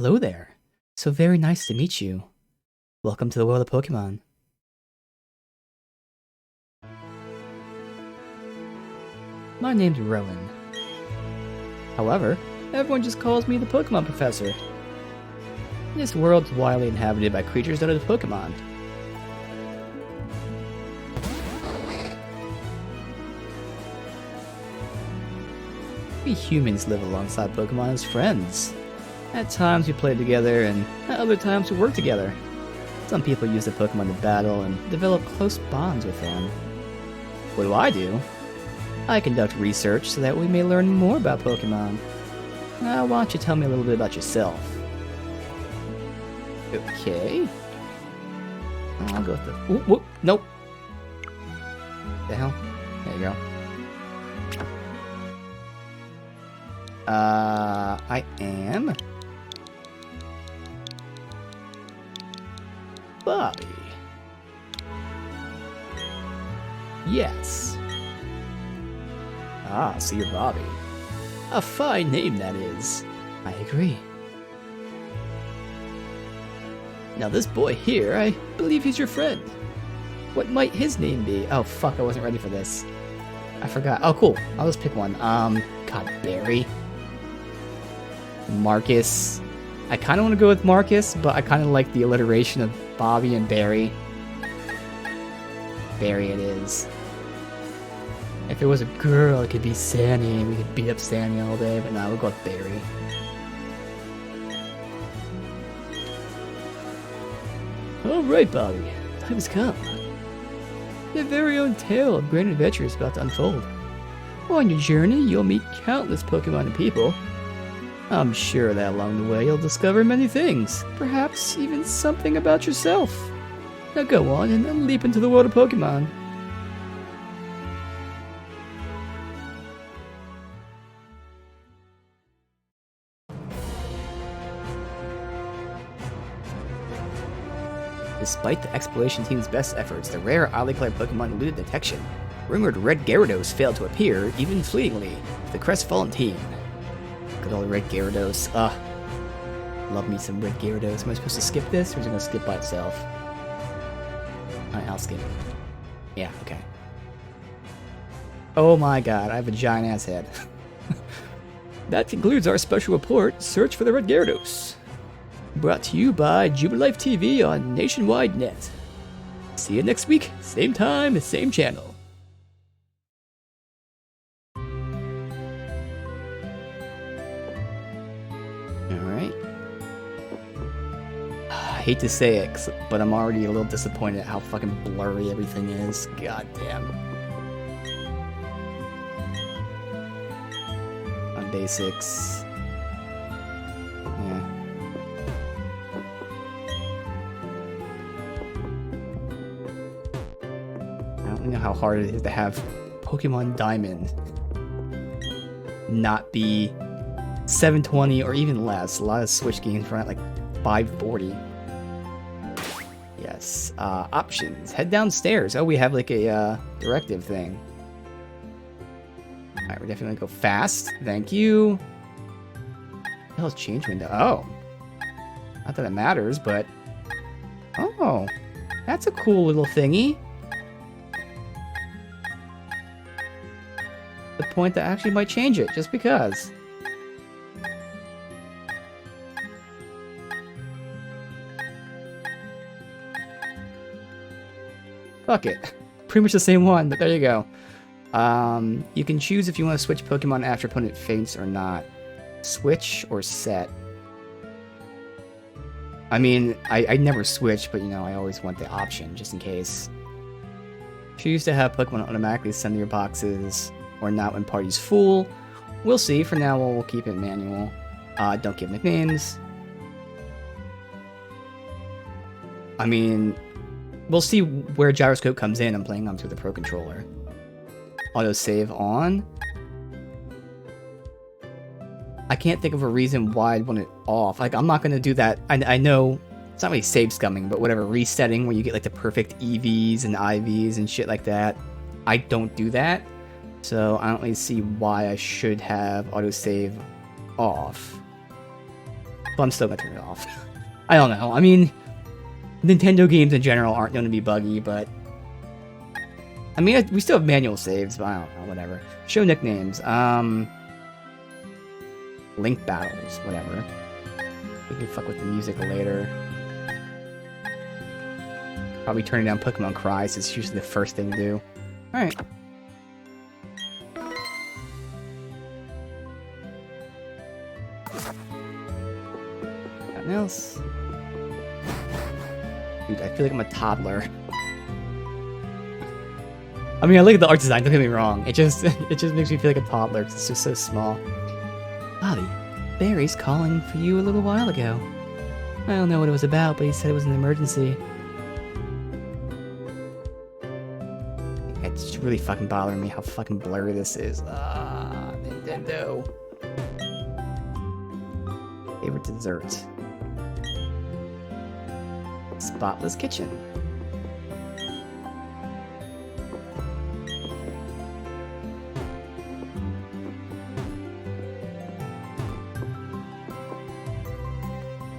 Hello there. So very nice to meet you. Welcome to the world of Pokemon. My name's Rowan. However, everyone just calls me the Pokemon Professor. This world's widely inhabited by creatures known as Pokemon. We humans live alongside Pokemon as friends. At times we play together, and at other times we work together. Some people use the Pokemon to battle and develop close bonds with them. What do? I conduct research so that we may learn more about Pokemon. Now, why don't you tell me a little bit about yourself? Okay. I'll go with the... Whoop, nope. The hell? There you go. I am... Bobby. Yes. Ah, so you're Bobby. A fine name, that is. I agree. Now this boy here, I believe he's your friend. What might his name be? Oh fuck, I wasn't ready for this. I forgot. Oh cool, I'll just pick one. God, Barry. Marcus. I kind of want to go with Marcus, but I kind of like the alliteration of Bobby and Barry. Barry it is. If it was a girl, it could be Sandy, and we could beat up Sandy all day, but no, we'll go with Barry. Alright, Bobby. Time has come. Your very own tale of great adventure is about to unfold. On your journey, you'll meet countless Pokemon and people. I'm sure that along the way you'll discover many things, perhaps even something about yourself. Now go on and leap into the world of Pokemon. Despite the exploration team's best efforts, the rare oddly colored Pokemon eluded detection. Rumored red Gyarados failed to appear, even fleetingly, to the crestfallen team. Good old red Gyarados. Love me some red Gyarados. Am I supposed to skip this, or is it going to skip by itself? Alright, I'll skip. Yeah, okay. Oh my god, I have a giant ass head. That concludes our special report, Search for the Red Gyarados. Brought to you by Jubilife TV on Nationwide Net. See you next week, same time, same channel. Alright. I hate to say it, but I'm already a little disappointed at how fucking blurry everything is. God damn. On basics. Yeah. I don't know how hard it is to have Pokemon Diamond not be 720 or even less. A lot of Switch games run at like 540. Yes. Options. Head downstairs. Oh, we have like a directive thing. Alright, we're definitely gonna go fast. Thank you. What the hell's change window? Oh. Not that it matters, but... Oh. That's a cool little thingy. The point that actually might change it, just because. Fuck it. Pretty much the same one, but there you go. You can choose if you want to switch Pokemon after opponent faints or not. Switch or set. I mean, I never switch, but you know, I always want the option, just in case. Choose to have Pokemon automatically send your boxes or not when party's full. We'll see. For now, we'll keep it manual. Don't give nicknames. I mean, we'll see where Gyroscope comes in. I'm playing on through the Pro Controller. Autosave on. I can't think of a reason why I'd want it off. Like, I'm not going to do that. I know it's not really save scumming, but whatever, resetting where you get like the perfect EVs and IVs and shit like that. I don't do that. So I don't really see why I should have autosave off. but I'm still gonna turn it off. I don't know. I mean, Nintendo games in general aren't going to be buggy, but I mean, we still have manual saves, but I don't know. Whatever. Show nicknames. Link battles. Whatever. We can fuck with the music later. Probably turning down Pokemon cries is usually the first thing to do. All right. Nothing else. Dude, I feel like I'm a toddler. I mean, I look at the art design, don't get me wrong. It just makes me feel like a toddler because it's just so small. Bobby, Barry's calling for you a little while ago. I don't know what it was about, but he said it was an emergency. It's really fucking bothering me how fucking blurry this is. Nintendo. Favorite dessert. Spotless kitchen.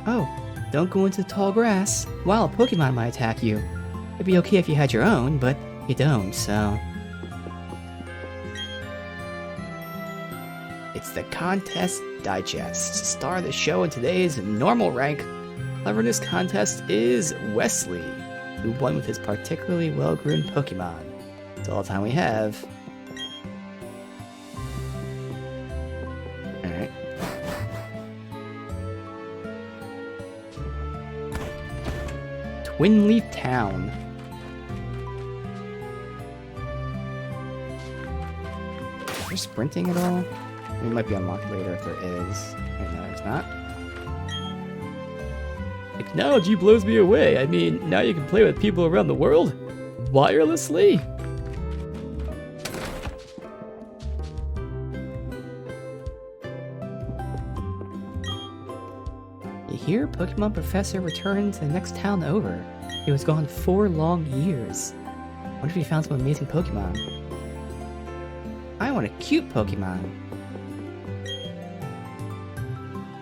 Oh, don't go into the tall grass. Wild Pokemon might attack you. It'd be okay if you had your own, but you don't, so... It's the Contest Digest. Star of the show in today's normal rank cleverness contest is Wesley, who won with his particularly well-groomed Pokemon. It's all the time we have. Alright. Twin Leaf Town. Is there sprinting at all? It might be unlocked later if there is. Wait, no, there's not. Technology blows me away. I mean, now you can play with people around the world wirelessly. You hear? Pokemon Professor returned to the next town over. He was gone 4 long years. Wonder if he found some amazing Pokemon. I want a cute Pokemon.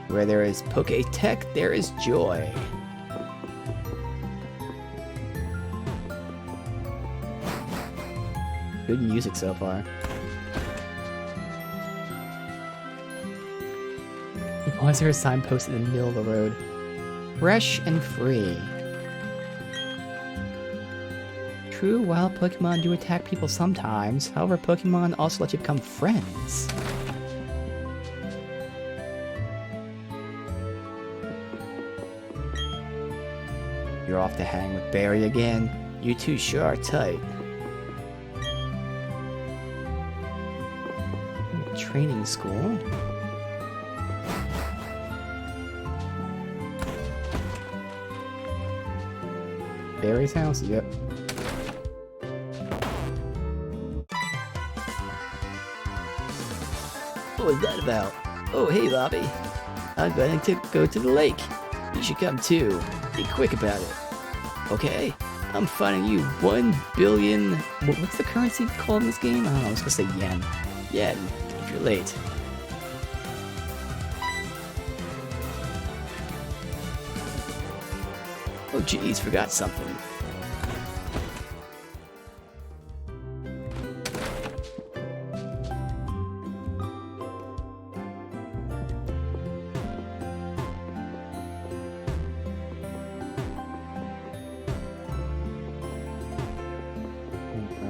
Where there is Poké-Tech, there is joy. Good music so far. Why is there a signpost in the middle of the road? Fresh and free. True, wild Pokemon do attack people sometimes. However, Pokemon also let you become friends. You're off to hang with Barry again. You two sure are tight. Training school? Barry's house? Yep. What was that about? Oh, hey, Bobby. I'm going to go to the lake. You should come too. Be quick about it. Okay? I'm finding you 1 billion... What's the currency called in this game? I don't know, I was supposed to say yen. Yen, if you're late. Oh geez, forgot something.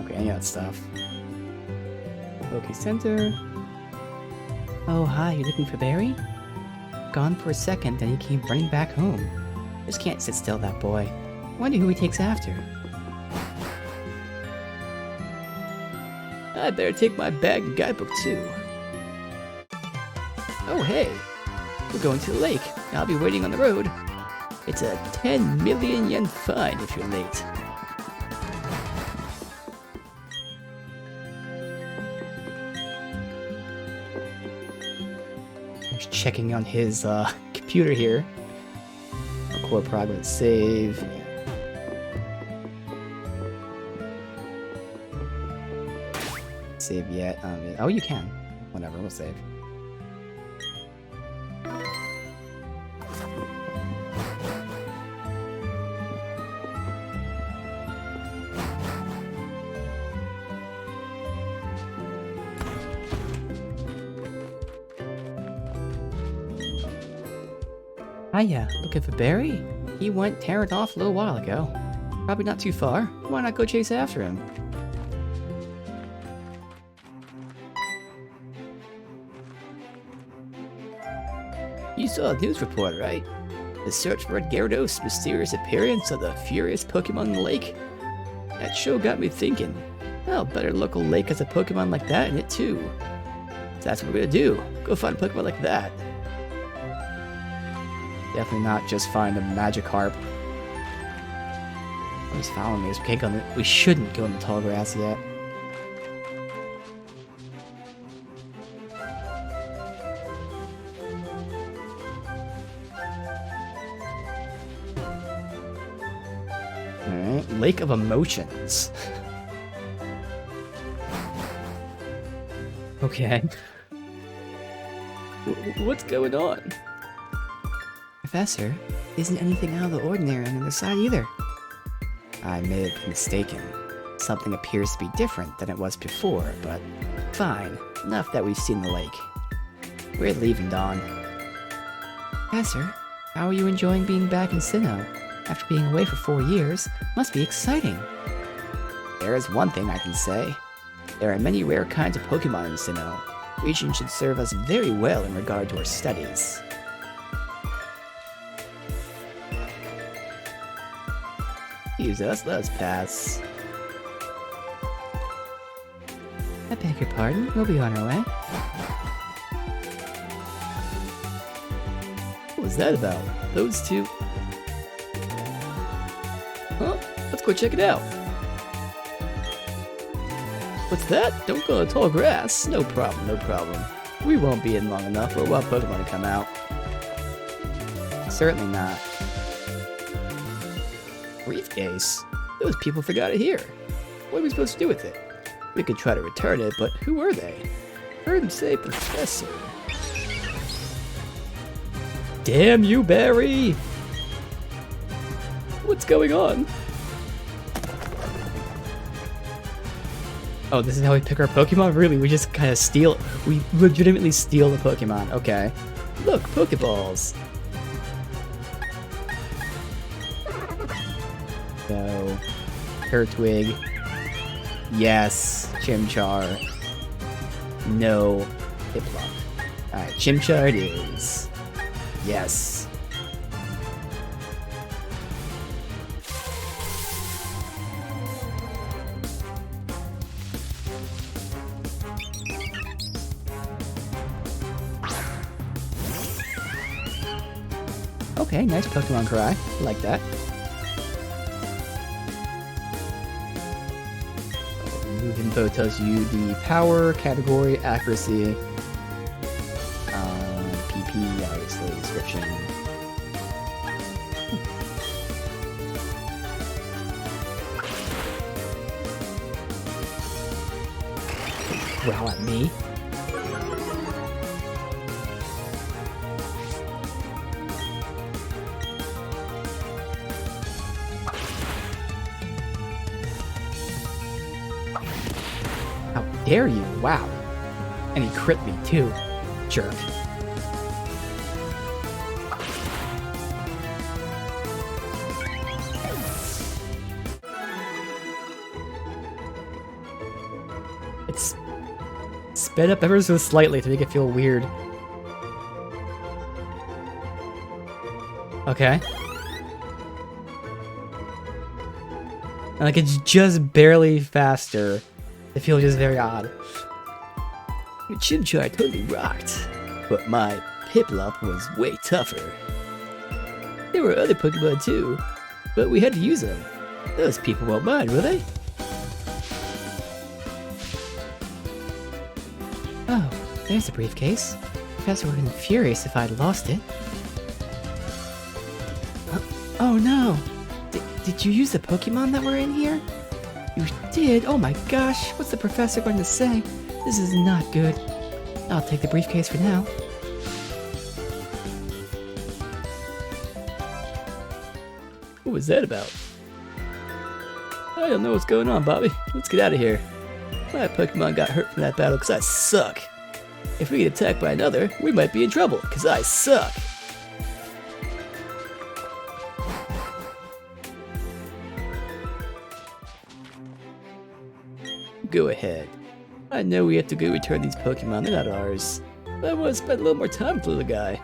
Okay, any of that stuff. Okay, center. Oh, hi, you looking for Barry? Gone for a second, then he came running back home. Just can't sit still, that boy. Wonder who he takes after. I better take my bag and guidebook too. Oh hey, we're going to the lake. I'll be waiting on the road. It's a 10 million yen fine if you're late. He's checking on his computer here. Core progress save. Save yet? Oh, you can. Whatever, we'll save. Hiya, looking for Barry? He went tearing off a little while ago. Probably not too far. Why not go chase after him? You saw a news report, right? The search for Gyarados' mysterious appearance of the furious Pokemon in the lake? That show got me thinking, how better local lake has a Pokemon like that in it too? So that's what we're gonna do. Go find a Pokemon like that. Definitely not just find a Magikarp. He's following me. We can't go in the, we shouldn't go in the tall grass yet. Alright, Lake of Emotions. Okay. What's going on? Professor, isn't anything out of the ordinary on the other side either. I may have been mistaken. Something appears to be different than it was before, but fine. Enough that we've seen the lake. We're leaving, Dawn. Professor, how are you enjoying being back in Sinnoh? After being away for 4 years, must be exciting. There is one thing I can say. There are many rare kinds of Pokemon in Sinnoh. Region should serve us very well in regard to our studies. Excuse us, let us pass. I beg your pardon, we'll be on our way. What was that about? Those two... Huh? Let's go check it out. What's that? Don't go in the tall grass. No problem, no problem. We won't be in long enough for a wild Pokemon to come out. Certainly not. Briefcase? Those people forgot it here. What are we supposed to do with it? We could try to return it, but who were they? Heard him say Professor. Damn you, Barry! What's going on? Oh, this is how we pick our Pokemon? Really? We just kind of steal... We legitimately steal the Pokemon. Okay. Look, Pokeballs! So... Turtwig. Yes. Chimchar. No. Piplup. Alright, Chimchar it is. Yes. Okay, nice Pokemon cry. I like that. Move info tells you the power, category, accuracy, PP, obviously, description. Growl at me. How dare you? Wow. And he crit me too. Jerk. It's sped up ever so slightly to make it feel weird. Okay. And like it's just barely faster. It feels just very odd. Your Chimchar totally rocked, but my Piplup was way tougher. There were other Pokemon too, but we had to use them. Those people won't mind, will they? Oh, there's the briefcase. Professor would have been furious if I'd lost it. Oh no! Did you use the Pokemon that were in here? You did? Oh my gosh, what's the professor going to say? This is not good. I'll take the briefcase for now. What was that about? I don't know what's going on, Bobby. Let's get out of here. My Pokemon got hurt from that battle because I suck. If we get attacked by another, we might be in trouble because I suck. go ahead. I know we have to go return these Pokemon, they're not ours. But I want to spend a little more time with the little guy.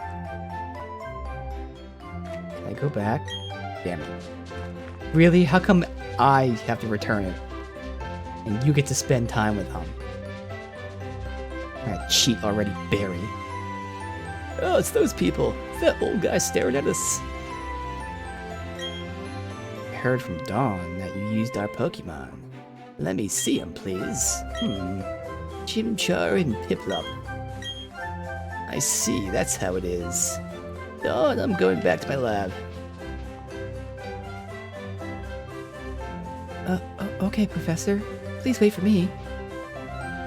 Can I go back? Damn it. Really? How come I have to return it? And you get to spend time with him? I cheat already, Barry. Oh, it's those people. It's that old guy staring at us. I heard from Dawn that you used our Pokemon. Let me see him, please. Chimchar and Piplup. I see, that's how it is. Dawn, I'm going back to my lab. Okay, Professor. Please wait for me.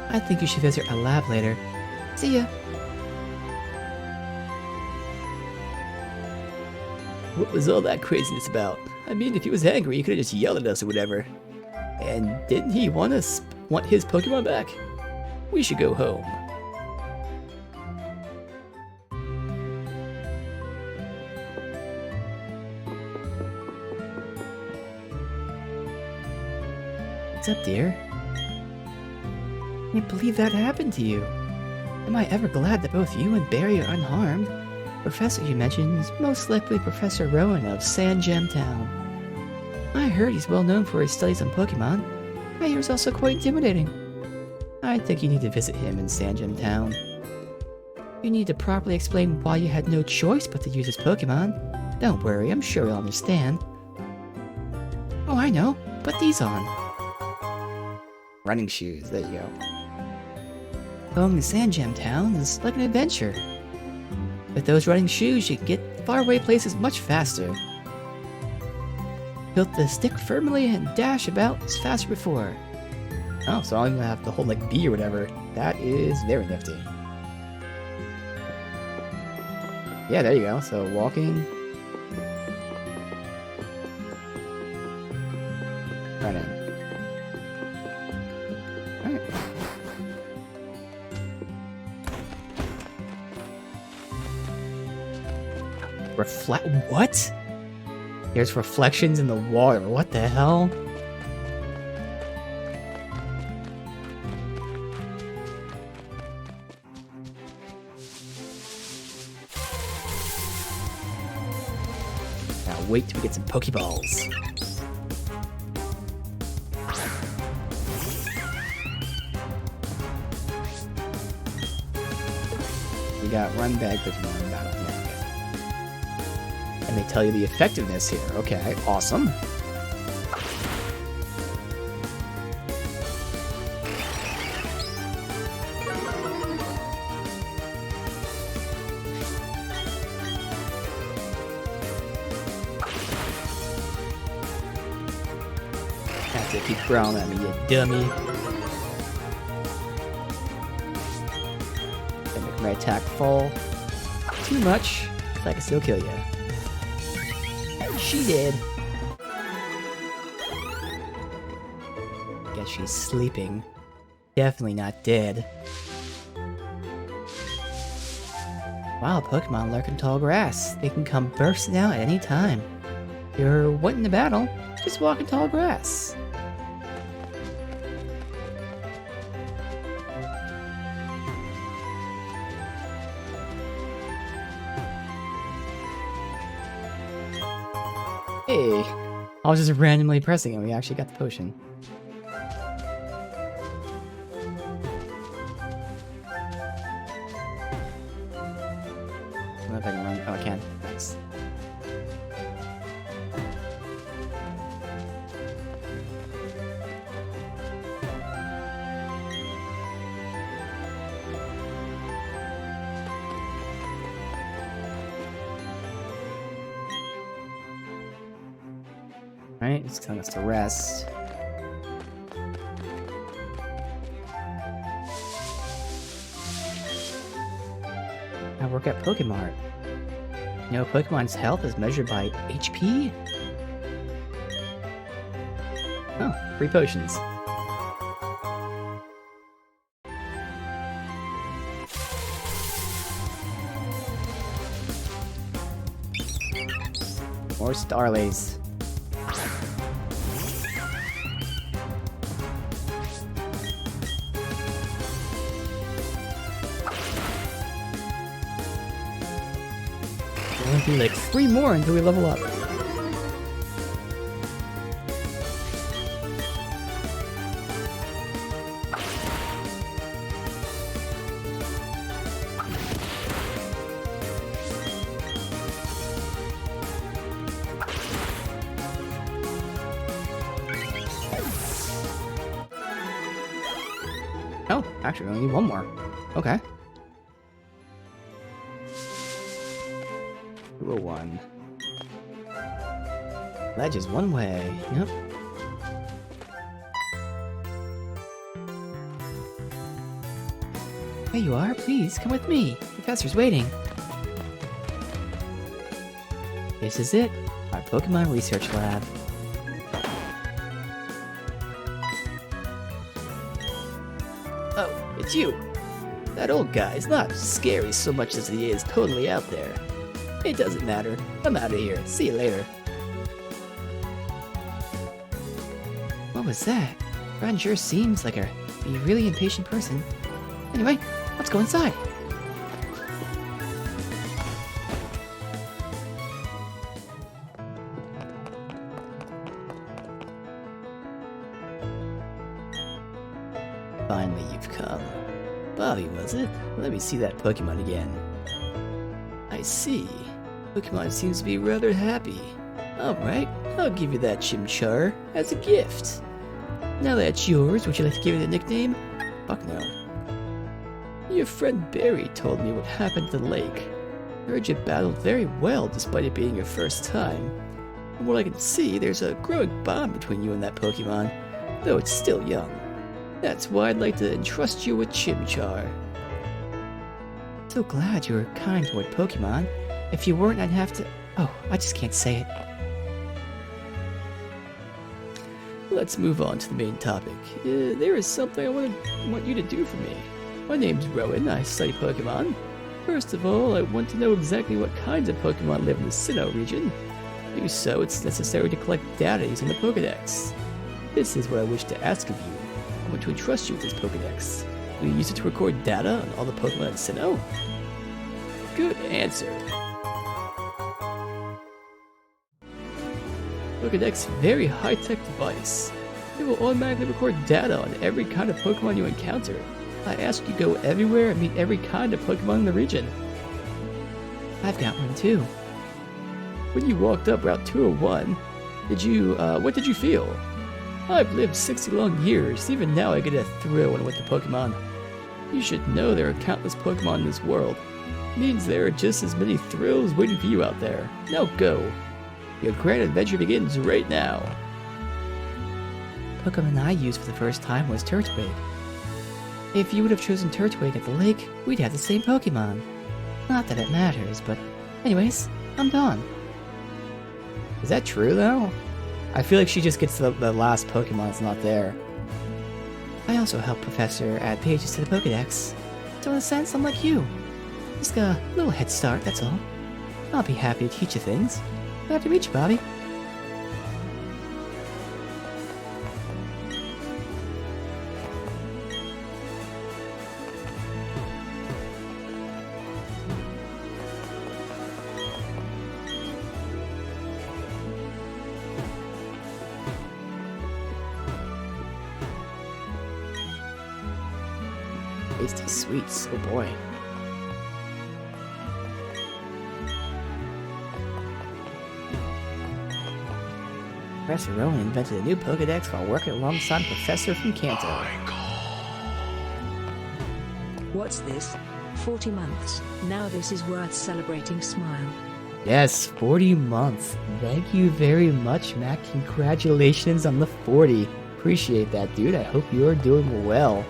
I think you should visit our lab later. See ya. What was all that craziness about? I mean, if he was angry, he could have just yelled at us or whatever. And didn't he want his Pokemon back? We should go home. What's up, dear? I can't believe that happened to you. Am I ever glad that both you and Barry are unharmed? Professor you mentioned is most likely Professor Rowan of Sand Gem Town. I heard he's well known for his studies on Pokemon. I hear he's also quite intimidating. I think you need to visit him in Sand Gem Town. You need to properly explain why you had no choice but to use his Pokemon. Don't worry, I'm sure he'll understand. Oh, I know. Put these on. Running shoes, there you go. Going to Sand Gem Town is like an adventure. With those running shoes, you can get faraway places much faster. Built the stick firmly and dash about as fast as before. Oh, so I don't even have to hold like B or whatever. That is very nifty. Yeah, there you go. So walking. Running. Alright. What? There's reflections in the water. What the hell? Now wait till we get some Pokeballs. We got Run Bag Pokemon Battle. Yeah, okay. And they tell you the effectiveness here. Okay, awesome. Have to keep growling at me, you dummy. And make my attack fall too much, so I can still kill you. She did. Guess she's sleeping. Definitely not dead. Wow, Pokemon lurk in tall grass. They can come bursting out at any time. If you're wanting a battle, just walk in tall grass. Hey, I was just randomly pressing it. We actually got the potion. I don't know if I can run. Oh, I can. Nice. Right, it's telling us to rest. I work at Pokemart. You know, Pokemon's health is measured by HP? Oh, free potions. More Starlays. Only do like 3 more until we level up. Oh, actually, I only need 1 more. Okay. 201. Ledge is 1 way. Yep. There you are. Please, come with me. Professor's waiting. This is it. Our Pokemon Research Lab. Oh, it's you. That old guy is not scary so much as he is totally out there. It doesn't matter. I'm out of here. See you later. What was that? Ron sure seems like a really impatient person. Anyway, let's go inside. Finally, you've come. Bobby, was it? Let me see that Pokemon again. I see. Pokemon seems to be rather happy. Alright, I'll give you that Chimchar as a gift. Now that it's yours, would you like to give it a nickname? Fuck no. Your friend Barry told me what happened to the lake. I heard you battled very well despite it being your first time. From what I can see, there's a growing bond between you and that Pokemon, though it's still young. That's why I'd like to entrust you with Chimchar. So glad you were kind toward Pokemon. If you weren't, I'd have to... Oh, I just can't say it. Let's move on to the main topic. There is something I want you to do for me. My name's Rowan, I study Pokemon. First of all, I want to know exactly what kinds of Pokemon live in the Sinnoh region. To do so, it's necessary to collect data using the Pokedex. This is what I wish to ask of you. I want to entrust you with this Pokedex. Will you use it to record data on all the Pokemon in Sinnoh? Good answer. Pokedex, very high-tech device. It will automatically record data on every kind of Pokemon you encounter. I ask you go everywhere and meet every kind of Pokemon in the region. I've got one too. When you walked up Route 201, what did you feel? I've lived 60 long years, even now I get a thrill when I'm with the Pokemon. You should know there are countless Pokemon in this world. It means there are just as many thrills waiting for you out there. Now go. Your grand adventure begins right now. Pokemon I used for the first time was Turtwig. If you would have chosen Turtwig at the lake, we'd have the same Pokemon. Not that it matters, but anyways, I'm done. Is that true though? I feel like she just gets the last Pokemon that's not there. I also help Professor add pages to the Pokedex. So in a sense, I'm like you. Just got a little head start, that's all. I'll be happy to teach you things. Glad to meet you, Bobby. Tasty sweets, oh boy. Professor Rowan invented a new Pokedex while working alongside a professor from Kanto. What's this? 40 months. Now this is worth celebrating, smile. Yes, 40 months. Thank you very much, Mac. Congratulations on the 40. Appreciate that, dude. I hope you're doing well.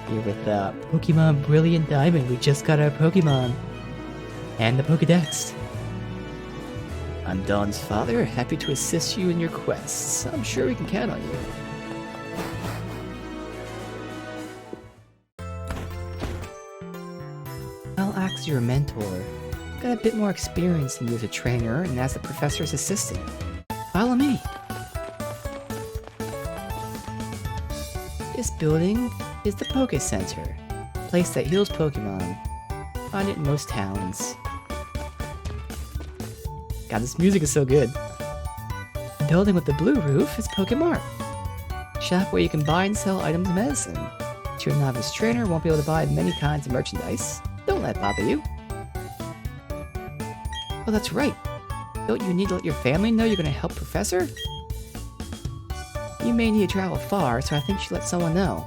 Here with Pokemon Brilliant Diamond, we just got our Pokemon. And the Pokedex. I'm Dawn's father, happy to assist you in your quests. I'm sure we can count on you. I'll act as your mentor. Got a bit more experience than you as a trainer and as the professor's assistant. Follow me. This building is the Poké Center, a place that heals Pokemon. Find it in most towns. God, this music is so good. The building with the blue roof is Pokémon. Shop where you can buy and sell items and medicine. But your novice trainer won't be able to buy many kinds of merchandise. Don't let it bother you. Oh, that's right. Don't you need to let your family know you're going to help Professor? You may need to travel far, so I think you should let someone know.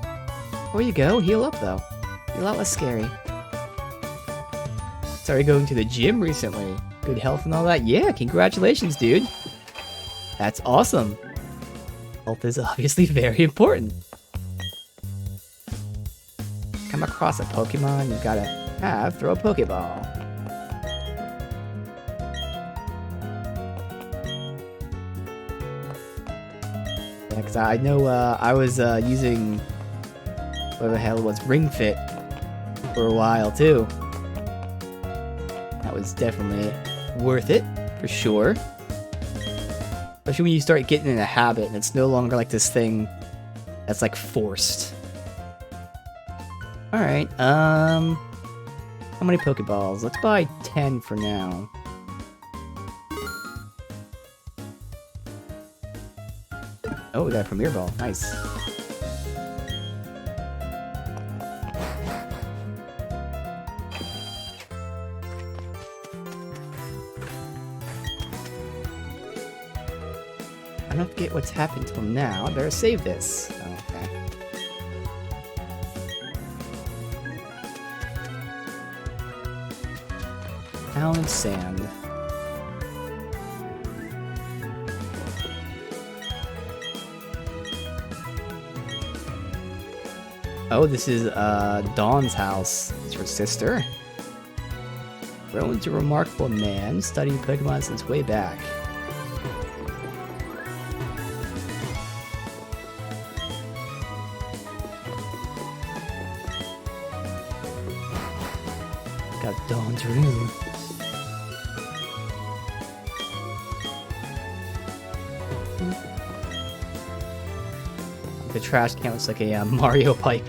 Before you go, heal up though. Be a lot less scary. Started going to the gym recently. Good health and all that. Yeah, congratulations, dude. That's awesome. Health is obviously very important. Come across a Pokemon, you gotta throw a Pokeball. Yeah, because I know I was using whatever the hell it was, Ring Fit for a while too. That was definitely worth it, for sure. Especially when you start getting in a habit and it's no longer like this thing that's like forced. Alright, how many Pokeballs? Let's buy 10 for now. Oh, we got a Premier Ball. Nice. I don't get what's happened till now. I better save this. Okay. Pound sand. Oh, this is Dawn's house. It's her sister. Rowan's a remarkable man, studying Pokemon since way back. Got Dawn's room. The trash can looks like a Mario pipe.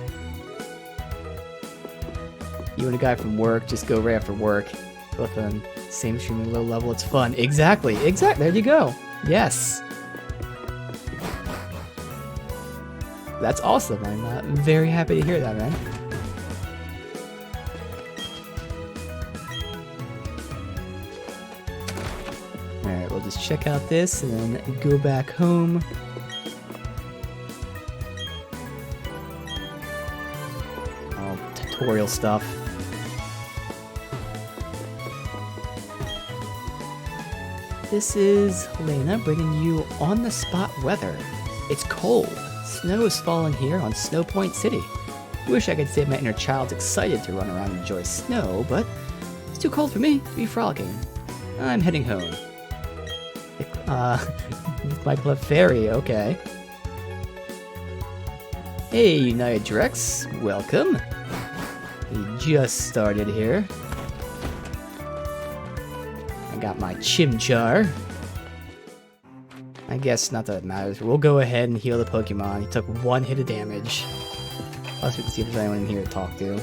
You and a guy from work just go right after work. Both on same extremely low level. It's fun. Exactly. There you go. Yes. That's awesome. I'm very happy to hear that, man. Alright, we'll just check out this and then go back home. All tutorial stuff. This is Helena bringing you on-the-spot weather. It's cold. Snow is falling here on Snow Point City. Wish I could say my inner child's excited to run around and enjoy snow, but it's too cold for me to be frolicking. I'm heading home. With my Clefairy, okay. Hey, United Drex, welcome. We just started here. I got my Chimchar. I guess not that it matters. We'll go ahead and heal the Pokemon. He took 1 hit of damage. Plus we can see if there's anyone in here to talk to.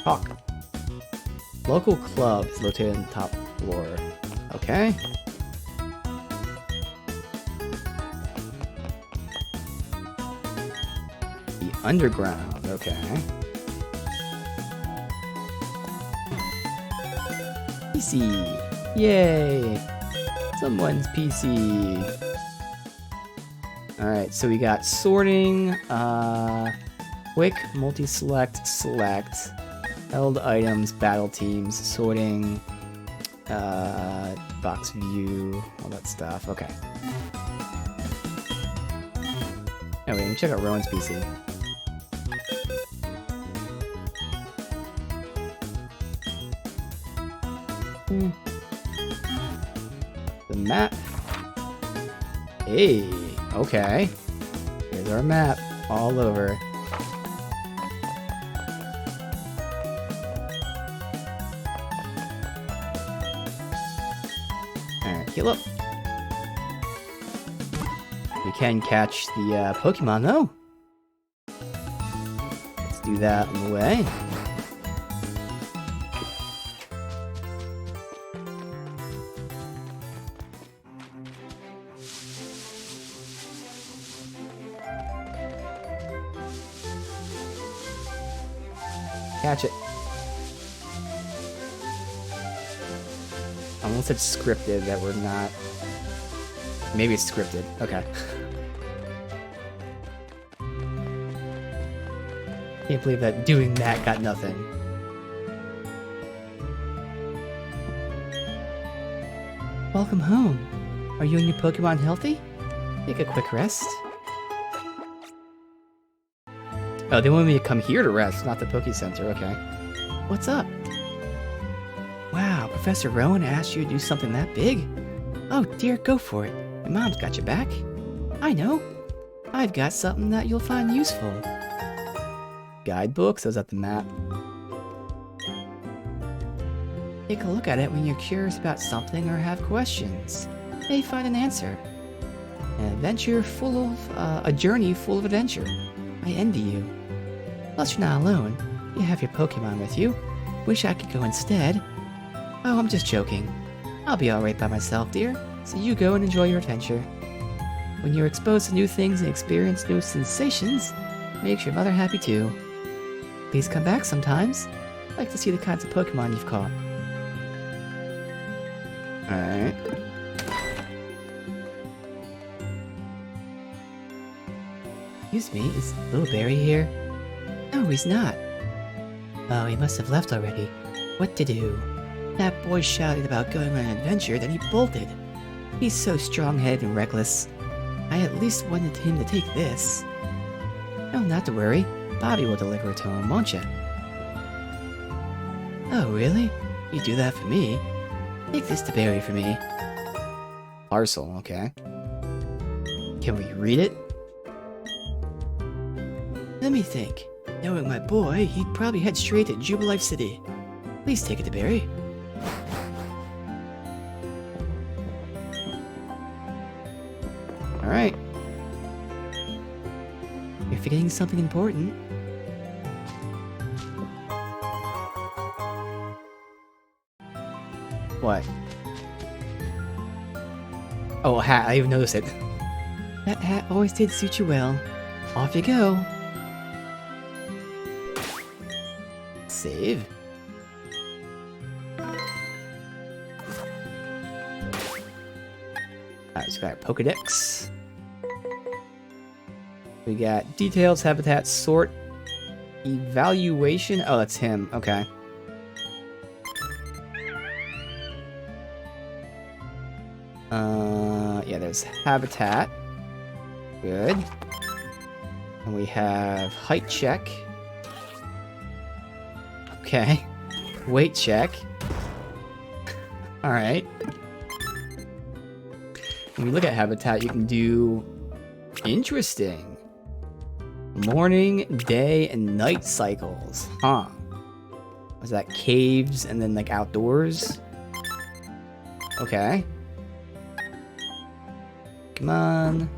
Talk. Local club is located on the top floor. Okay. The underground, okay. PC. Yay! Someone's PC. Alright, so we got sorting, quick, multi-select, select, held items, battle teams, sorting, box view, all that stuff. Okay. Anyway, let me check out Rowan's PC. The map. Hey, okay. Here's our map, all over. Alright, heal up. We can catch the Pokemon though. Let's do that on the way. Catch it. I almost said scripted that we're not. Maybe it's scripted. Okay. Can't believe that doing that got nothing. Welcome home. Are you and your Pokemon healthy? Take a quick rest. Oh, they want me to come here to rest, not the Poke Center. Okay. What's up? Wow, Professor Rowan asked you to do something that big? Oh dear, go for it. Your mom's got your back. I know. I've got something that you'll find useful. Guidebooks? Those at the map. Take a look at it when you're curious about something or have questions. May find an answer. A journey full of adventure. I envy you. Plus you're not alone. You have your Pokemon with you. Wish I could go instead. Oh, I'm just joking. I'll be alright by myself, dear. So you go and enjoy your adventure. When you're exposed to new things and experience new sensations, makes your mother happy too. Please come back sometimes. I'd like to see the kinds of Pokemon you've caught. Alright. Excuse me, is Little Barry here? No, he's not. Oh, he must have left already. What to do? That boy shouted about going on an adventure, then he bolted. He's so strong-headed and reckless. I at least wanted him to take this. Oh, not to worry. Bobby will deliver it to him, won't you? Oh, really? You do that for me? Take this to Barry for me. Parcel, okay. Can we read it? Let me think. Knowing my boy, he'd probably head straight to Jubilife City. Please take it to Barry. Alright. You're forgetting something important. What? Oh, a hat. I even noticed it. That hat always did suit you well. Off you go. Save. Alright, so we got our Pokedex. We got details, habitat, sort, evaluation. Oh, that's him. Okay. Yeah, there's habitat. Good. And we have height check. Okay. Weight check. Alright. When we look at habitat, you can do... Interesting. Morning, day, and night cycles. Huh. Was that caves and then, like, outdoors? Okay. Come on.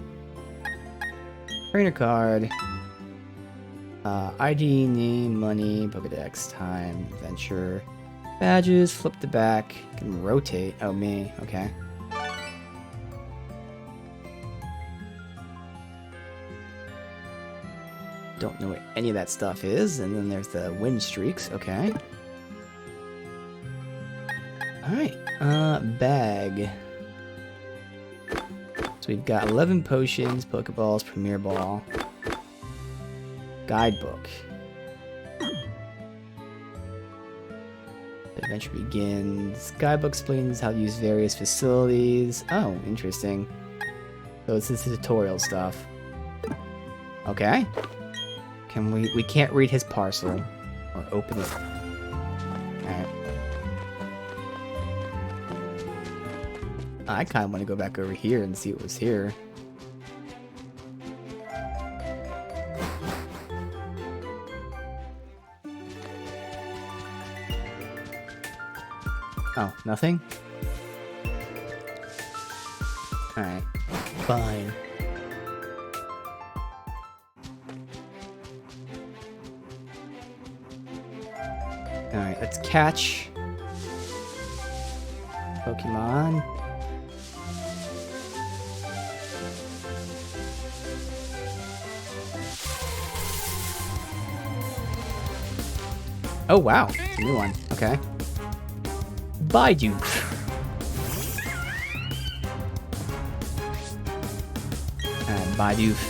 Trainer card. ID, name, money, Pokedex, time, adventure, badges, flip to back, can rotate. Oh, me. Okay. Don't know what any of that stuff is. And then there's the win streaks. Okay. Alright. Bag. So we've got 11 potions, Pokeballs, Premier Ball. Guidebook. Adventure begins. Guidebook explains how to use various facilities. Oh, interesting. So this is tutorial stuff. Okay. Can we can't read his parcel or open it. Alright. I kinda wanna go back over here and see what was here. Oh, nothing? Alright. Fine. Alright, let's catch Pokemon. Oh, wow. It's a new one. Okay. Bidoof. And Bidoof.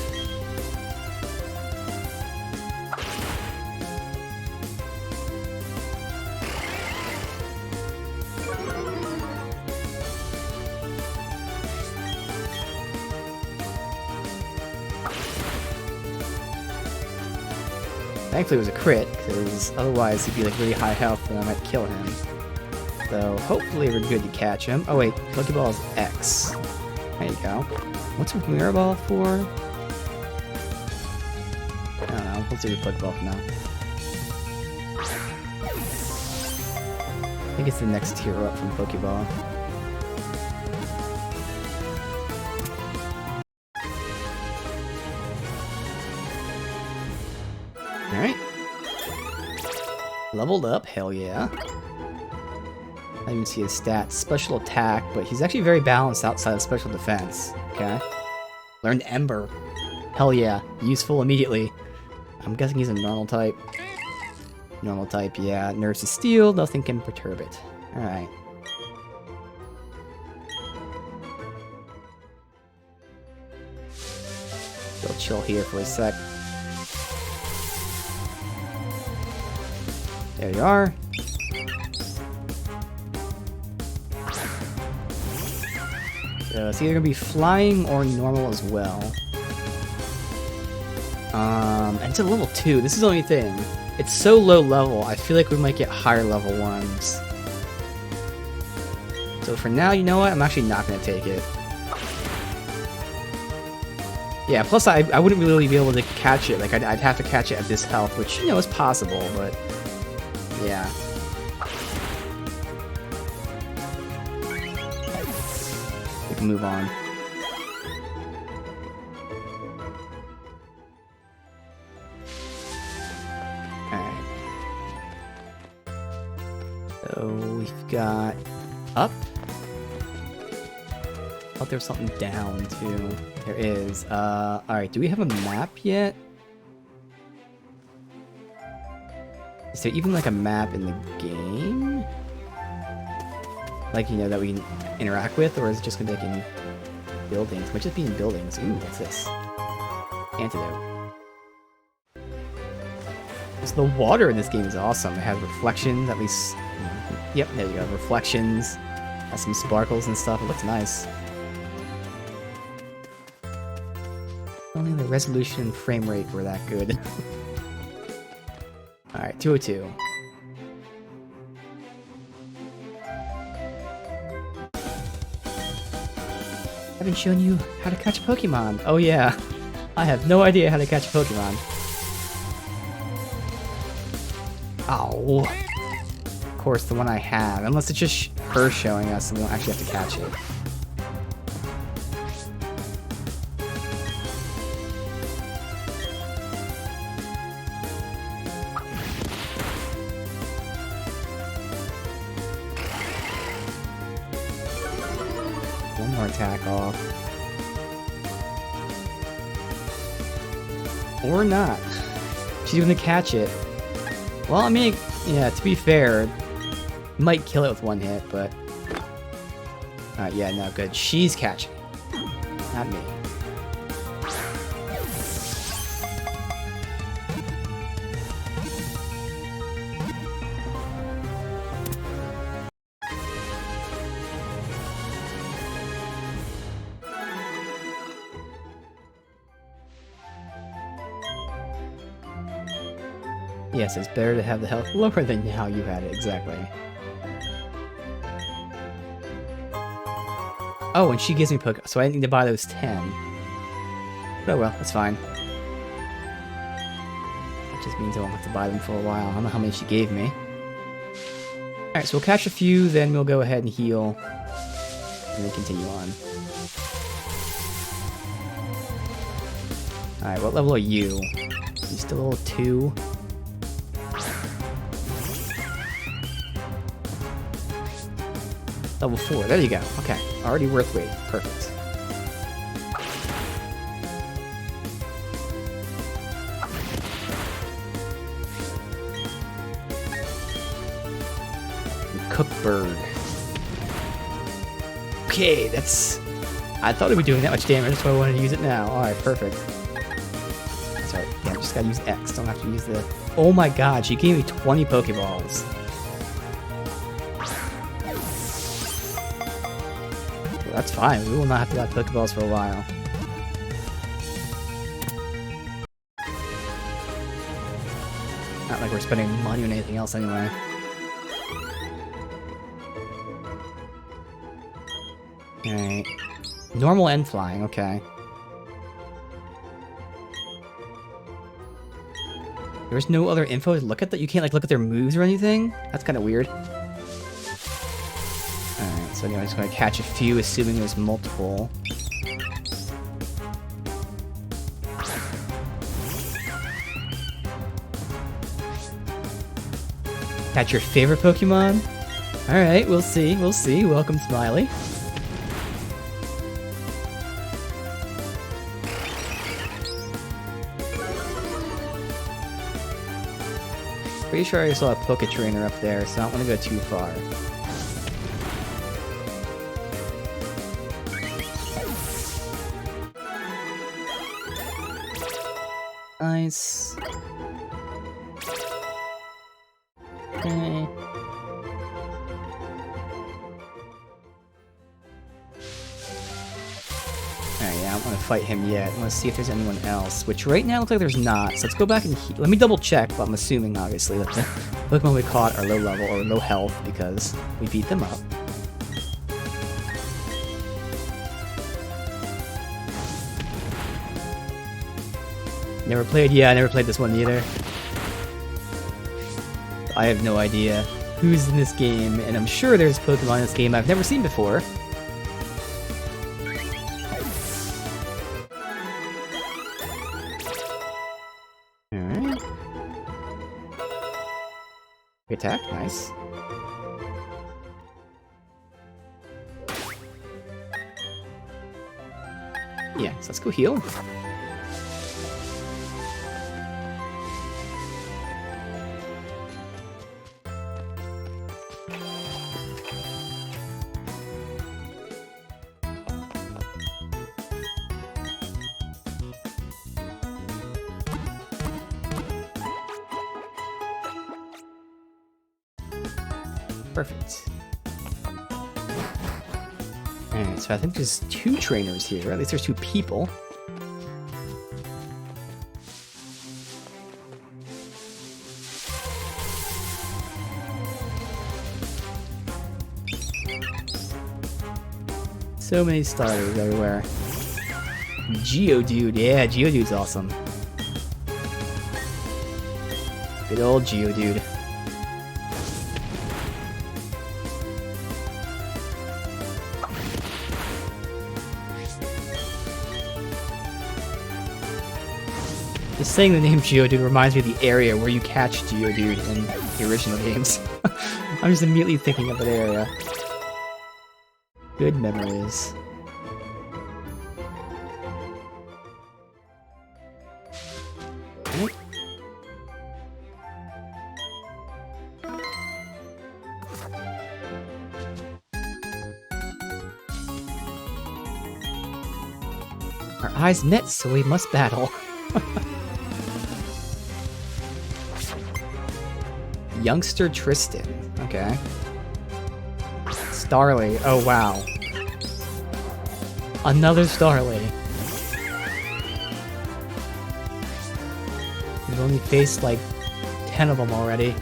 Thankfully it was a crit, because otherwise he'd be like really high health and I might kill him. So hopefully we're good to catch him. Oh wait, Pokeball is X. There you go. What's a Mirror Ball for? I don't know, let's do the Pokeball for now. I think it's the next tier up from Pokeball. Alright. Leveled up, hell yeah. I didn't even see his stats. Special attack, but he's actually very balanced outside of special defense. Okay. Learned Ember. Hell yeah. Useful immediately. I'm guessing he's a normal type. Normal type, yeah. Nerves of Steel, nothing can perturb it. Alright. We'll chill here for a sec. There you are. So it's either gonna be flying or normal as well. And it's a level 2. This is the only thing. It's so low level, I feel like we might get higher level ones. So for now, you know what? I'm actually not gonna take it. Yeah, plus I wouldn't really be able to catch it. Like, I'd have to catch it at this health, which, you know, is possible, but... yeah. We can move on. Alright. So we've got up. I thought there was something down too. There is. Alright, do we have a map yet? Is there even like a map in the game? Like, you know, that we can interact with, or is it just gonna be like in buildings? Might just be in buildings. Ooh, what's this? Antidote. So the water in this game is awesome. It has reflections, at least. Yep, there you go. Reflections. Has some sparkles and stuff. It looks nice. Only the resolution and frame rate were that good. Alright, 202. I haven't shown you how to catch a Pokemon. Oh yeah, I have no idea how to catch a Pokemon. Ow. Of course, the one I have. Unless it's just her showing us and we don't actually have to catch it. One more attack off. Or not. She's gonna catch it. Well, I mean, yeah, to be fair, might kill it with one hit, but... yeah, no, good. She's catching it. Not me. Yes, it's better to have the health lower than how you had it, exactly. Oh, and she gives me Pokemon, so I need to buy those 10. But oh well, that's fine. That just means I won't have to buy them for a while. I don't know how many she gave me. Alright, so we'll catch a few, then we'll go ahead and heal. And then continue on. Alright, what level are you? You still level 2? Level 4, there you go. Okay, already worth waiting. Perfect. Cookberg. Okay, that's... I thought it would be doing that much damage, that's why I wanted to use it now. Alright, perfect. That's right. Yeah, I just gotta use X, don't have to use the... Oh my god, she gave me 20 Pokeballs. Well, that's fine, we will not have to buy Pokeballs for a while. Not like we're spending money on anything else anyway. Alright. Normal and flying, okay. There's no other info to look at that? You can't like look at their moves or anything? That's kind of weird. Alright, so anyway, I'm just gonna catch a few, assuming there's multiple. Catch your favorite Pokemon? Alright, we'll see, we'll see. Welcome, Smiley. Pretty sure I saw a Poke Trainer up there, so I don't want to go too far. Nice. Okay. Alright, yeah, I don't want to fight him yet. I want to see if there's anyone else, which right now looks like there's not. So let's go back and let me double check, but I'm assuming, obviously, that the Pokemon we caught are low level or low health because we beat them up. Never played? Yeah, I never played this one either. I have no idea who's in this game, and I'm sure there's Pokemon in this game I've never seen before. Alright. Attack, nice. Yeah, so let's go heal. Perfect. Alright, so I think there's 2 trainers here, or at least there's 2 people. So many starters everywhere. Geodude, yeah, Geodude's awesome. Good old Geodude. Just saying the name Geodude reminds me of the area where you catch Geodude in the original games. I'm just immediately thinking of that area. Good memories. Our eyes met, so we must battle. Youngster Tristan. Okay. Starly. Oh, wow. Another Starly. We've only faced like 10 of them already.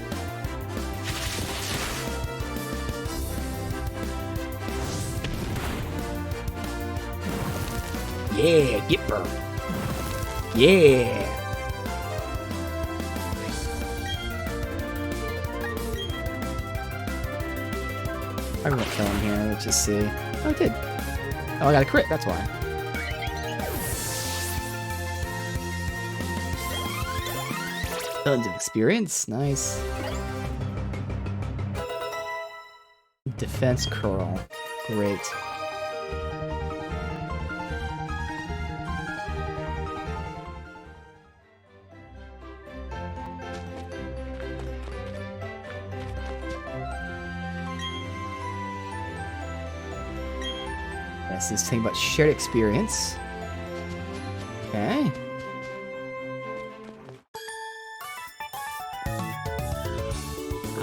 Yeah, get burned. Yeah. I'm gonna kill him here, let's just see. Oh, I did. Oh, I got a crit, that's why. Tons of experience, nice. Defense curl, great. This is something about shared experience. Okay.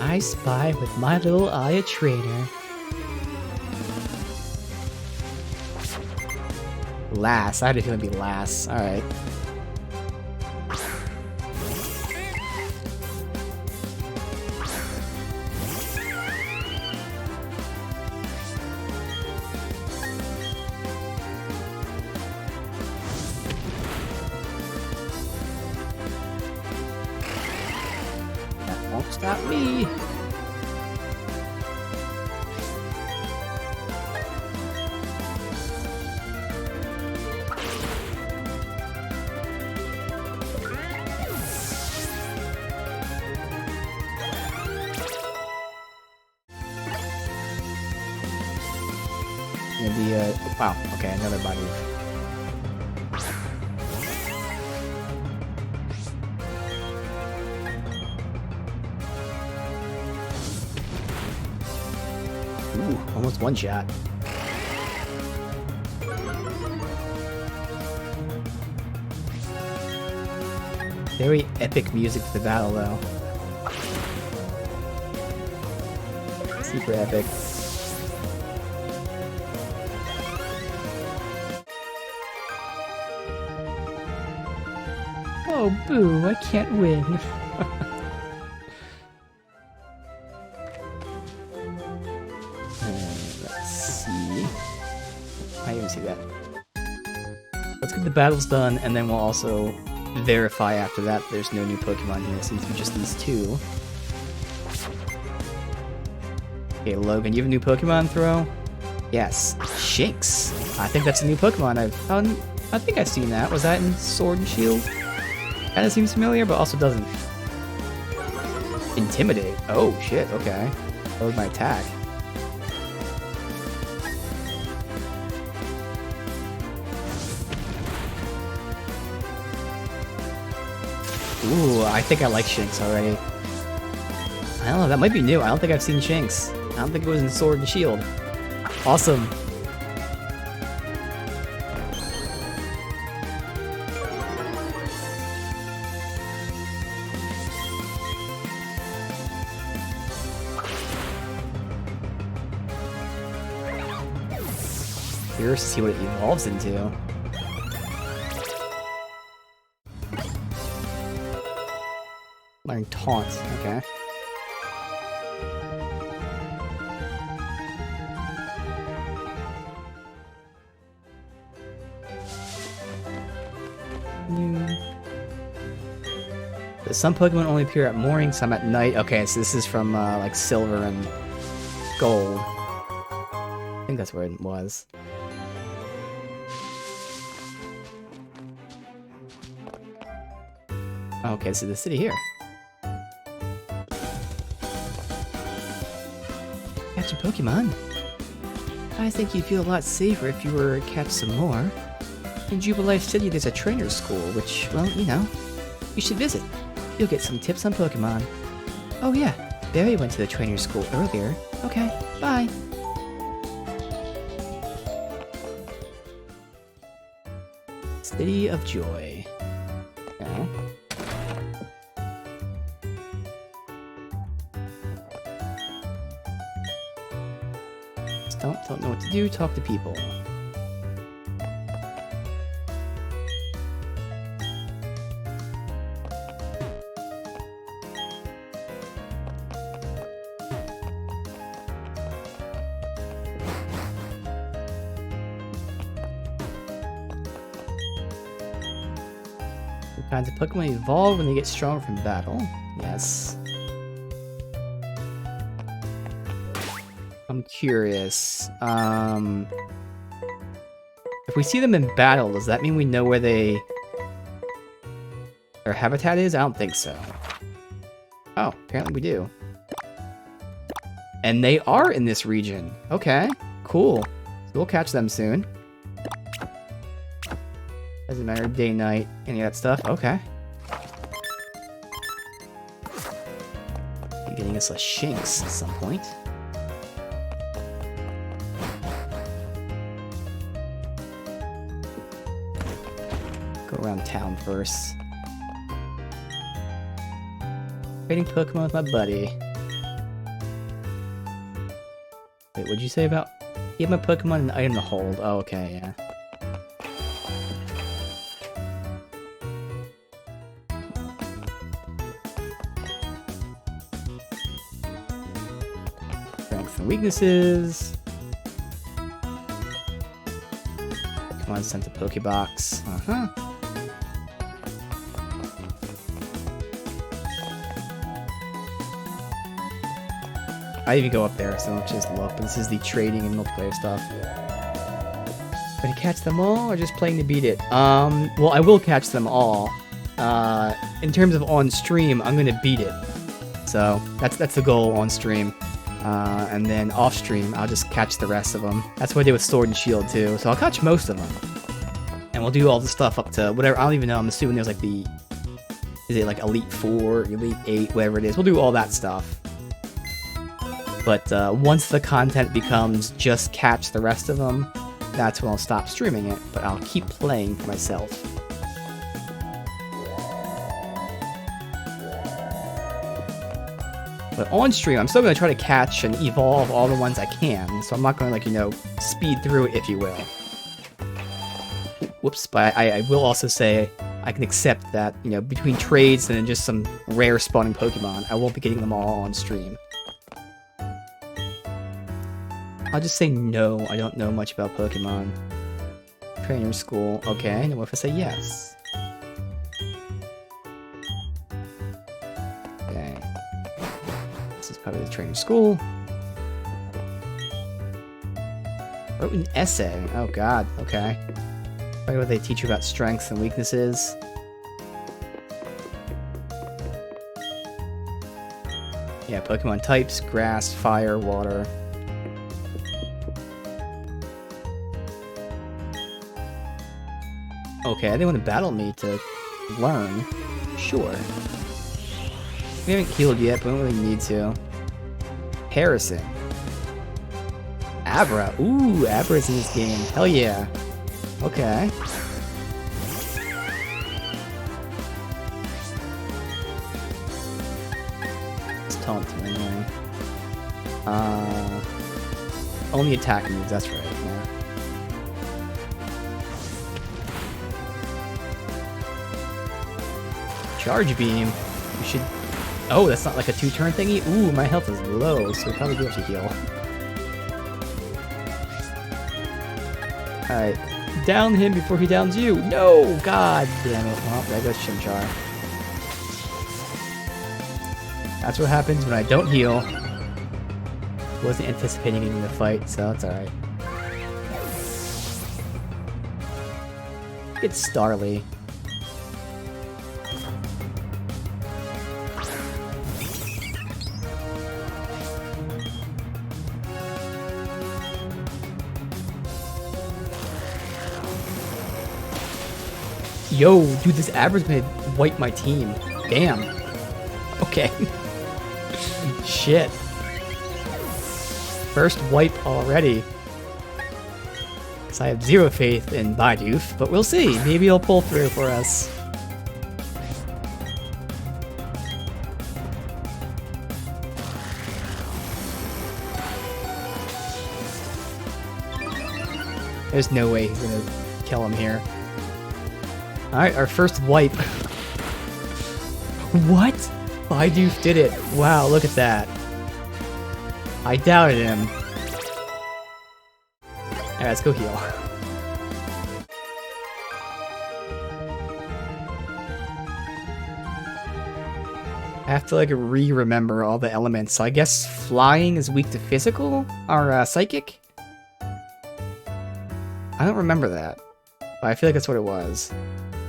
I spy with my little eye a trainer. Lass. I had a feeling it'd be Lass. Alright. That won't stop me. Wow, okay, another body. Ooh, almost one shot. Very epic music for the battle, though. Super epic. Oh, boo, I can't win. Let's see. I didn't even see that. Let's get the battles done, and then we'll also verify after that there's no new Pokemon here. It seems to be just these two. Okay, Logan, you have a new Pokemon throw? Yes. Shinx. I think that's a new Pokemon I think I've seen that. Was that in Sword and Shield? Kinda seems familiar, but also doesn't. Intimidate. Oh, shit, okay. Load my attack. Ooh, I think I like Shinx already. I don't know, that might be new. I don't think I've seen Shinx. I don't think it was in Sword and Shield. Awesome. Curious to see what it evolves into. Learn Taunt, okay. Some Pokemon only appear at morning, some at night. Okay, so this is from like Silver and Gold. I think that's where it was. Okay, so the city here. Catch a Pokemon? I think you'd feel a lot safer if you were to catch some more. In Jubilife City, there's a trainer school, which, well, you know, you should visit. You'll get some tips on Pokemon. Oh yeah, Barry went to the trainer school earlier. Okay, bye. City of Joy. Okay. Don't know what to do, talk to people. Kinds of Pokemon evolve when they get stronger from battle. Yes. I'm curious. If we see them in battle, does that mean we know where their habitat is? I don't think so. Oh, apparently we do. And they are in this region. Okay, cool. So we'll catch them soon. Doesn't matter, day, night, any of that stuff. Okay. You're getting us a Shinx at some point. Go around town first. Trading Pokemon with my buddy. Wait, what'd you say about... Give my Pokemon an item to hold. Oh, okay, yeah. Strengths and weaknesses. Pokemon sent to Pokebox. Uh-huh. I even go up there, so don't just look. But this is the trading and multiplayer stuff. Gonna catch them all, or just playing to beat it? Well, I will catch them all. In terms of on stream, I'm gonna beat it. So that's the goal on stream. And then off stream, I'll just catch the rest of them. That's what I did with Sword and Shield too. So I'll catch most of them, and we'll do all the stuff up to whatever. I don't even know. I'm assuming there's like the, is it like Elite 4, Elite 8, whatever it is. We'll do all that stuff. But once the content becomes just catch the rest of them, that's when I'll stop streaming it, but I'll keep playing for myself. But on stream, I'm still going to try to catch and evolve all the ones I can, so I'm not going to, like, you know, speed through it, if you will. Whoops, but I will also say I can accept that, you know, between trades and then just some rare spawning Pokemon, I won't be getting them all on stream. I'll just say no, I don't know much about Pokemon. Trainer school, okay, and what if I say yes? Okay. This is probably the trainer school. Wrote an essay, oh god, okay. Probably what they teach you about strengths and weaknesses. Yeah, Pokemon types, grass, fire, water. Okay, they want to battle me to learn. Sure. We haven't healed yet, but we don't really need to. Harrison. Abra. Ooh, Abra's in this game. Hell yeah. Okay. It's taunt anyway. Only attack moves, that's right. Yeah. Charge beam. We should... Oh, that's not like a 2-turn thingy? Ooh, my health is low, so we probably do have to heal. Alright. Down him before he downs you! No! God damn it. Well, there goes Chimchar. That's what happens when I don't heal. Wasn't anticipating getting the fight, so that's alright. It's Starly. Yo, dude, this Abra's gonna wipe my team. Damn. Okay. Shit. First wipe already. So I have zero faith in Bidoof, but we'll see. Maybe he'll pull through for us. There's no way he's gonna kill him here. Alright, our first wipe. What? Bidoof did it. Wow, look at that. I doubted him. Alright, let's go heal. I have to, like, re-remember all the elements. So I guess flying is weak to physical? Or, psychic? I don't remember that. But I feel like that's what it was.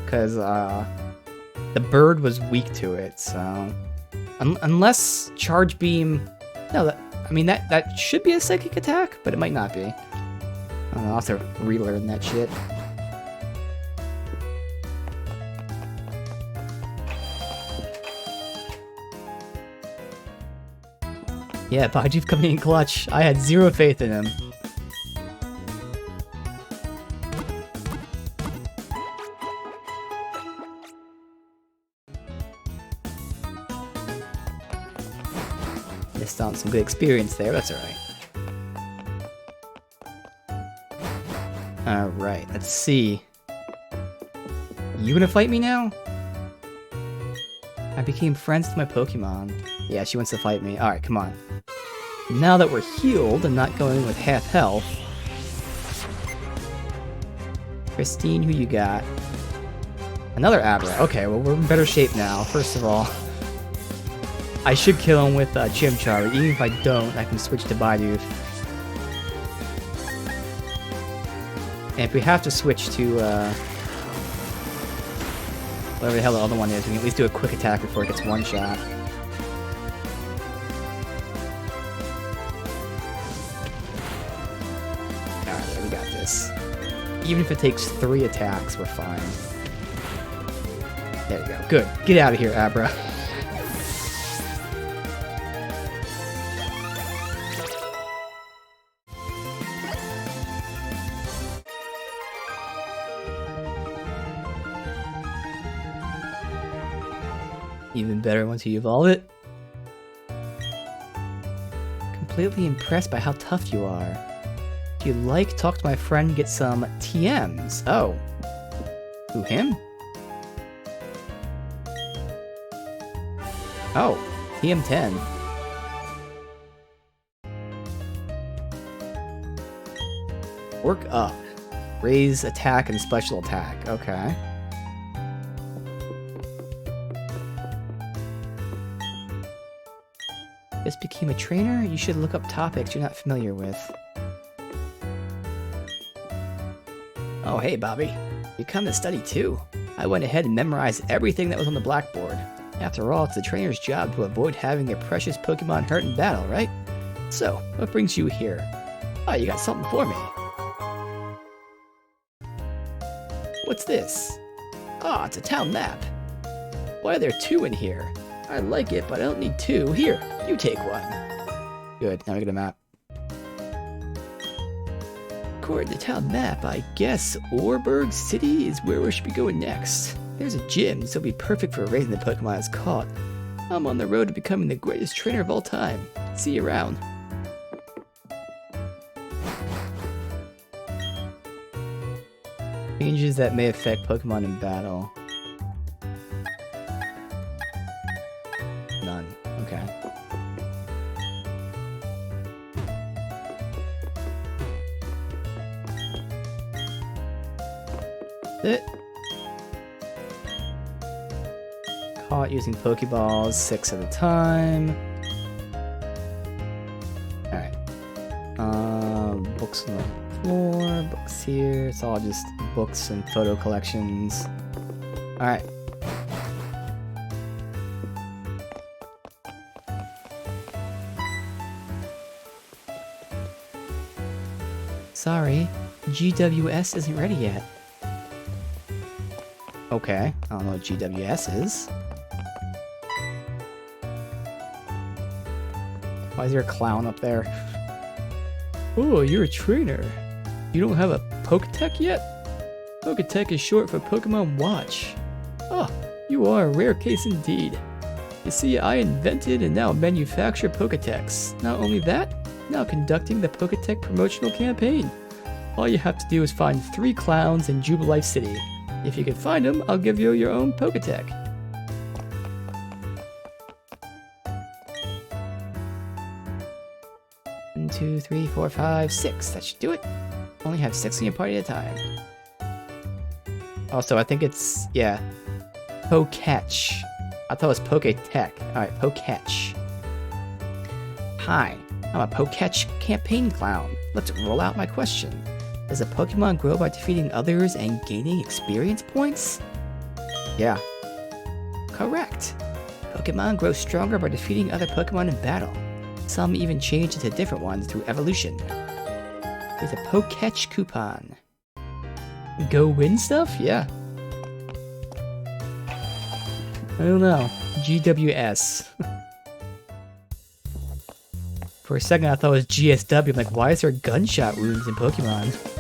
Because, the bird was weak to it, so... Unless Charge Beam... No, I mean, that should be a psychic attack, but it might not be. I don't know, I'll have to relearn that shit. Yeah, Bidoof coming in clutch. I had zero faith in him. Pokemon. Some good experience there, that's alright. Alright, let's see. You gonna fight me now? I became friends with my Pokemon. Yeah, she wants to fight me. Alright, come on. Now that we're healed and not going with half health. Christine, who you got? Another Abra. Okay, well, we're in better shape now. First of all, I should kill him with Chimchar. Even if I don't, I can switch to Bidoof. And if we have to switch to whatever the hell the other one is, we can at least do a quick attack before it gets one shot. Alright, yeah, we got this. Even if it takes 3 attacks, we're fine. There you go. Good. Get out of here, Abra. Even better once you evolve it. Completely impressed by how tough you are. If you'd like, talk to my friend and get some TMs. Oh. Who, him? Oh, TM10. Work up. Raise attack and special attack. Okay. Just became a trainer? You should look up topics you're not familiar with. Oh, hey, Bobby. You come to study too. I went ahead and memorized everything that was on the blackboard. After all, it's the trainer's job to avoid having their precious Pokemon hurt in battle, right? So, what brings you here? Oh, you got something for me. What's this? Ah, it's a town map. Why are there 2 in here? I like it, but I don't need 2. Here, you take one. Good, now we get a map. According to town map, I guess Orberg City is where we should be going next. There's a gym, so it'll be perfect for raising the Pokemon it's caught. I'm on the road to becoming the greatest trainer of all time. See you around. Changes that may affect Pokemon in battle. None. Okay. It. Caught using Pokeballs 6 at a time. Alright. Books on the floor, books here. It's all just books and photo collections. Alright. Sorry, GWS isn't ready yet. Okay, I don't know what GWS is. Why is there a clown up there? Oh, you're a trainer. You don't have a Poketech yet? Poketech is short for Pokemon Watch. Oh, you are a rare case indeed. You see, I invented and now manufacture Poketechs. Not only that, now conducting the Poketech promotional campaign. All you have to do is find 3 clowns in Jubilife City. If you can find them, I'll give you your own Poketech. One, 2, 3, 4, 5, 6. That should do it. Only have 6 in your party at a time. Also, I think it's, yeah, Poketch. I thought it was Poketech. Alright, Poketch. Hi, I'm a Poketch campaign clown. Let's roll out my question. Does a Pokemon grow by defeating others and gaining experience points? Yeah. Correct. Pokemon grow stronger by defeating other Pokemon in battle. Some even change into different ones through evolution. There's a Poketch coupon. Go win stuff? Yeah. I don't know. GWS. For a second I thought it was GSW. I'm like, why is there gunshot wounds in Pokemon?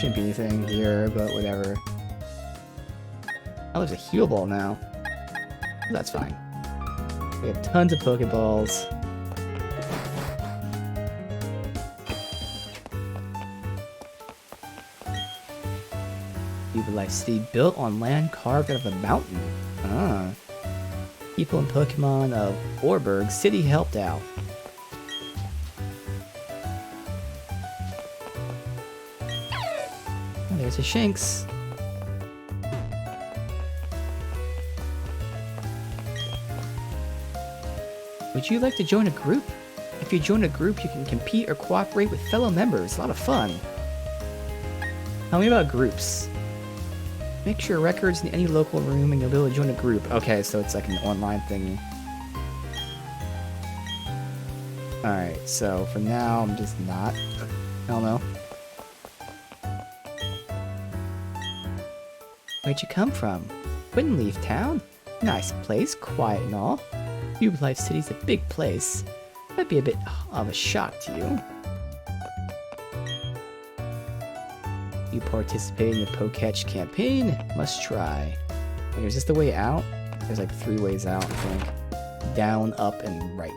shouldn't be anything here, but whatever. Oh, there's a heal ball now. That's fine. We have tons of Pokeballs. Life City built on land carved out of a mountain. Ah. People and Pokemon of Orberg City helped out. Oh, there's a Shanks. Would you like to join a group? If you join a group, you can compete or cooperate with fellow members. A lot of fun. Tell me about groups. Make sure records in any local room and you'll be able to join a group. Okay, so it's like an online thingy. Alright, so for now, I'm just not. I don't know. Where'd you come from? Wouldn't leave town? Nice place, quiet and all. Cube Life City's a big place. Might be a bit of a shock to you. You participate in the Poketch campaign? Must try. Wait, is this the way out? There's like 3 ways out, I think. Down, up, and right.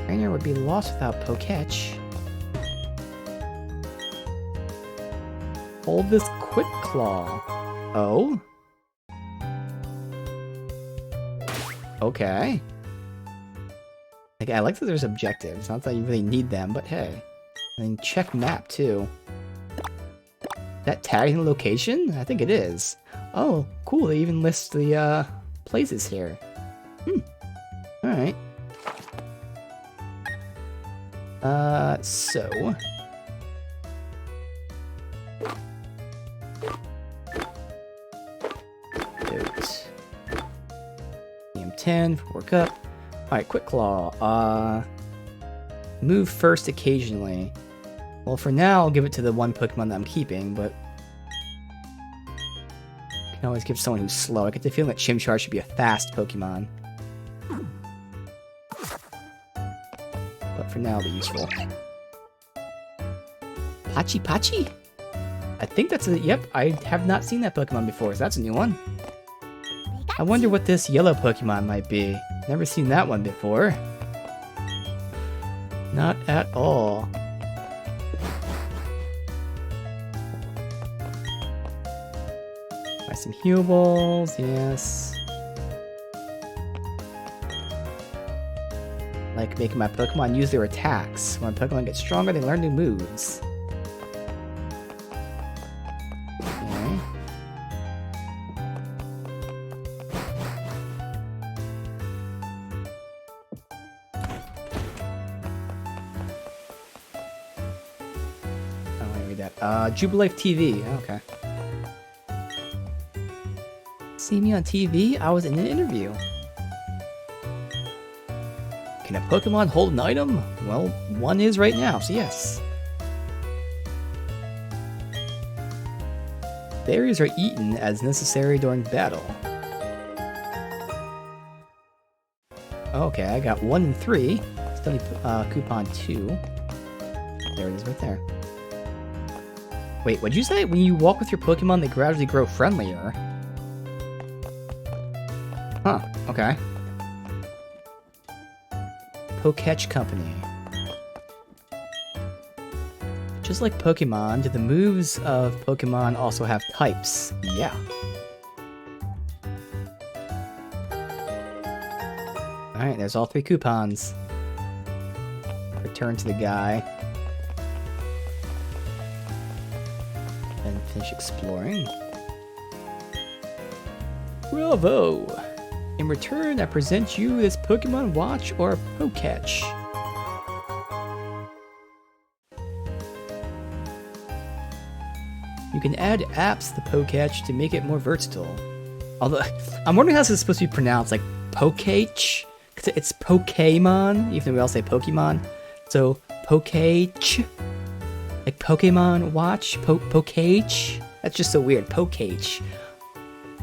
Trainer would be lost without Poketch. Hold this Quick Claw. Oh? Okay. Like, I like that there's objectives. Not that you really need them, but hey. I mean, check map, too. That tagging the location? I think it is. Oh, cool. They even list the, places here. Alright. So... EM10, work up. Alright, Quick Claw. Move first occasionally. Well, for now, I'll give it to the one Pokemon that I'm keeping, but... I can always give someone who's slow. I get the feeling that Chimchar should be a fast Pokemon. But for now, it'll be useful. Pachi Pachi? I think that's a... Yep, I have not seen that Pokemon before, so that's a new one. I wonder what this yellow Pokemon might be. Never seen that one before. Not at all. Buy some heal balls, yes. Like making my Pokemon use their attacks. When Pokemon get stronger, they learn new moves. Jubilife TV, okay. See me on TV? I was in an interview. Can a Pokemon hold an item? Well, one is right now, so yes. Berries are eaten as necessary during battle. Okay, I got 1 and 3. Still need coupon 2. There it is right there. Wait, what'd you say? When you walk with your Pokemon, they gradually grow friendlier. Huh, okay. Poketch Company. Just like Pokemon, do the moves of Pokemon also have types? Yeah. Alright, there's all 3 coupons. Return to the guy. And finish exploring. Bravo! In return, I present you this Pokemon Watch or Poketch. You can add apps to the Poketch to make it more versatile. Although, I'm wondering how this is supposed to be pronounced, like Poketch? Because it's Pokemon, even though we all say Pokemon. So, Poketch. Like Pokemon Watch? Poketch? That's just so weird. Poketch.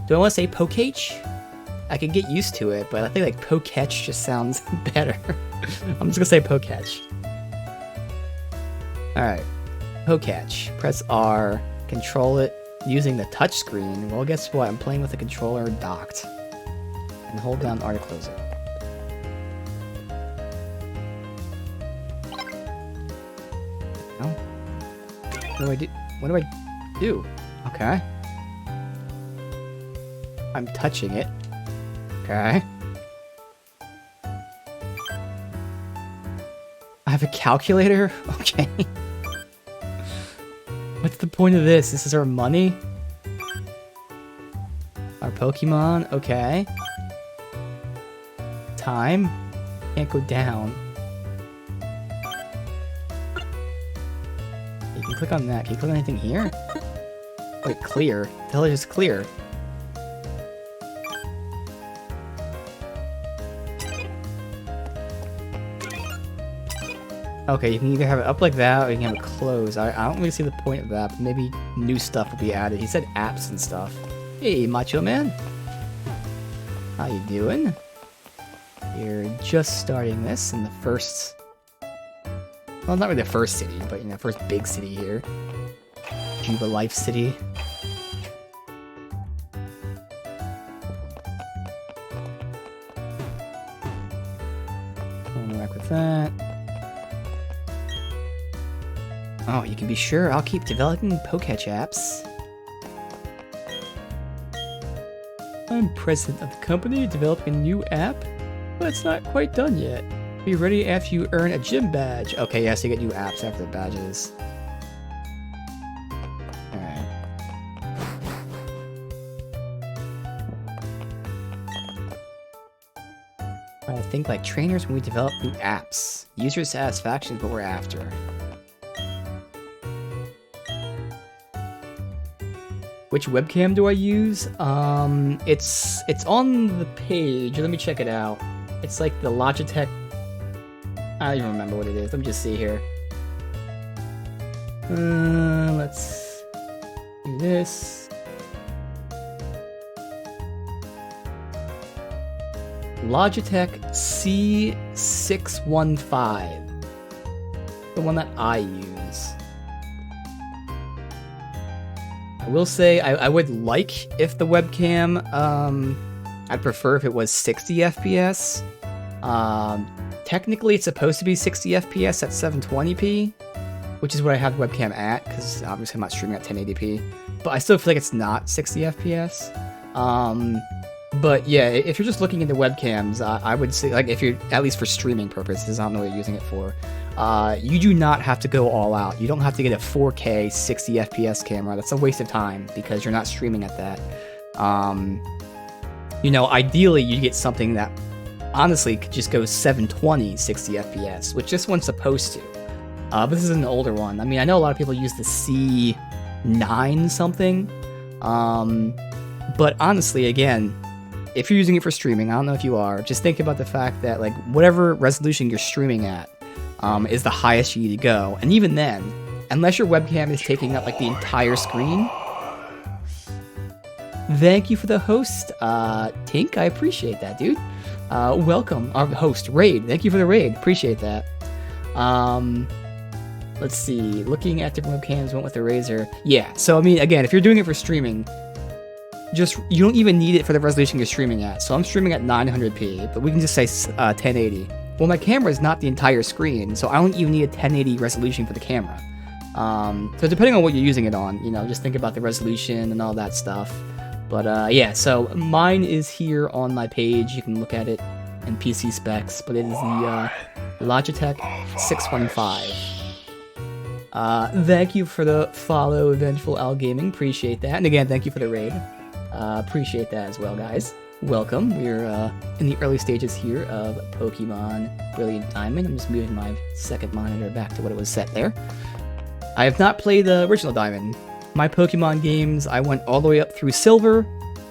Do I want to say Poketch? I could get used to it, but I think like Poketch just sounds better. I'm just gonna say Poketch. Alright. Poketch. Press R. Control it using the touch screen. Well, guess what? I'm playing with the controller docked. And hold down R to close it. Oh. What do I do? What do I do? Okay. I'm touching it. Okay. I have a calculator? Okay. What's the point of this? This is our money? Our Pokemon? Okay. Time? Can't go down. You can click on that. Can you click on anything here? Wait, clear. The hell is clear? Okay, you can either have it up like that, or you can have it closed. I don't really see the point of that, but maybe new stuff will be added. He said apps and stuff. Hey, Macho Man. How you doing? You're just starting this in the first... Well, not really the first city, but, you know, first big city here. Juba Life City. Going back with that. Oh, you can be sure I'll keep developing Poketch apps. I'm president of the company developing a new app, but it's not quite done yet. Be ready after you earn a gym badge. Okay, yes, you get new apps after the badges. Alright. I think like trainers when we develop new apps. User satisfaction is what we're after. Which webcam do I use? It's on the page. Let me check it out. It's like the Logitech. I don't even remember what it is. Let me just see here. Let's do this. Logitech C615. The one that I use. I will say I would like if the webcam, I'd prefer if it was 60 FPS. Technically it's supposed to be 60 FPS at 720p, which is what I have the webcam at, because obviously I'm not streaming at 1080p. But I still feel like it's not 60 FPS. But yeah, if you're just looking into webcams, I would say, like, if you're, at least for streaming purposes, I don't know what you're using it for, you do not have to go all out. You don't have to get a 4K 60 FPS camera. That's a waste of time, because you're not streaming at that. You know, ideally, you get something that, honestly, could just go 720 60 FPS, which this one's supposed to. But this is an older one. I mean, I know a lot of people use the C9 something. But honestly, again, if you're using it for streaming, I don't know if you are, just think about the fact that, like, whatever resolution you're streaming at is the highest you need to go. And even then, unless your webcam is taking up, like, the entire screen. Thank you for the host, Tink. I appreciate that, dude. Welcome, our host, Raid. Thank you for the raid. Appreciate that. Let's see. Looking at different webcams, went with the Razer. Yeah, so, I mean, again, if you're doing it for streaming, you don't even need it for the resolution you're streaming at. So I'm streaming at 900p, but we can just say 1080. Well, my camera is not the entire screen, so I don't even need a 1080 resolution for the camera. So depending on what you're using it on, you know, just think about the resolution and all that stuff. But yeah, so mine is here on my page. You can look at it in PC specs, but it is the Logitech 615. Thank you for the follow, Vengeful Owl Gaming. Appreciate that. And again, thank you for the raid. Appreciate that as well, guys. Welcome. We're in the early stages here of Pokémon Brilliant Diamond. I'm just moving my second monitor back to what it was set there. I have not played the original Diamond. My Pokemon games, I went all the way up through Silver,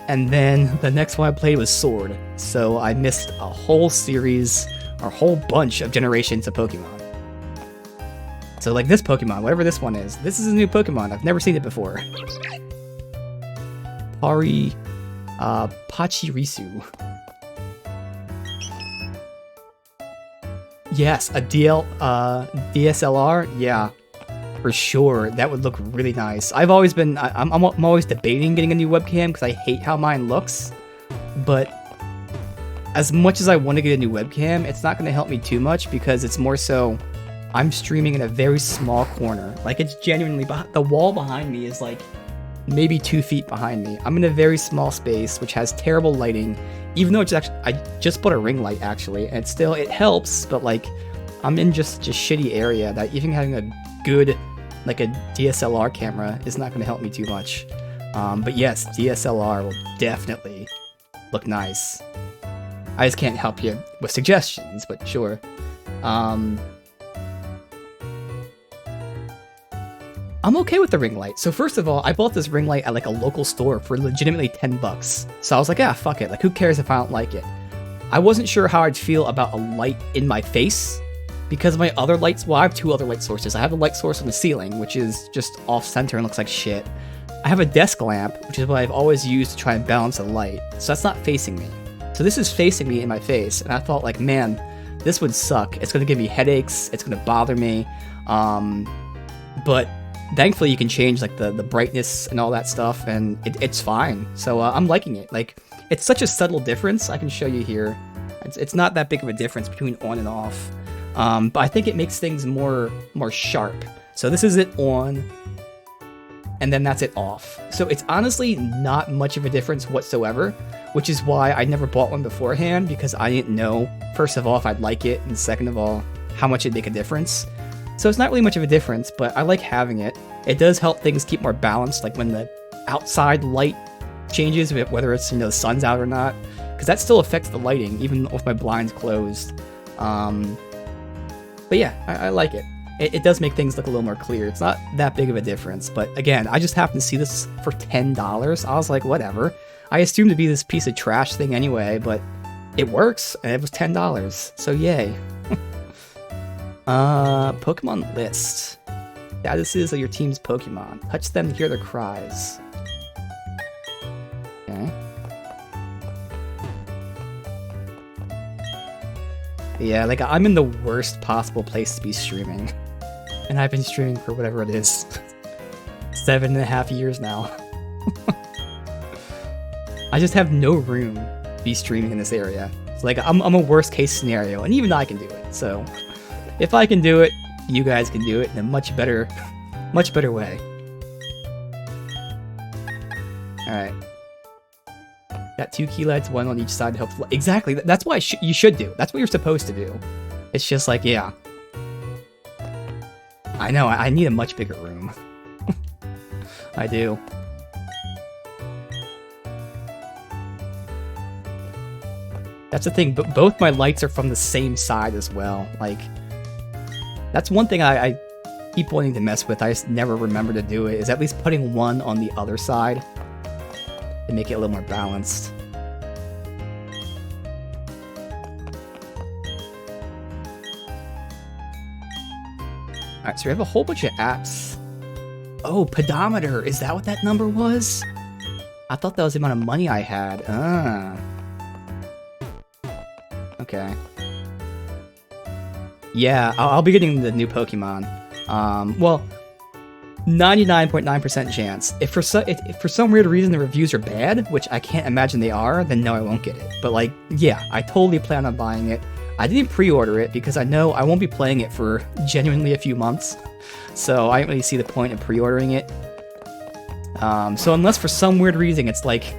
and then the next one I played was Sword. So I missed a whole series, or a whole bunch of generations of Pokemon. So like this Pokemon, whatever this one is, this is a new Pokemon. I've never seen it before. Pachirisu. Yes, a DSLR? Yeah. For sure, that would look really nice. I've always been, I'm always debating getting a new webcam because I hate how mine looks. But as much as I want to get a new webcam, it's not going to help me too much because it's more so I'm streaming in a very small corner. Like, it's genuinely, the wall behind me is like maybe 2 feet behind me. I'm in a very small space, which has terrible lighting, even though it's actually, I just bought a ring light actually, and it helps, but like, I'm in just a shitty area that even having a good, like a DSLR camera is not going to help me too much. But yes, DSLR will definitely look nice. I just can't help you with suggestions, but sure. I'm okay with the ring light. So first of all, I bought this ring light at like a local store for legitimately 10 bucks. So I was like, ah, fuck it. Like, who cares if I don't like it? I wasn't sure how I'd feel about a light in my face because my other lights, well, I have 2 other light sources. I have a light source on the ceiling, which is just off center and looks like shit. I have a desk lamp, which is what I've always used to try and balance the light. So that's not facing me. So this is facing me in my face. And I thought like, man, this would suck. It's going to give me headaches. It's going to bother me. But thankfully you can change like the brightness and all that stuff, and it's fine. So I'm liking it. Like, it's such a subtle difference. I can show you here. It's not that big of a difference between on and off. But I think it makes things more sharp. So this is it on, and then that's it off. So it's honestly not much of a difference whatsoever, which is why I never bought one beforehand, because I didn't know, first of all, if I'd like it, and second of all, how much it'd make a difference. So it's not really much of a difference, but I like having it. It does help things keep more balanced, like when the outside light changes, whether it's, you know, the sun's out or not, because that still affects the lighting, even with my blinds closed. But yeah, I like it. It does make things look a little more clear. It's not that big of a difference, but again, I just happened to see this for $10. I was like, whatever. I assumed to be this piece of trash thing anyway, but it works, and it was $10, so yay. Pokemon list. Statuses of your team's Pokemon. Touch them to hear their cries. Okay. Yeah, like, I'm in the worst possible place to be streaming. And I've been streaming for whatever it is. 7.5 years now. I just have no room to be streaming in this area. It's like, I'm a worst case scenario, and even I can do it, so... If I can do it, you guys can do it in a much better way. Alright. Got 2 key lights, 1 on each side to help... Exactly, that's what you should do. That's what you're supposed to do. It's just like, yeah. I know, I need a much bigger room. I do. That's the thing, but both my lights are from the same side as well. Like, that's one thing I keep wanting to mess with. I just never remember to do it, is at least putting one on the other side to make it a little more balanced. Alright, so we have a whole bunch of apps. Oh, pedometer! Is that what that number was? I thought that was the amount of money I had. Ah. Okay. Yeah, I'll be getting the new Pokemon. Well, 99.9% chance. If for some weird reason the reviews are bad, which I can't imagine they are, then no, I won't get it. But like, yeah, I totally plan on buying it. I didn't pre-order it because I know I won't be playing it for genuinely a few months. So I don't really see the point of pre-ordering it. So unless for some weird reason it's like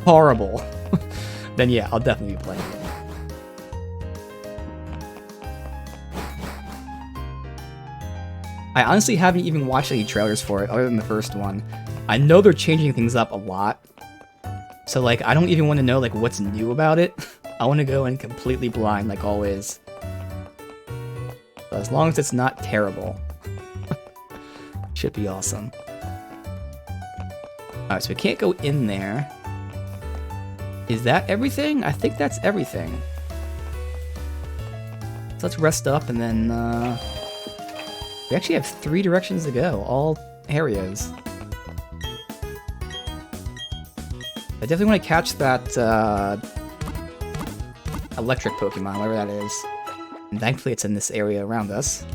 horrible, then yeah, I'll definitely be playing it. I honestly haven't even watched any trailers for it other than the first one. I know they're changing things up a lot. So like, I don't even want to know like what's new about it. I want to go in completely blind like always. But as long as it's not terrible. Should be awesome. Alright, so we can't go in there. Is that everything? I think that's everything. So let's rest up and then we actually have 3 directions to go, all areas. I definitely want to catch that electric Pokemon, whatever that is. And thankfully it's in this area around us.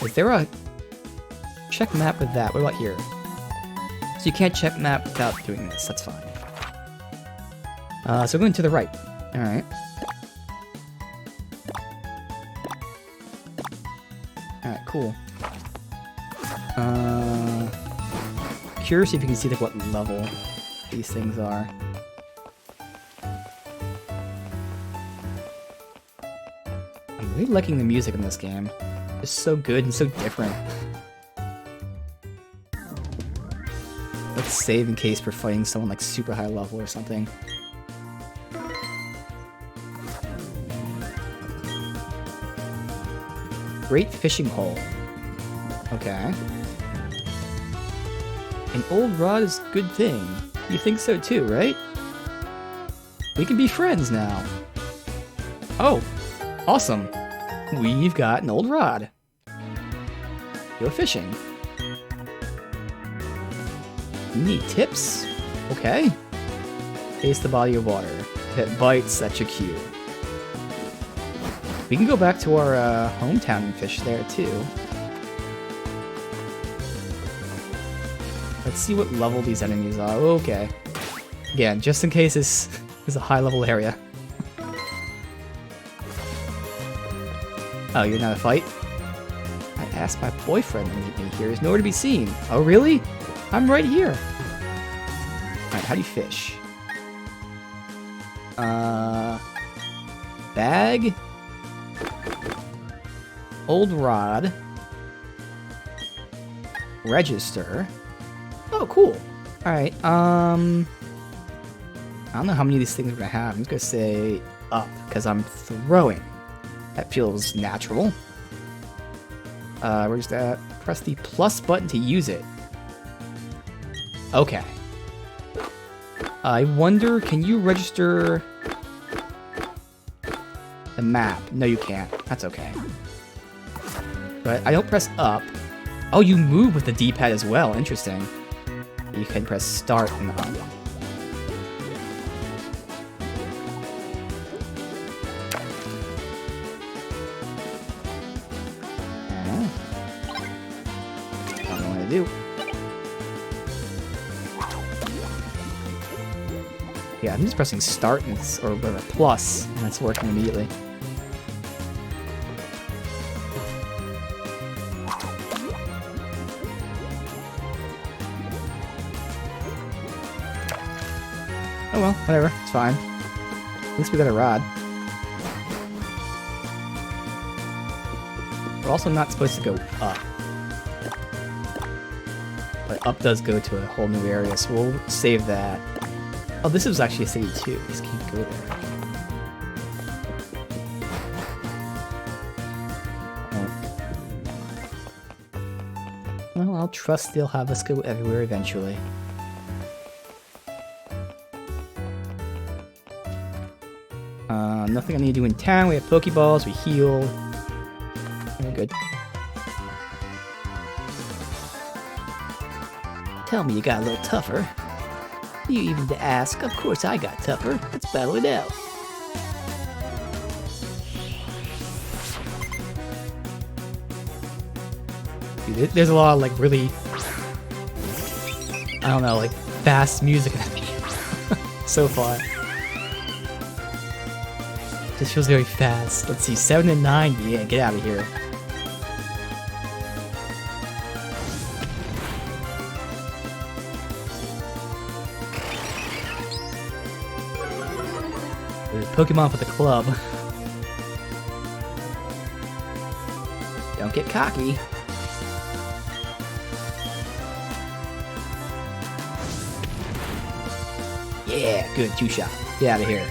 Is there a check map with that? What about here? So you can't check map without doing this. That's fine. So going to the right. All right. All right. Cool. Curious if you can see like what level these things are. I'm really liking the music in this game. It's so good and so different. Let's save in case we're fighting someone like super high level or something. Great fishing hole. Okay. An old rod is a good thing. You think so too, right? We can be friends now. Oh, awesome. We've got an old rod. Go fishing. Need tips? Okay. Taste the body of water. If it bites, that's your cue. We can go back to our hometown and fish there too. Let's see what level these enemies are. Okay. Again, just in case this is a high level area. Oh, you're not a fight? I asked my boyfriend to meet me here. He's nowhere to be seen. Oh, really? I'm right here. Alright, how do you fish? Bag. Old rod. Register. Oh, cool. Alright, I don't know how many of these things we're gonna have. I'm just gonna say up, because I'm throwing. That feels natural. Where's that? Press the plus button to use it. Okay. I wonder, can you register the map? No, you can't. That's okay. But I don't press up. Oh, you move with the D-pad as well. Interesting. You can press start and up. Don't know what to do. Yeah, I'm just pressing start and or whatever, plus, and it's working immediately. Oh well, whatever, it's fine. At least we got a rod. We're also not supposed to go up. But up does go to a whole new area, so we'll save that. Oh, this was actually a city too. We just can't go there. Oh. Well, I'll trust they'll have us go everywhere eventually. Nothing I need to do in town. We have Pokeballs, we healed. We're good. Tell me you got a little tougher. You even to ask, of course I got tougher. Let's battle it out. Dude, there's a lot of like really, I don't know, like fast music in the game so far. This feels very fast. Let's see, 7 and 9. Yeah, get out of here. Pokemon for the club. Don't get cocky. Yeah, good, 2-shot. Get out of here.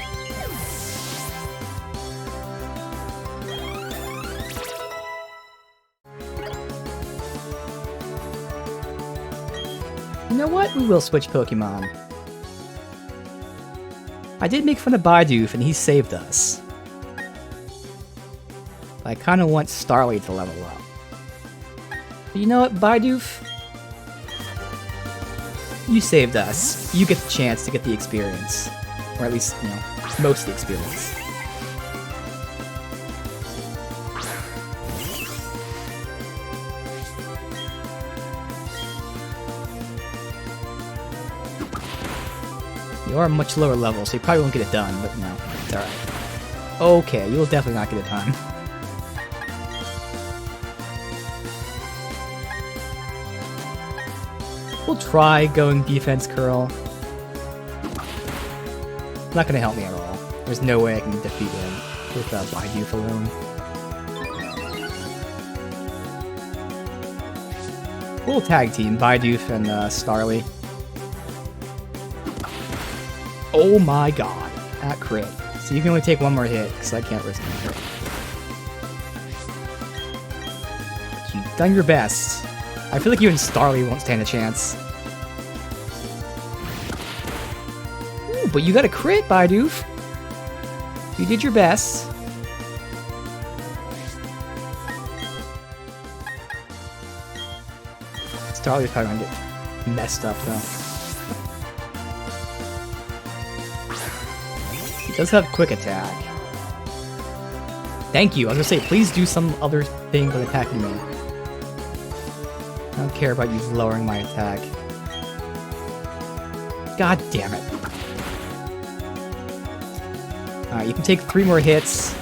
You know what? We will switch Pokemon. I did make fun of Bidoof, and he saved us. I kind of want Starly to level up. But you know what, Bidoof? You saved us. You get the chance to get the experience. Or at least, you know, most of the experience. You are much lower level, so you probably won't get it done, but no, it's alright. Okay, you will definitely not get it done. We'll try going defense curl. Not gonna help me at all. There's no way I can defeat him with Bidoof alone. We'll tag team Bidoof and Starly. Oh my god, that crit. So you can only take one more hit, because I can't risk it. You've done your best. I feel like you and Starly won't stand a chance. Ooh, but you got a crit, Bidoof. You did your best. Starly's probably gonna get messed up, though. He does have quick attack. Thank you. I was gonna say, please do some other thing but attacking me. I don't care about you lowering my attack. God damn it. Alright, you can take 3 more hits.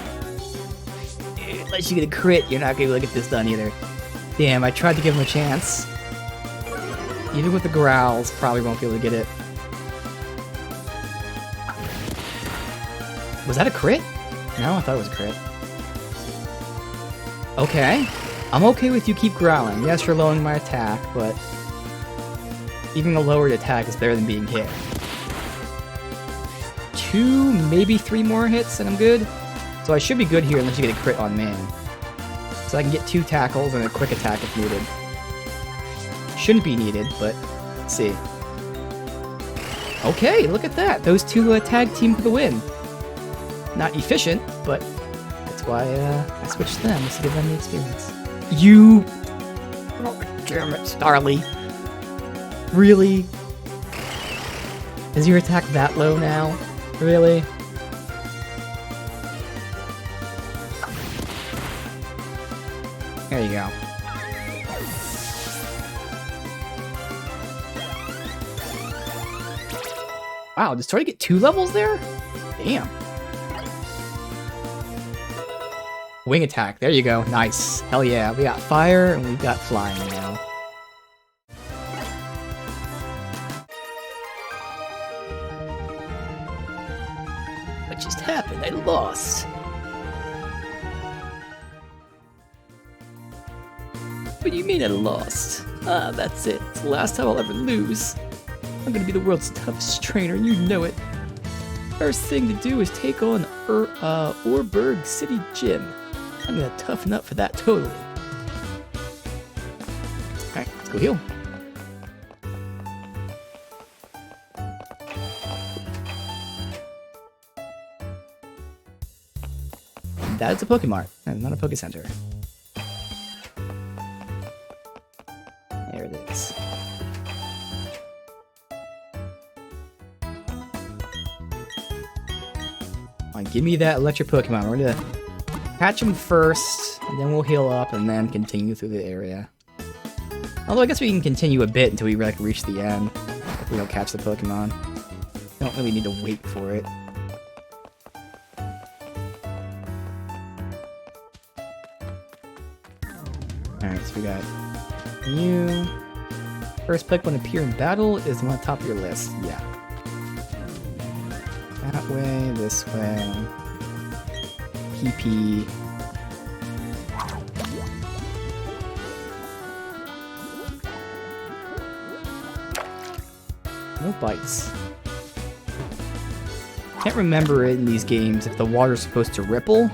Unless you get a crit, you're not gonna be able to get this done either. Damn, I tried to give him a chance. Even with the growls, probably won't be able to get it. Was that a crit? No, I thought it was a crit. Okay. I'm okay with you keep growling. Yes, you're lowering my attack, but even a lowered attack is better than being hit. 2, maybe 3 more hits and I'm good. So I should be good here unless you get a crit on me. So I can get 2 tackles and a quick attack if needed. Shouldn't be needed, but let's see. Okay, look at that. Those 2 tag team for the win. Not efficient, but that's why I switched them, just to give them the experience. You... Oh, damn it, Starly. Really? Is your attack that low now? Really? There you go. Wow, did Starly get 2 levels there? Damn. Wing attack, there you go, nice. Hell yeah, we got fire and we got flying now. What just happened? I lost. What do you mean I lost? Ah, that's it. It's the last time I'll ever lose. I'm gonna be the world's toughest trainer, and you know it. First thing to do is take on Orberg City Gym. I'm gonna toughen up for that totally. Alright, let's go heal. That is a Pokemart, and not a Pokecenter. There it is. Alright, give me that electric Pokemon. We're gonna catch him first, and then we'll heal up, and then continue through the area. Although I guess we can continue a bit until we like reach the end, if we don't catch the Pokemon. We don't really need to wait for it. Alright, so we got you. First Pokemon to appear in battle is on the top of your list. Yeah. That way, this way. PP. No bites. Can't remember in these games if the water's supposed to ripple.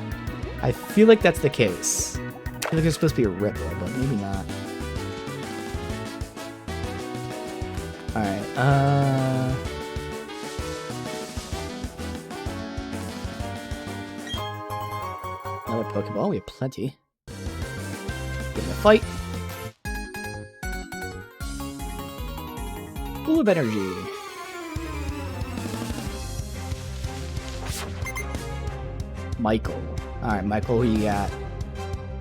I feel like that's the case. I feel like there's supposed to be a ripple, but maybe not. Alright, another Pokeball, we have plenty. Give him a fight. Full of energy. Michael. Alright, Michael, who you got?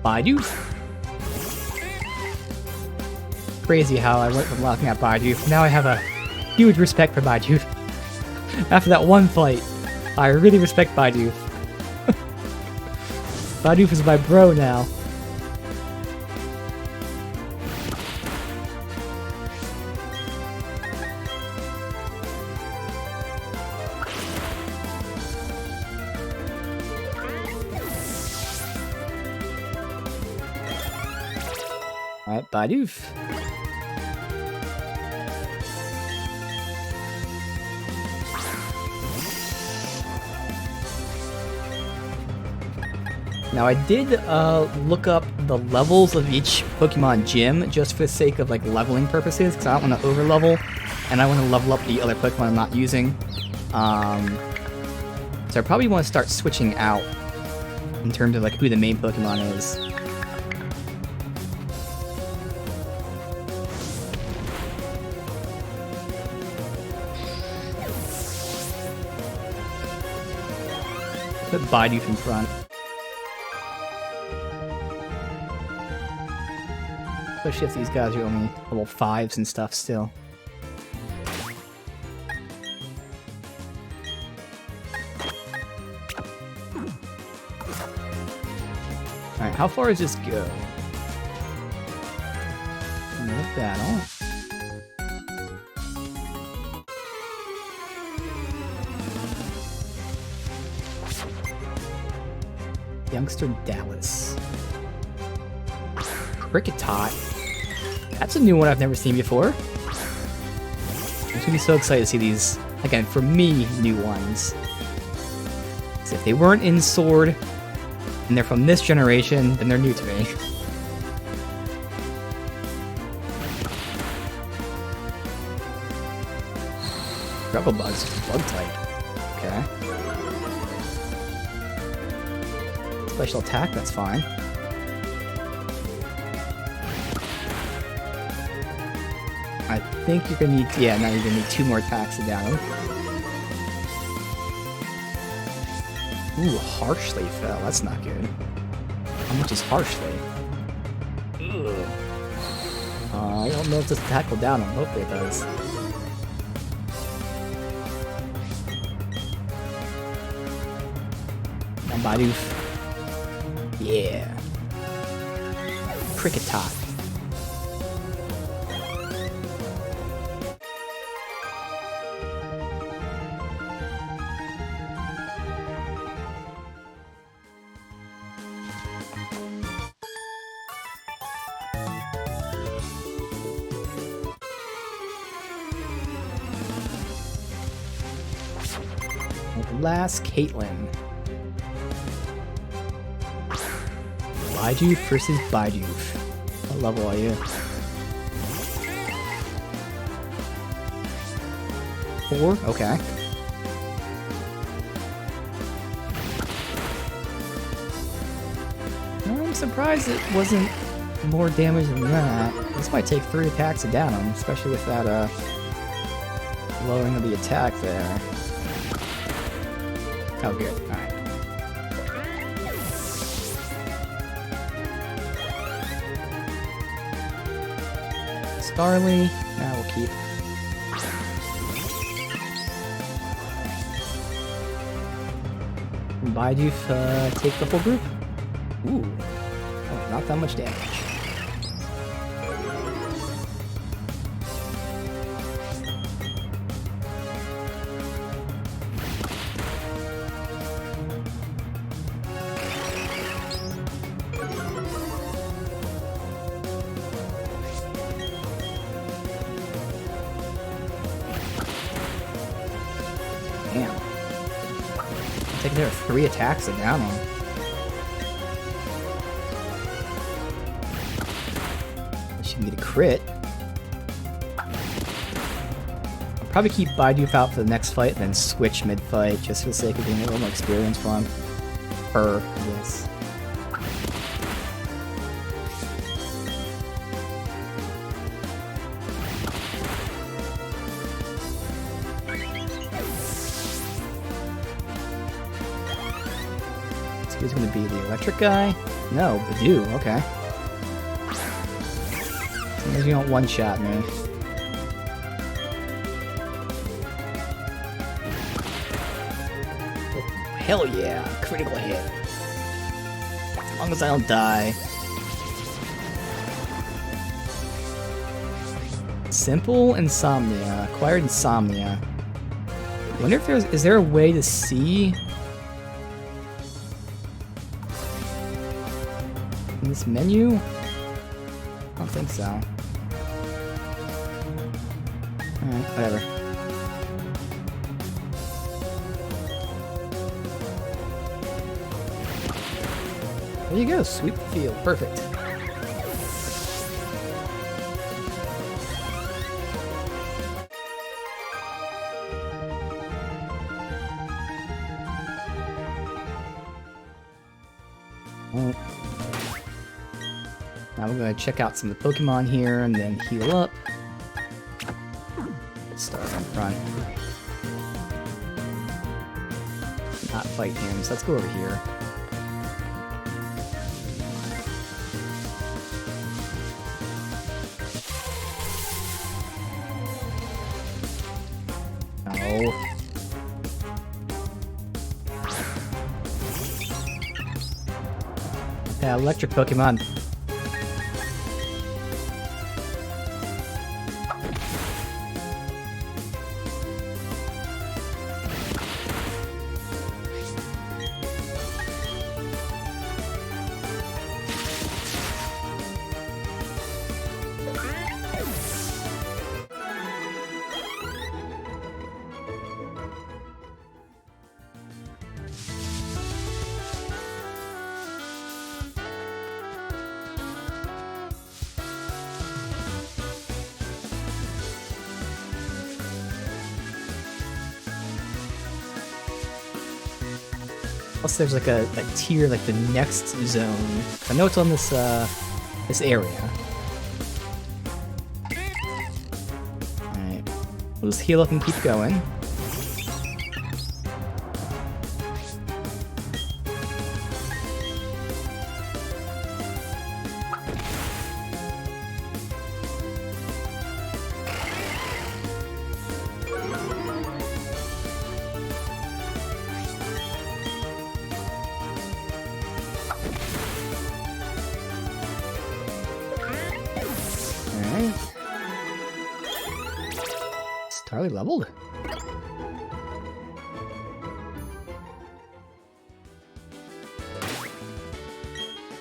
Bidoof. Crazy how I went from laughing at Bidoof. Now I have a huge respect for Bidoof. After that one fight, I really respect Baidu. Baidu is my bro now. Alright, Baidu. Now I did look up the levels of each Pokemon gym just for the sake of like leveling purposes, because I don't want to over level, and I want to level up the other Pokemon I'm not using. So I probably want to start switching out in terms of like who the main Pokemon is. Put Baidu in front. Especially if these guys are only level 5s and stuff still. Alright, how far does this go? Not battle. Youngster Dallas. Cricketot. That's a new one I've never seen before. I'm gonna be so excited to see these, again, for me, new ones. So if they weren't in Sword, and they're from this generation, then they're new to me. Rebel Buzz, Bug type. Okay. Special attack, that's fine. I think you're gonna need, yeah, now you're gonna need 2 more attacks to down him. Ooh, Harshly fell, that's not good. How much is Harshly? Ugh. I don't know if this attack will down him, hopefully it does. Now Baidu. Yeah. Cricketot. Last Caitlyn. Baidu versus Baidu. What level are you? 4? Okay. I'm surprised it wasn't more damage than that. This might take 3 attacks to down him, especially with that lowering of the attack there. Oh, good. Alright. Starly. Now we'll keep. Baidu take the full group. Ooh. Oh, not that much damage. Damn. I think there are 3 attacks to down him. This should be the crit. I'll probably keep Baidu out for the next fight, then switch mid-fight, just for the sake of getting a little more experience from her, I guess. Who's gonna be the electric guy? No, Baidu, okay. Sometimes you don't one-shot me. Hell yeah, critical hit. As long as I don't die. Simple insomnia. Acquired insomnia. I wonder if is there a way to see in this menu? I don't think so. Alright, whatever. There you go, sweep the field. Perfect. Oh. Now we're going to check out some of the Pokemon here and then heal up. Let's start in front. Not fight him, so let's go over here. No. Yeah, electric Pokemon. Plus there's like a tier, like the next zone. I know it's on this this area. Alright. We'll just heal up and keep going. Starly leveled.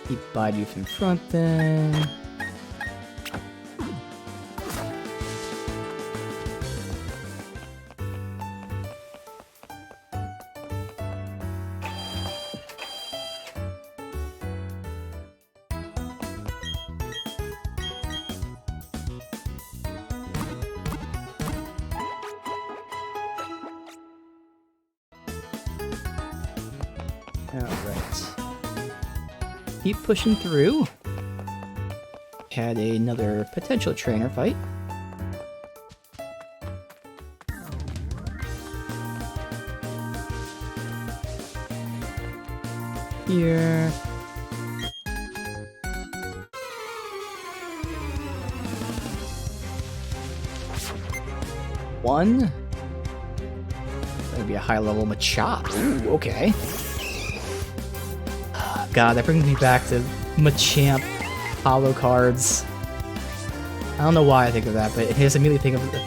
Keep Bidoof in front then. Alright. Keep pushing through. Had another potential trainer fight. Here. One. That'd be a high level Machop. Ooh, okay. God, that brings me back to Machamp holo cards. I don't know why I think of that, but it just immediately think of the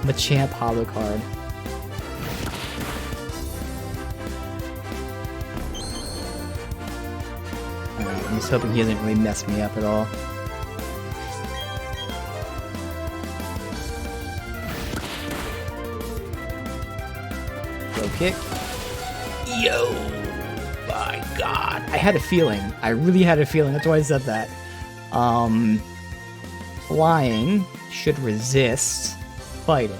Machamp holo card. Alright, I'm just hoping he doesn't really mess me up at all. Low kick. Yo! My God, I had a feeling. I really had a feeling. That's why I said that. Flying should resist fighting.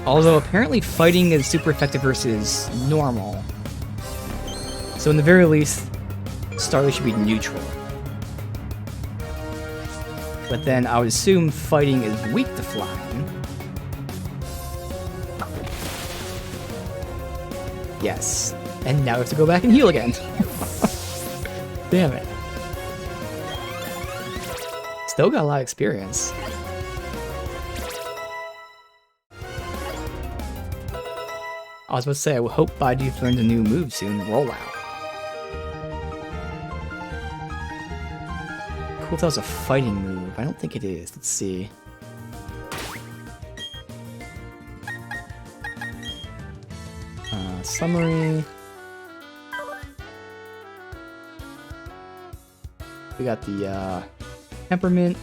Although apparently fighting is super effective versus normal. So in the very least, Starly should be neutral. But then I would assume fighting is weak to flying. Yes. And now we have to go back and heal again. Damn it. Still got a lot of experience. I was about to say, I hope Baidu learns a new move soon. Rollout. Cool, that was a fighting move. I don't think it is. Let's see. Summary. We got the temperament,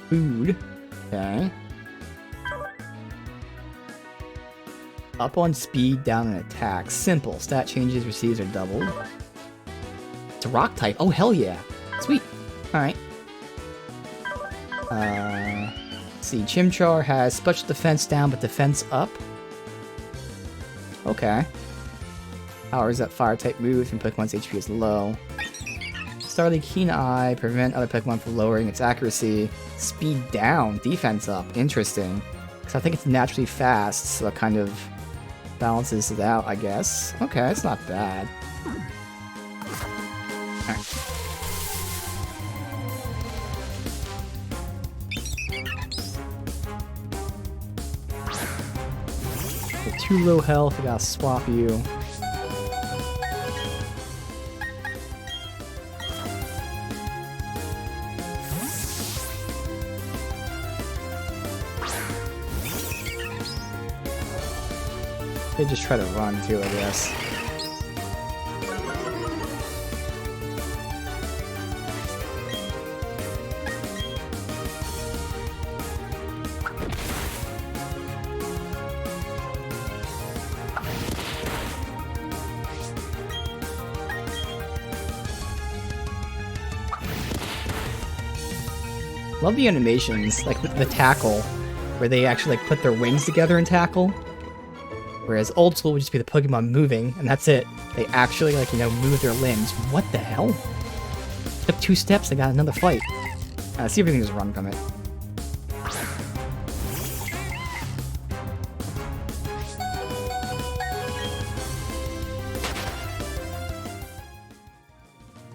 food. Okay. Up on speed, down on attack. Simple. Stat changes, receives are doubled. It's a rock type. Oh, hell yeah. Sweet. Alright. Let's see. Chimchar has special defense down, but defense up. Okay. Powers up fire type moves when Pokemon's HP is low. Starly Keen Eye, prevent other Pokemon from lowering its accuracy. Speed down, defense up. Interesting. Because I think it's naturally fast, so it kind of balances it out, I guess. Okay, it's not bad. Alright. With too low health, I gotta swap you. They just try to run too, I guess. Love the animations, like the tackle, where they actually like put their wings together and tackle. Whereas old school would just be the Pokemon moving, and that's it. They actually, like, you know, move their limbs. What the hell? Took 2 steps and got another fight. See if we can just run from it.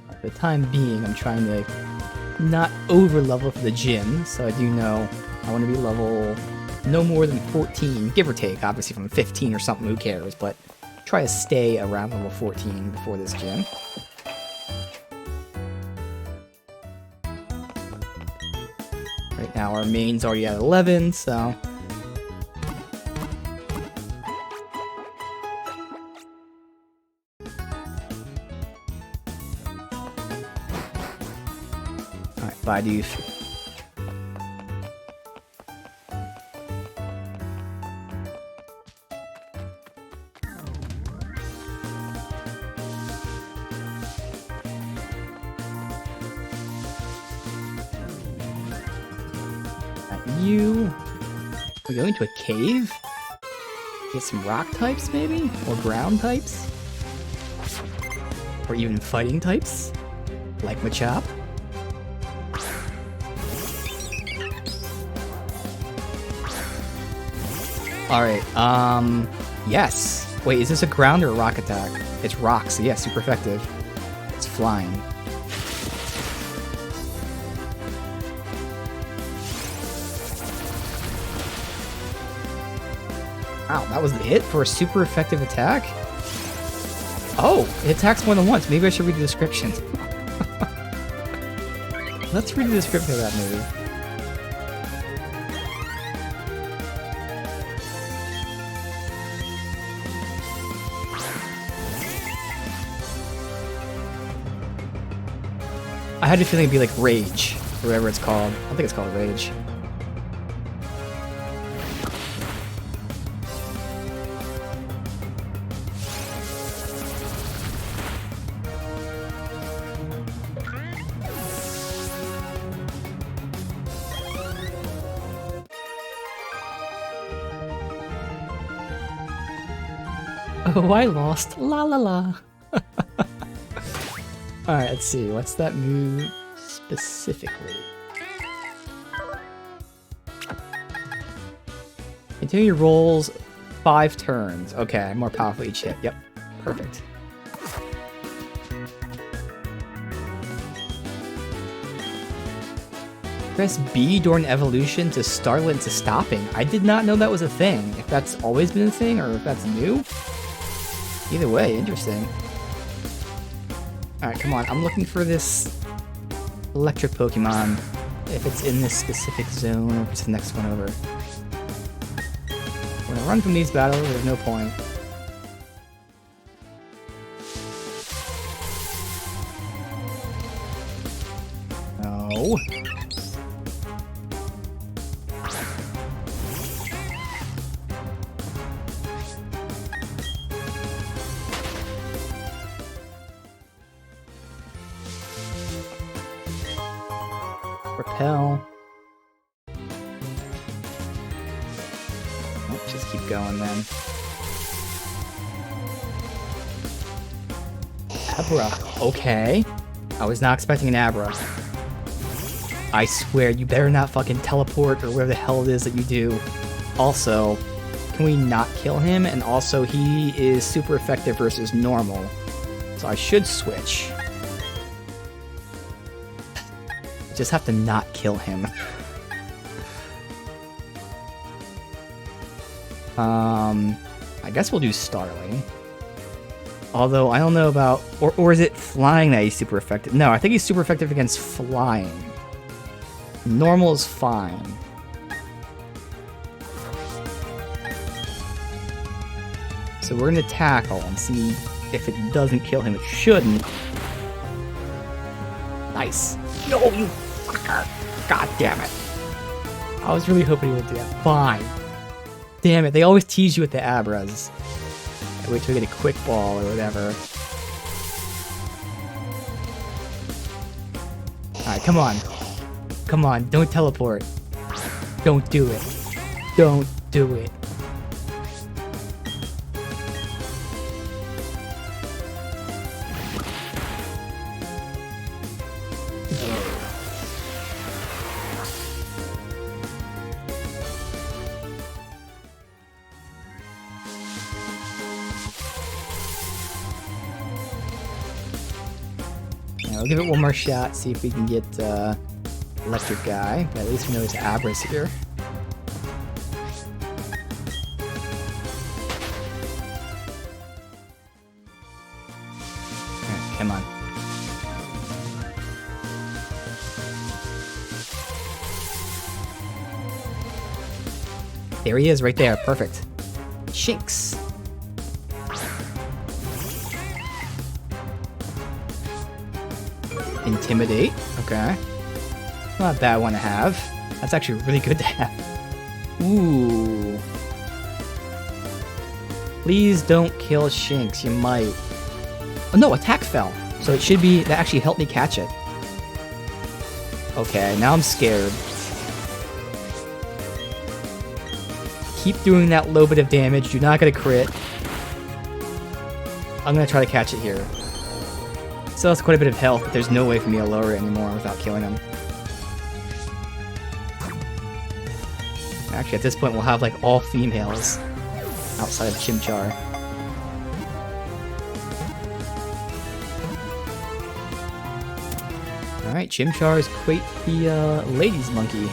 For the time being, I'm trying to not over-level for the gym, so I do know I want to be level no more than 14, give or take. Obviously, if I'm 15 or something, who cares? But try to stay around level 14 before this gym. Right now, our main's already at 11, so... Alright, Baidu. You... We're going to a cave? Get some rock types, maybe? Or ground types? Or even fighting types? Like Machop? Alright, yes. Wait, is this a ground or a rock attack? It's rock, so yeah, super effective. It's flying. Wow, that was the hit for a super effective attack? Oh, it attacks more than once. Maybe I should read the description. Let's read the description of that move. I had a feeling it'd be like Rage, or whatever it's called. I think it's called Rage. Oh, I lost. La la la. Alright, let's see. What's that move specifically? Continue your rolls 5 turns. Okay, more powerful each hit. Yep, perfect. Press B during evolution to startle it into stopping. I did not know that was a thing. If that's always been a thing or if that's new. Either way, interesting. Alright, come on. I'm looking for this electric Pokemon. If it's in this specific zone or if it's the next one over. When I run from these battles, there's no point. No. Repel. Let's just keep going then. Abra. Okay. I was not expecting an Abra. I swear, you better not fucking teleport or whatever the hell it is that you do. Also, can we not kill him? And also, he is super effective versus normal. So I should switch. Just have to not kill him. I guess we'll do Starling. Although, I don't know about... Or is it flying that he's super effective? No, I think he's super effective against flying. Normal is fine. So we're gonna tackle and see if it doesn't kill him. It shouldn't. Nice. No, you fucker. God damn it. I was really hoping he would do that. Fine. Damn it, they always tease you with the Abras. I wait till we get a quick ball or whatever. Alright, come on. Come on, don't teleport. Don't do it. Don't do it. We'll give it one more shot, see if we can get Electric Guy, but at least we know his Abra's here. Alright, come on. There he is, right there, perfect. Shinx. Intimidate, okay. Not a bad one to have. That's actually really good to have. Ooh. Please don't kill Shinx, you might. Oh no, attack fell. So it should be, that actually helped me catch it. Okay, now I'm scared. Keep doing that low bit of damage, do not get a crit. I'm gonna try to catch it here. Still has quite a bit of health, but there's no way for me to lower it anymore without killing him. Actually, at this point, we'll have like all females outside of Chimchar. Alright, Chimchar is quite the ladies' monkey.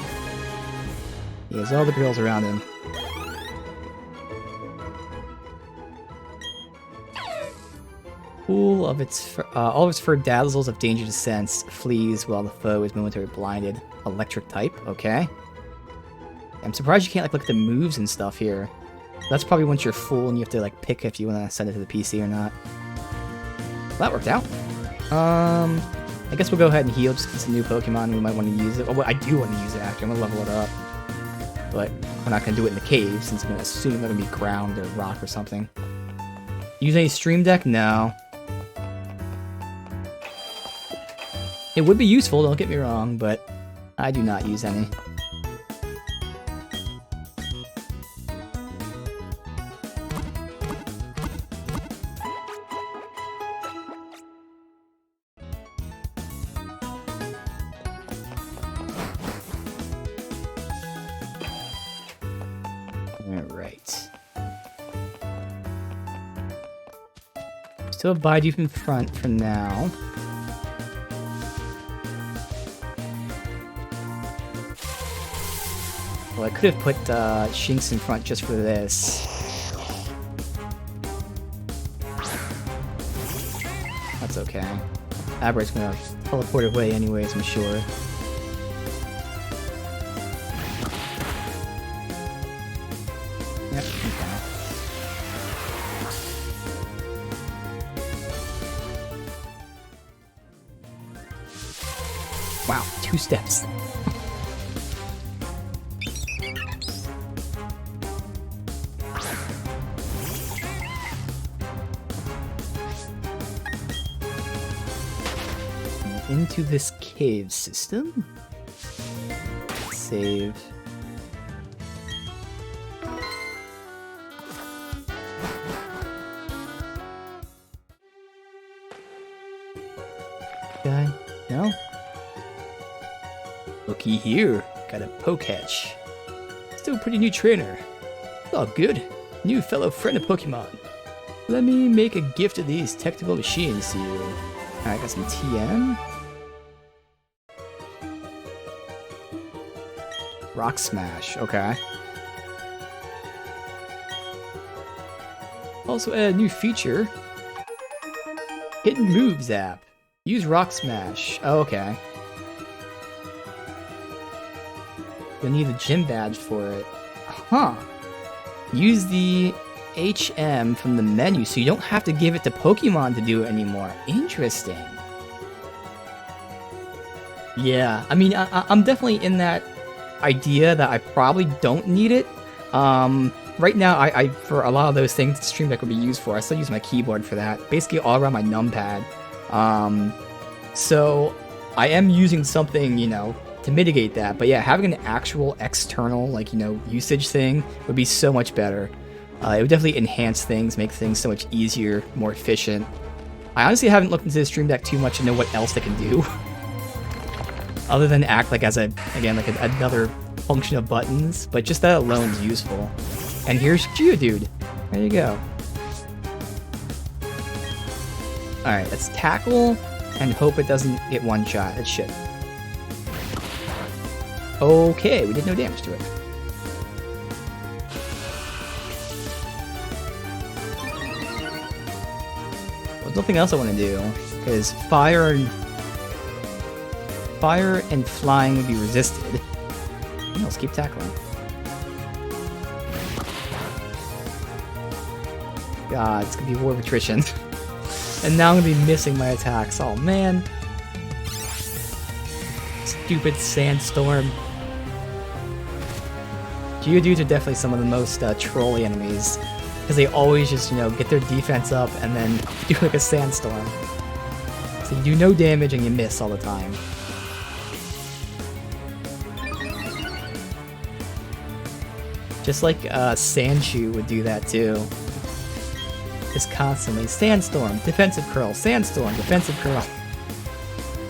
He has all the girls around him. All of its fur dazzles of danger to sense, flees while the foe is momentarily blinded. Electric type, okay. I'm surprised you can't like look at the moves and stuff here. That's probably once you're full and you have to like pick if you want to send it to the PC or not. Well, that worked out. I guess we'll go ahead and heal just because it's a new Pokemon. We might want to use it. Oh, I do want to use it actually. I'm gonna level it up, but we're not gonna do it in the cave since I'm gonna assume it's gonna be ground or rock or something. Use any stream deck? No. It would be useful, don't get me wrong, but I do not use any. Alright. Still abide you from front for now. Well, I could have put Shinx in front just for this. That's okay. Aberrate's gonna teleport away anyways, I'm sure. Yep, okay. Wow, 2 steps. Into this cave system. Save. Guy? No? Looky here. Got a Poketch. Still a pretty new trainer. Oh, good. New fellow friend of Pokemon. Let me make a gift of these technical machines to you. Alright, got some TM. Rock Smash, okay. Also add a new feature. Hidden Moves app. Use Rock Smash. Oh, okay. You'll need the gym badge for it. Huh. Use the HM from the menu so you don't have to give it to Pokemon to do it anymore. Interesting. Yeah, I mean, I'm definitely in that idea that I probably don't need it. Right now, I for a lot of those things the Stream Deck would be used for, I still use my keyboard for that. Basically all around my numpad. So I am using something, you know, to mitigate that. But yeah, having an actual external, like, you know, usage thing would be so much better. It would definitely enhance things, make things so much easier, more efficient. I honestly haven't looked into the Stream Deck too much to know what else they can do. Other than act like as another function of buttons, but just that alone is useful. And here's Geodude. There you go. Alright, let's tackle and hope it doesn't get one shot. It should. Okay, we did no damage to it. There's nothing else I want to do, because fire and flying would be resisted. Yeah, let's keep tackling. God, it's gonna be war of attrition. And now I'm gonna be missing my attacks. Oh man. Stupid sandstorm. Geodudes are definitely some of the most trolly enemies. Because they always just, you know, get their defense up and then do like a sandstorm. So you do no damage and you miss all the time. Just like Sandshrew would do that too. Just constantly. Sandstorm, defensive curl, sandstorm, defensive curl.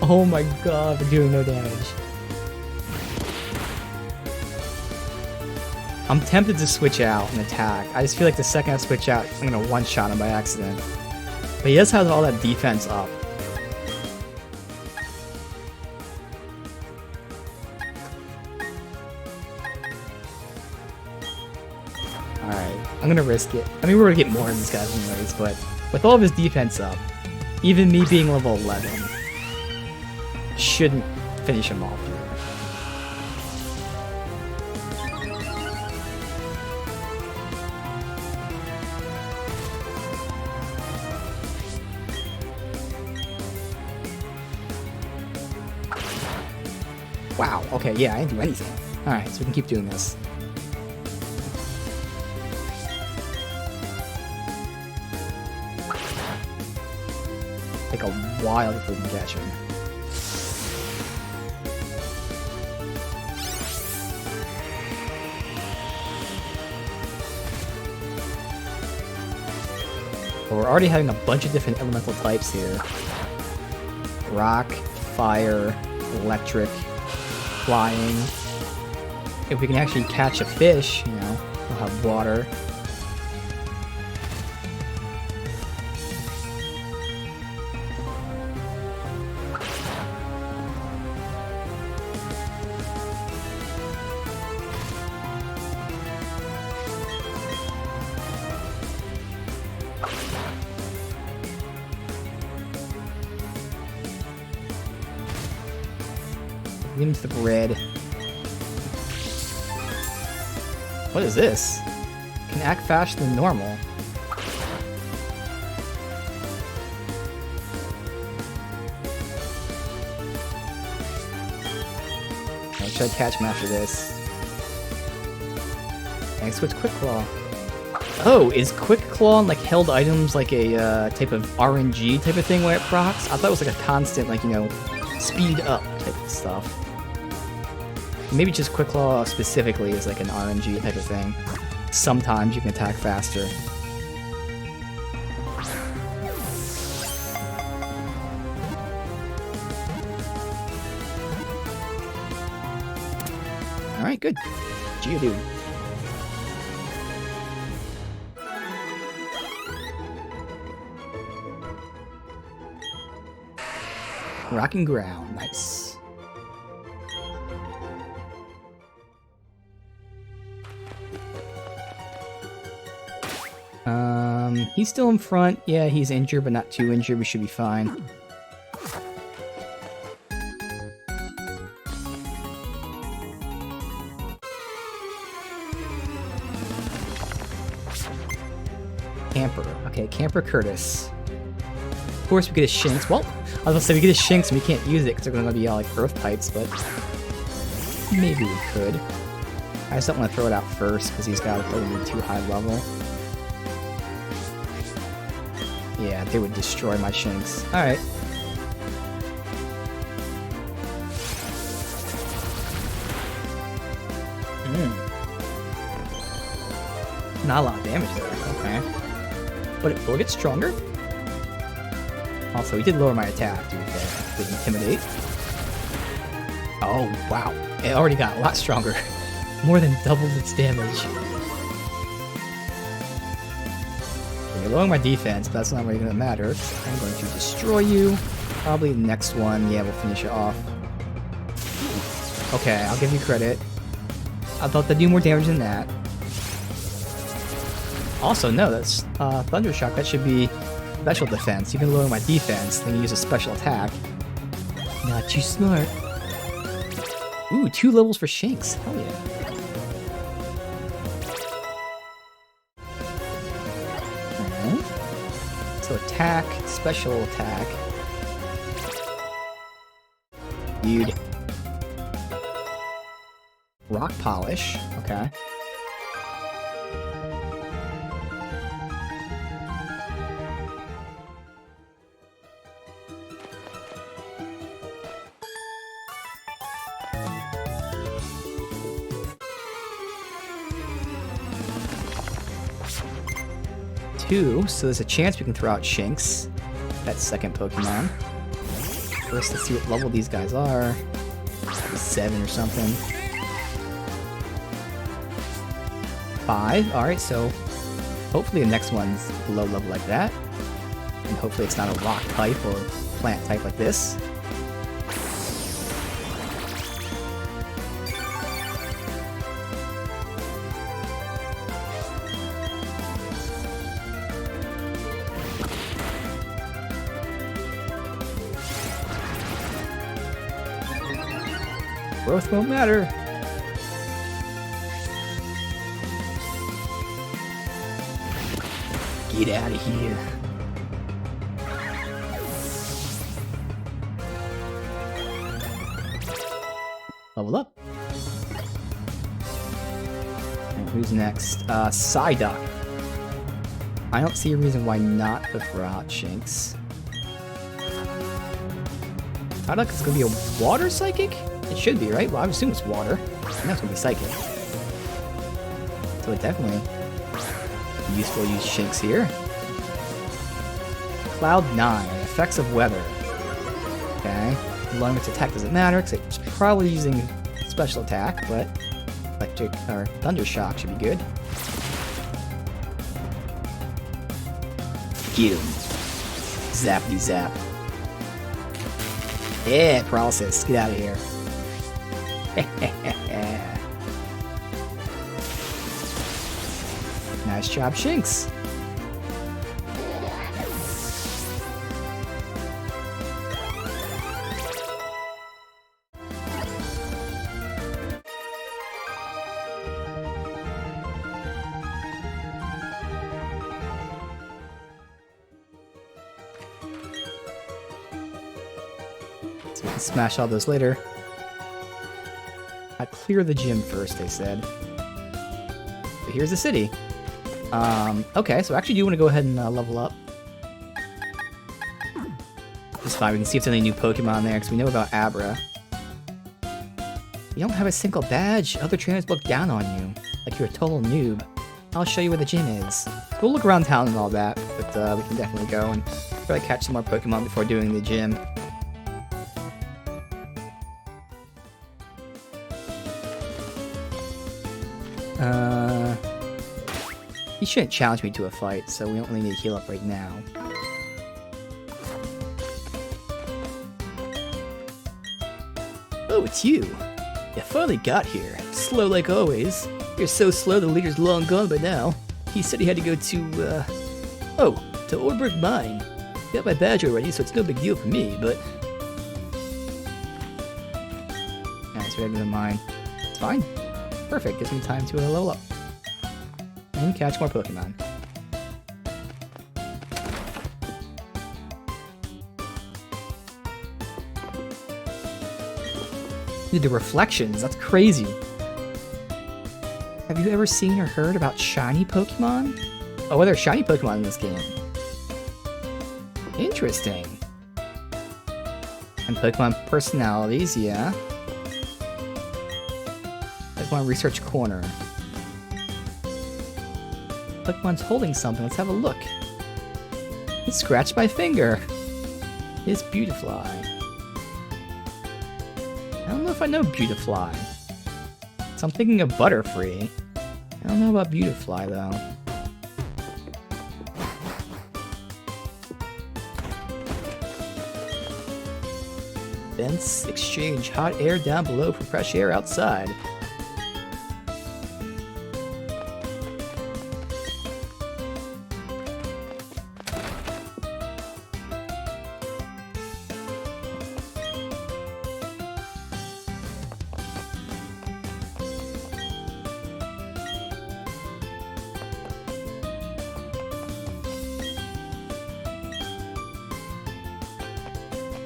Oh my god, they're doing no damage. I'm tempted to switch out and attack. I just feel like the second I switch out, I'm gonna one-shot him by accident. But he does have all that defense up. Alright, I'm gonna risk it. I mean, we're gonna get more in these guys anyways, but with all of his defense up, even me being level 11 shouldn't finish him off here. Wow, okay, yeah, I didn't do anything. Alright, so we can keep doing this. Take a while before we can catch him. But we're already having a bunch of different elemental types here. Rock, fire, electric, flying. If we can actually catch a fish, you know, we'll have water. Lead him to the bread. What is this? Can act faster than normal. I'll try to catch him after this. And switch Quick Claw. Oh, is Quick Claw like held items like a type of RNG type of thing where it procs? I thought it was like a constant, like, you know, speed up type of stuff. Maybe just Quick Claw specifically is like an RNG type of thing. Sometimes you can attack faster. Alright, good. Geodude. Rocking ground, nice. He's still in front. Yeah, he's injured, but not too injured. We should be fine. Camper. Okay, Camper Curtis. Of course, we get a Shinx. Well, I was gonna say we get a Shinx and we can't use it because they're gonna be all like Earth types, but maybe we could. I just don't want to throw it out first because he's got a probably too high level. Yeah, they would destroy my Shinx. Alright. Not a lot of damage there, okay. But it will get stronger. Also, he did lower my attack, dude. Did Intimidate. Oh, wow. It already got a lot stronger. More than doubled its damage. You're lowering my defense, but that's not really going to matter. I'm going to destroy you. Probably the next one, yeah, we'll finish it off. Okay, I'll give you credit. I thought they'd do more damage than that. Also, no, that's Thundershock. That should be special defense. You can lower my defense, then you use a special attack. Not too smart. Ooh, 2 levels for Shinx. Hell yeah. So attack, special attack. Dude. Rock polish, okay. So there's a chance we can throw out Shinx, that second Pokemon. First, let's see what level these guys are. 7 or something. 5, alright, so hopefully the next one's low level like that. And hopefully it's not a rock type or plant type like this. Growth won't matter. Get out of here. Level up. And who's next? Psyduck. I don't see a reason why not to throw out Shinx. Psyduck is gonna be a water psychic? It should be, right? Well, I assume it's water. And that's gonna be psychic. So it definitely useful to use Shinx here. Cloud 9, effects of weather. Okay. Lowering its attack doesn't matter, because it's probably using special attack, but electric or thunder shock should be good. Get him. Zappity zap. Yeah, paralysis. Get out of here. Nice job, Shinx. So we can smash all those later. I clear the gym first, they said. But here's the city. Okay, so I actually do want to go ahead and level up. It's fine, we can see if there's any new Pokemon there, because we know about Abra. You don't have a single badge. Other trainers look down on you, like you're a total noob. I'll show you where the gym is. We'll look around town and all that, but we can definitely go and try to catch some more Pokemon before doing the gym. He shouldn't challenge me to a fight, so we don't really need to heal up right now. Oh, it's you! You finally got here. Slow like always. You're so slow the leader's long gone by now. He said he had to go to, to Orberg Mine. Got my badge already, so it's no big deal for me, but... Alright, so we gotta go to mine. It's fine. Perfect, gives me time to level up. And catch more Pokemon. Dude, the reflections, that's crazy. Have you ever seen or heard about shiny Pokemon? Oh, well, there's shiny Pokemon in this game. Interesting. And Pokemon personalities, yeah. Pokemon Research Corner. Pokemon's holding something, let's have a look. It scratched my finger. It's Beautifly. I don't know if I know Beautifly. So I'm thinking of Butterfree. I don't know about Beautifly though. Vents exchange hot air down below for fresh air outside.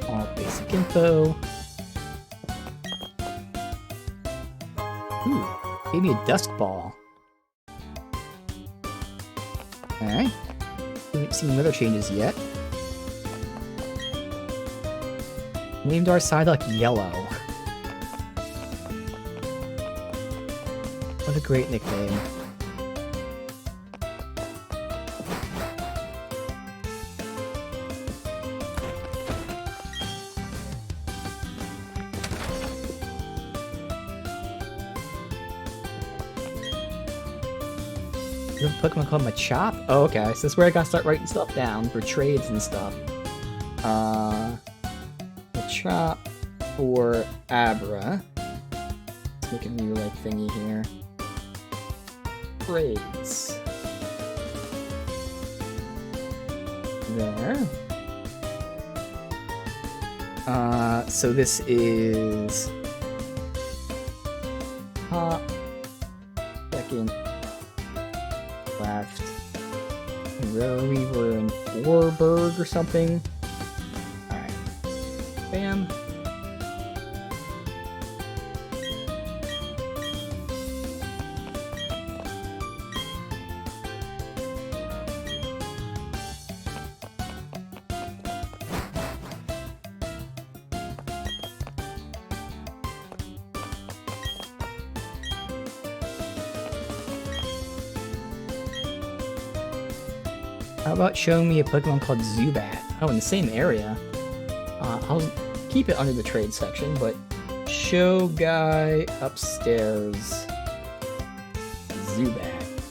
All basic info. Ooh, gave me a dust ball. Alright. Haven't seen weather changes yet. Named our Psyduck Yellow. What a great nickname. You have a Pokemon called Machop? Oh, okay. So this is where I gotta start writing stuff down for trades and stuff. Machop for Abra. Let's make a new, like, thingy here. Trades. There. So this is... top. Second. Left. Row, we were in Orberg or something. Alright. Bam. How about showing me a Pokemon called Zubat? Oh, in the same area. I'll keep it under the trade section, but show guy upstairs. Zubat.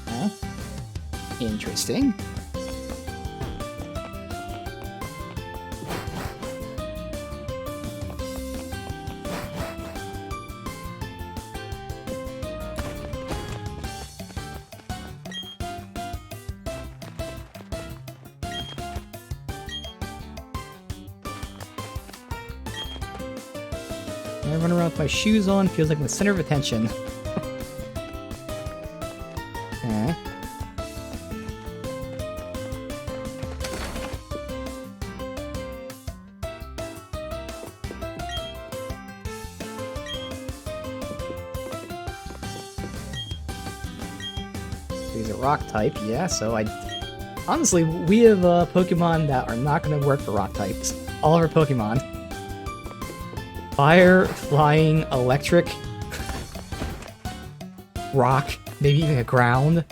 Huh? Interesting. I run around with my shoes on, feels like I'm the center of attention. Okay. He's a rock type, yeah, so honestly, we have Pokemon that are not going to work for rock types. All of our Pokemon. Fire, flying, electric, rock, maybe even a ground.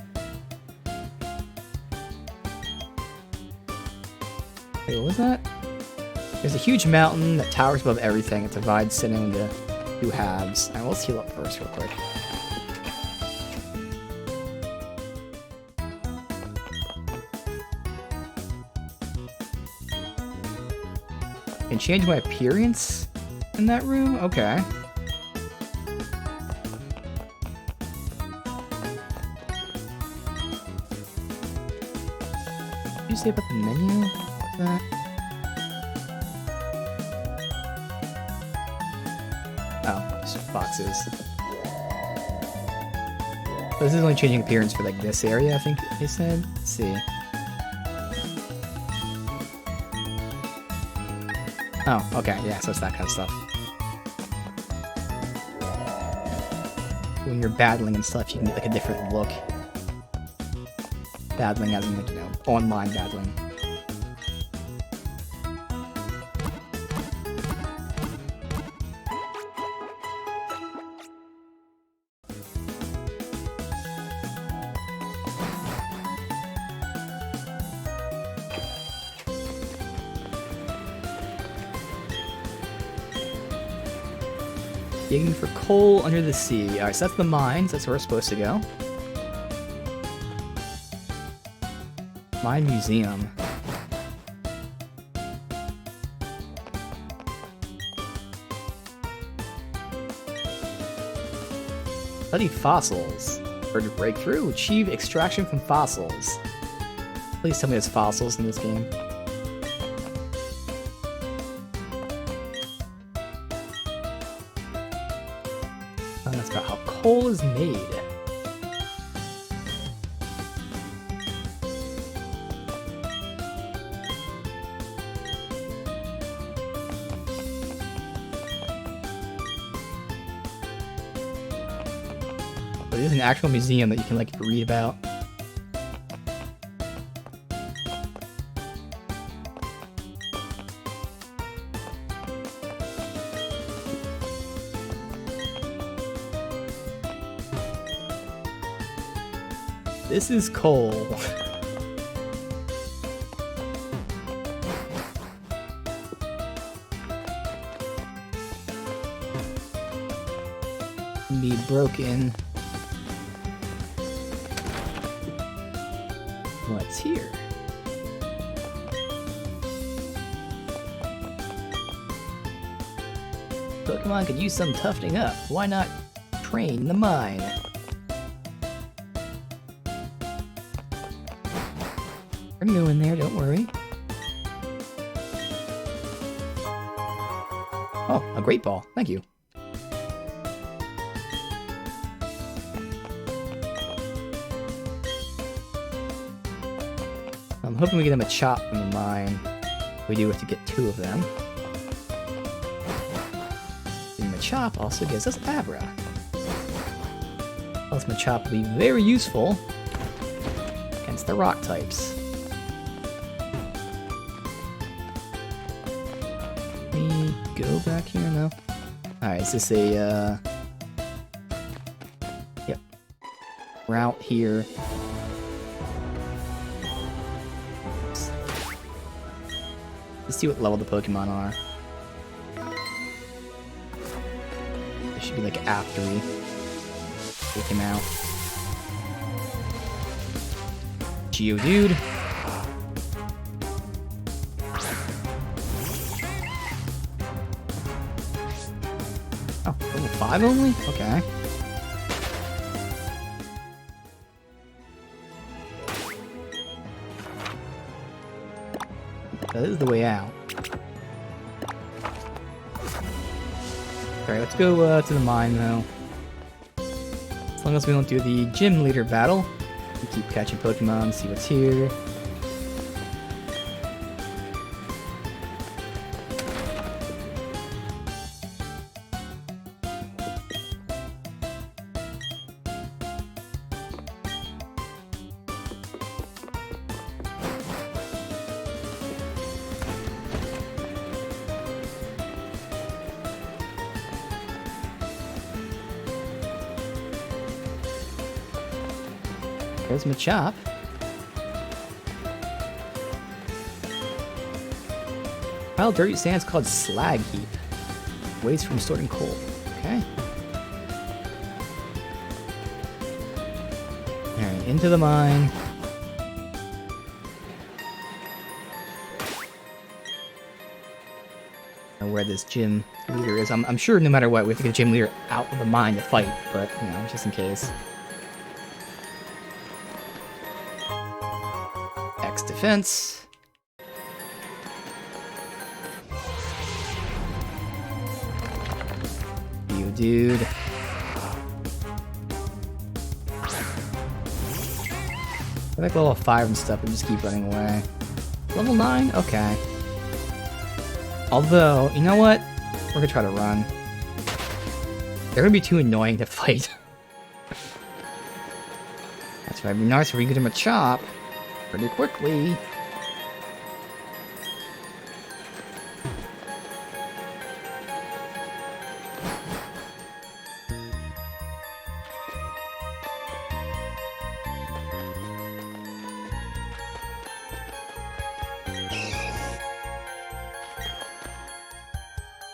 Wait, what was that? There's a huge mountain that towers above everything. It divides Sinnoh into two halves. Alright, let's heal up first real quick. Can change my appearance in that room? Okay. What did you say about the menu? What's that? Oh, just boxes. This is only changing appearance for like this area, I think they said. Let's see. Oh, okay, yeah, so it's that kind of stuff. When you're battling and stuff, you can get like a different look. Battling as in, like, you know, online battling. Digging for coal under the sea. Alright, so that's the mines. That's where we're supposed to go. Mine museum. Study fossils. Further breakthrough. Achieve extraction from fossils. Please tell me there's fossils in this game. That's about how coal is made. But it is an actual museum that you can like read about. This is coal. Be broken. What's here? Pokemon could use some toughening up. Why not train the mine? We're new in there, don't worry. Oh, a great ball. Thank you. I'm hoping we get him a chop from the mine. We do have to get 2 of them. And Machop also gives us Abra. Plus Machop will be very useful against the rock types. We go back here now. Alright, is this a yep. Route here. Let's see what level the Pokemon are. It should be like after we take him out. Geodude. Oh, level 5 only? Okay. That is the way out. Alright, let's go to the mine though. As long as we don't do the gym leader battle, we keep catching Pokemon, see what's here. There's Machop. Pile of dirty sand's called Slag Heap. Waste from storing coal. Okay. Alright, into the mine. Where this gym leader is. I'm sure no matter what, we have to get a gym leader out of the mine to fight, but, you know, just in case. X defense. You dude. I like level 5 and stuff, but just keep running away. Level 9? Okay. Although, you know what? We're gonna try to run. They're gonna be too annoying to fight. That's why it'd be nice if we can get him a chop pretty quickly.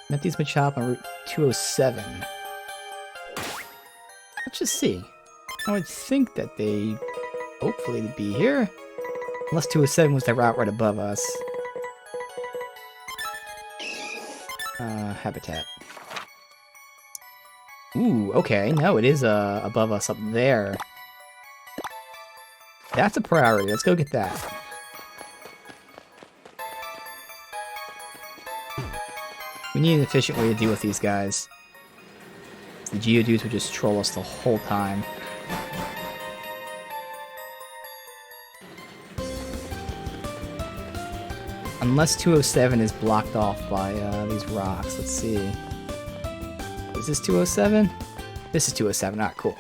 Met these Machop on Route 207. Let's just see. I would think that they hopefully would be here. Unless 207 was the route right above us. Habitat. Ooh, okay. No, it is above us up there. That's a priority. Let's go get that. We need an efficient way to deal with these guys. The Geodudes would just troll us the whole time. Unless 207 is blocked off by these rocks. Let's see. Is this 207? This is 207. Ah, cool.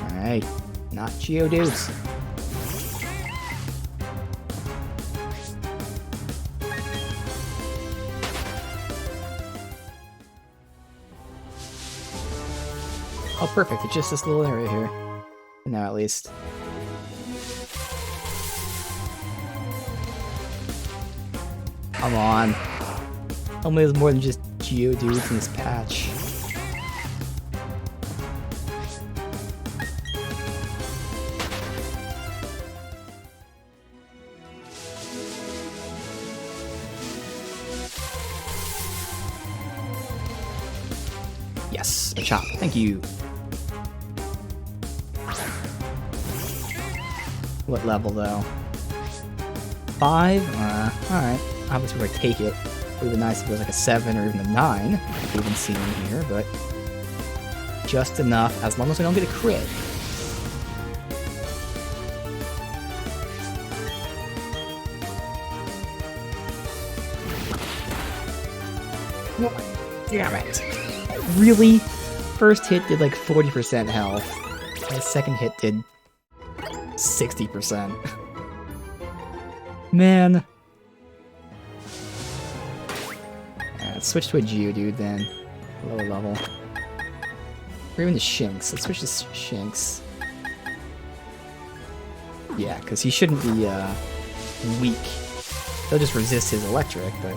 Alright. Not Geodudes. Oh, perfect. It's just this little area here. Now, at least. Come on. Tell me there's more than just Geodudes in this patch. Yes, a chop. Thank you. What level, though? 5? Alright. Obviously, we're gonna take it. It would be nice if it was like a 7 or even a 9, like we've been seeing here, but just enough, as long as we don't get a crit. Damn it. Really? First hit did like 40% health. And the second hit did 60%. Man. Let's switch to a Geodude then. Lower level. Or even the Shinx. Let's switch to Shinx. Yeah, because he shouldn't be weak. He'll just resist his electric, but...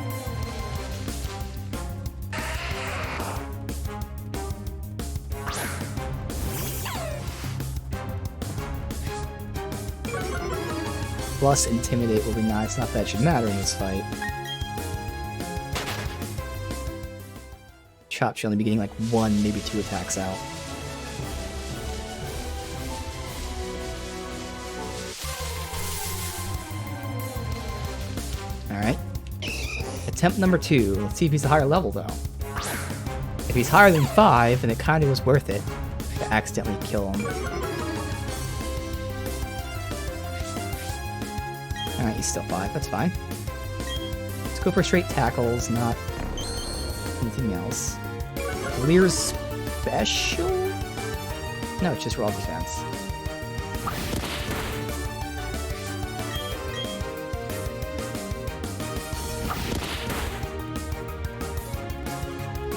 Plus Intimidate will be nice, not that it should matter in this fight. Chop should only be getting like 1, maybe 2 attacks out. Alright. Attempt number 2. Let's see if he's a higher level though. If he's higher than 5, then it kinda was worth it to accidentally kill him. Alright, he's still 5, that's fine. Let's go for straight tackles, not anything else. Leer's special? No, it's just raw defense.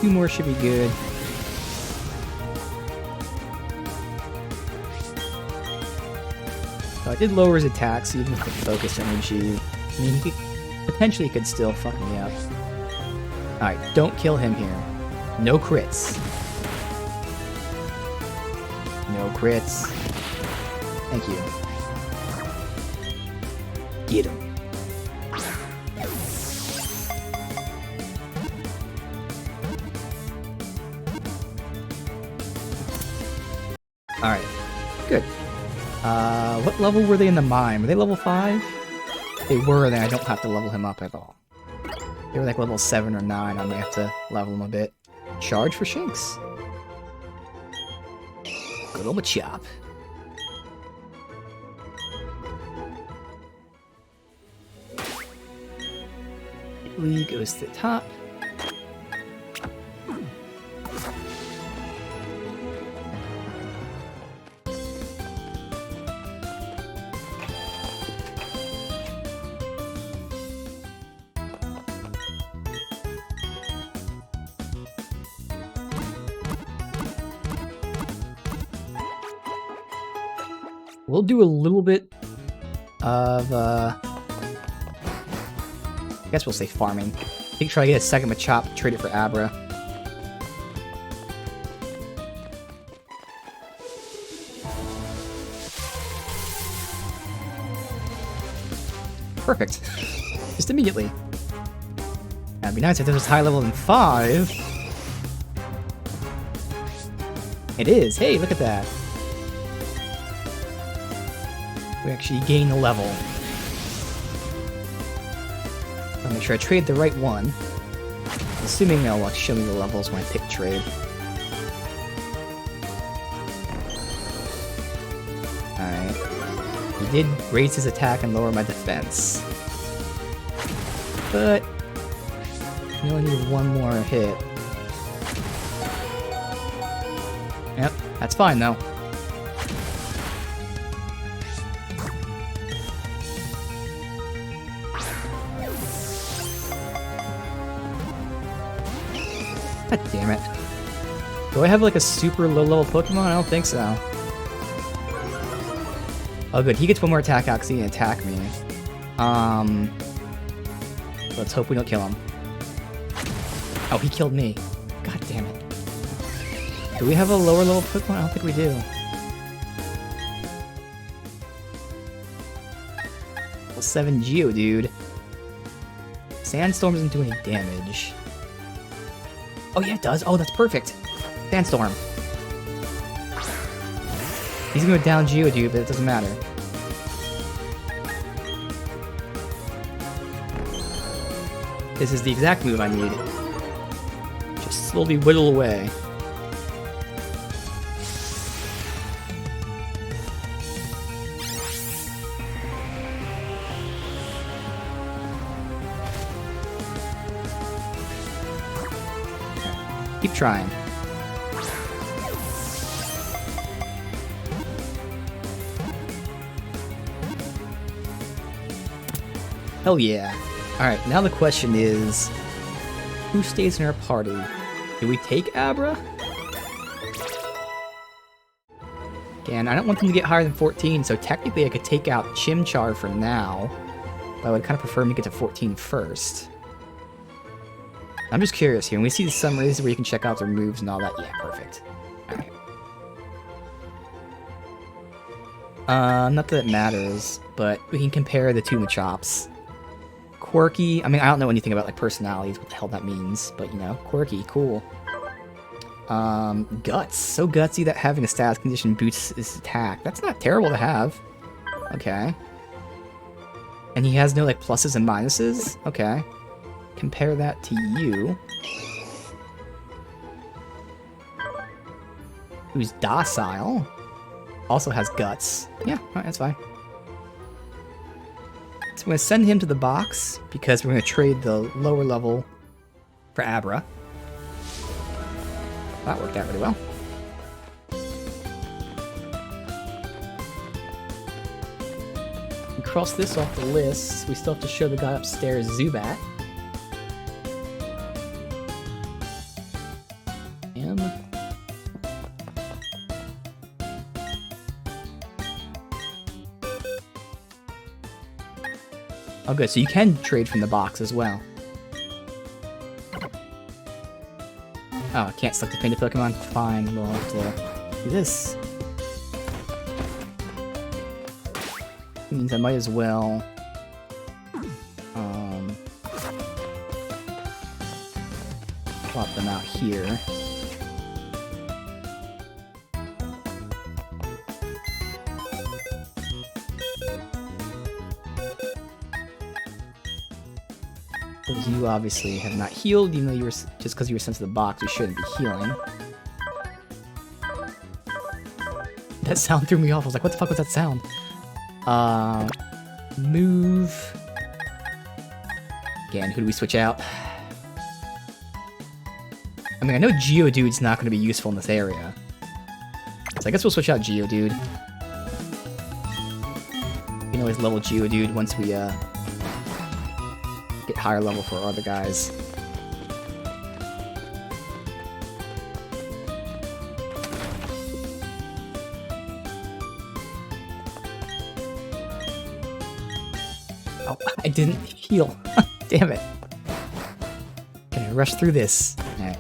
2 more should be good. So I did lower his attacks, even with the focus energy. I mean, potentially could still fuck me up. Alright, don't kill him here. No crits. No crits. Thank you. Get him. Alright, good. What level were they in the mine? Were they level 5? They were, then I don't have to level him up at all. They were like level 7 or 9, I may have to level him a bit. Charge for Shinx. Good old Machop. Lee goes to the top. We'll do a little bit of, I guess we'll say farming. I think try to get a second Machop, trade it for Abra. Perfect. Just immediately. That'd be nice if this was higher level than 5. It is. Hey, look at that. We actually gain a level. I'll make sure I trade the right one. Assuming they'll like, show me the levels when I pick trade. Alright. He did raise his attack and lower my defense. But you only need one more hit. Yep, that's fine though. God damn it. Do I have like a super low level Pokemon? I don't think so. Oh good, he gets one more attack out because he didn't attack me. Let's hope we don't kill him. Oh, he killed me. God damn it. Do we have a lower level Pokemon? I don't think we do. Level 7 Geodude. Sandstorm doesn't do any damage. Oh yeah, it does. Oh, that's perfect. Sandstorm. He's gonna go down Geodude, but it doesn't matter. This is the exact move I need. Just slowly whittle away. Keep trying. Hell yeah. Alright, now the question is, who stays in our party? Do we take Abra? Again, I don't want them to get higher than 14, so technically I could take out Chimchar for now, but I would kind of prefer him to get to 14 first. I'm just curious here. When we see the summaries where you can check out their moves and all that, yeah, perfect. Alright. Not that it matters, but we can compare the two Machops. Quirky, I mean, I don't know anything about, like, personalities, what the hell that means, but, you know, quirky, cool. Guts. So gutsy that having a status condition boosts his attack. That's not terrible to have. Okay. And he has no, like, pluses and minuses? Okay. Compare that to you. Who's docile. Also has guts. Yeah, alright, that's fine. So I'm going to send him to the box, because we're going to trade the lower level for Abra. That worked out really well. And cross this off the list. We still have to show the guy upstairs, Zubat. Oh good, so you can trade from the box as well. Oh, I can't select the painted Pokemon? Fine, we'll have to do this. Means I might as well... plop them out here. Because you obviously have not healed, even though you were just because you were sent to the box, you shouldn't be healing. That sound threw me off. I was like, what the fuck was that sound? Move. Again, who do we switch out? I mean, I know Geodude's not going to be useful in this area. So I guess we'll switch out Geodude. You can always level Geodude once we get higher level for our other guys. Oh, I didn't heal. Damn it. Can I rush through this? Alright.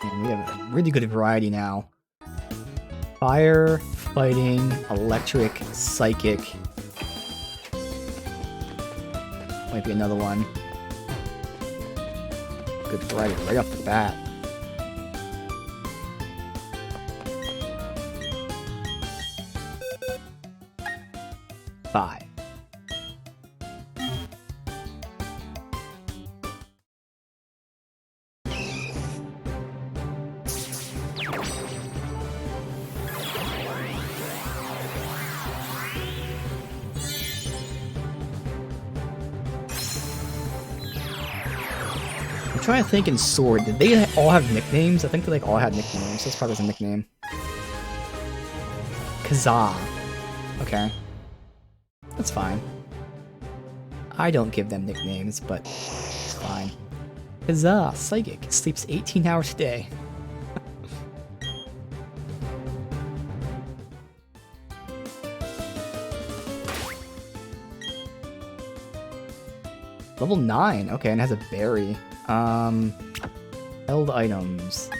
And we have a really good variety now. Fire, fighting, electric, psychic. Might be another one. Good variety right off the bat. Five. I'm trying to think in Sword, did they all have nicknames? I think they like all had nicknames. That's probably a nickname. Kazaa. Okay. That's fine. I don't give them nicknames, but it's fine. Kazaa, Psychic, sleeps 18 hours a day. Level 9, okay, and has a berry. Held items.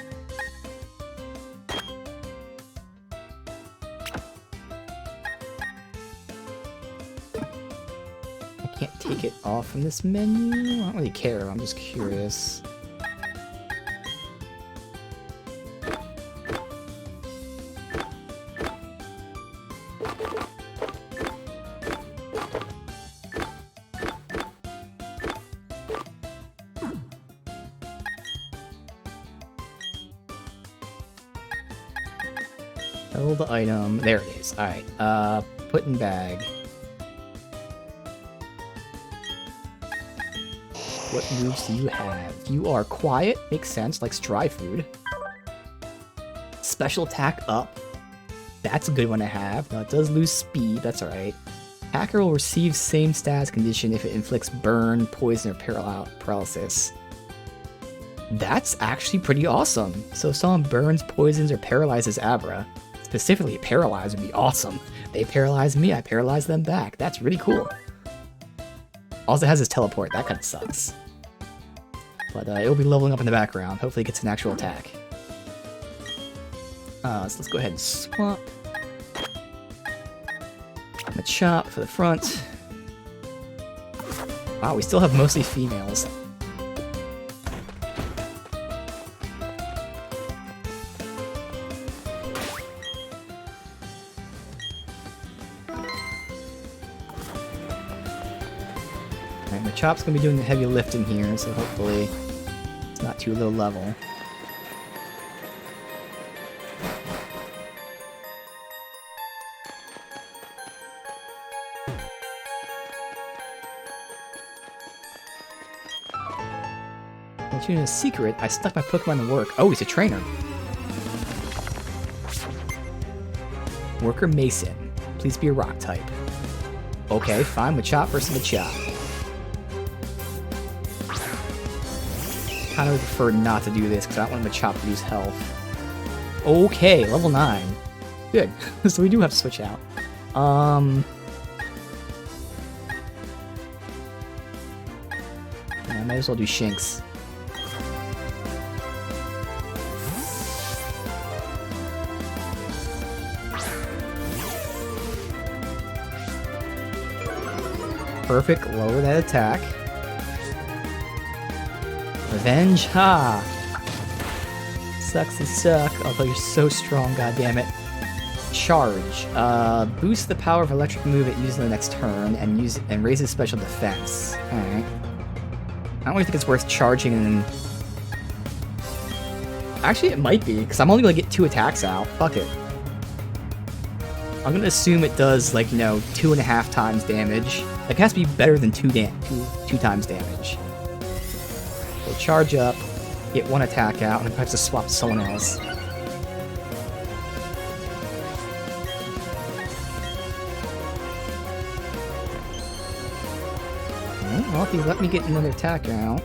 I can't take it off from this menu. I don't really care, I'm just curious. Held item. There it is. Alright. Put in bag. What moves do you have? You are quiet. Makes sense. Likes dry food. Special attack up. That's a good one to have. Now it does lose speed. That's alright. Hacker will receive same status condition if it inflicts burn, poison, or paralysis. That's actually pretty awesome. So if someone burns, poisons, or paralyzes Abra, specifically paralyze would be awesome. They paralyze me, I paralyze them back. That's really cool. All it has is teleport. That kind of sucks. But it'll be leveling up in the background. Hopefully it gets an actual attack. So let's go ahead and swap. Machop for the front. Wow, we still have mostly females. Chop's gonna be doing the heavy lifting here, so hopefully it's not too low level. Well, you know, a secret, I stuck my Pokemon to work. Oh, he's a trainer. Worker Mason. Please be a rock type. Okay, fine. Machop versus Machop. Kind of prefer not to do this because I don't want Machop to lose health. Okay, level 9. Good. So we do have to switch out. I might as well do Shinx. Perfect, lower that attack. Revenge, ha! Sucks to suck, although you're so strong, goddammit. Charge. Boost the power of electric move it uses in the next turn and raises special defense. Alright. I don't really think it's worth charging and... Actually, it might be, because I'm only going to get 2 attacks out. Fuck it. I'm going to assume it does, like, you know, 2.5 times damage. Like, it has to be better than 2 times damage. So charge up, get 1 attack out, and I have to swap to someone else. Well, if you let me get another attack out...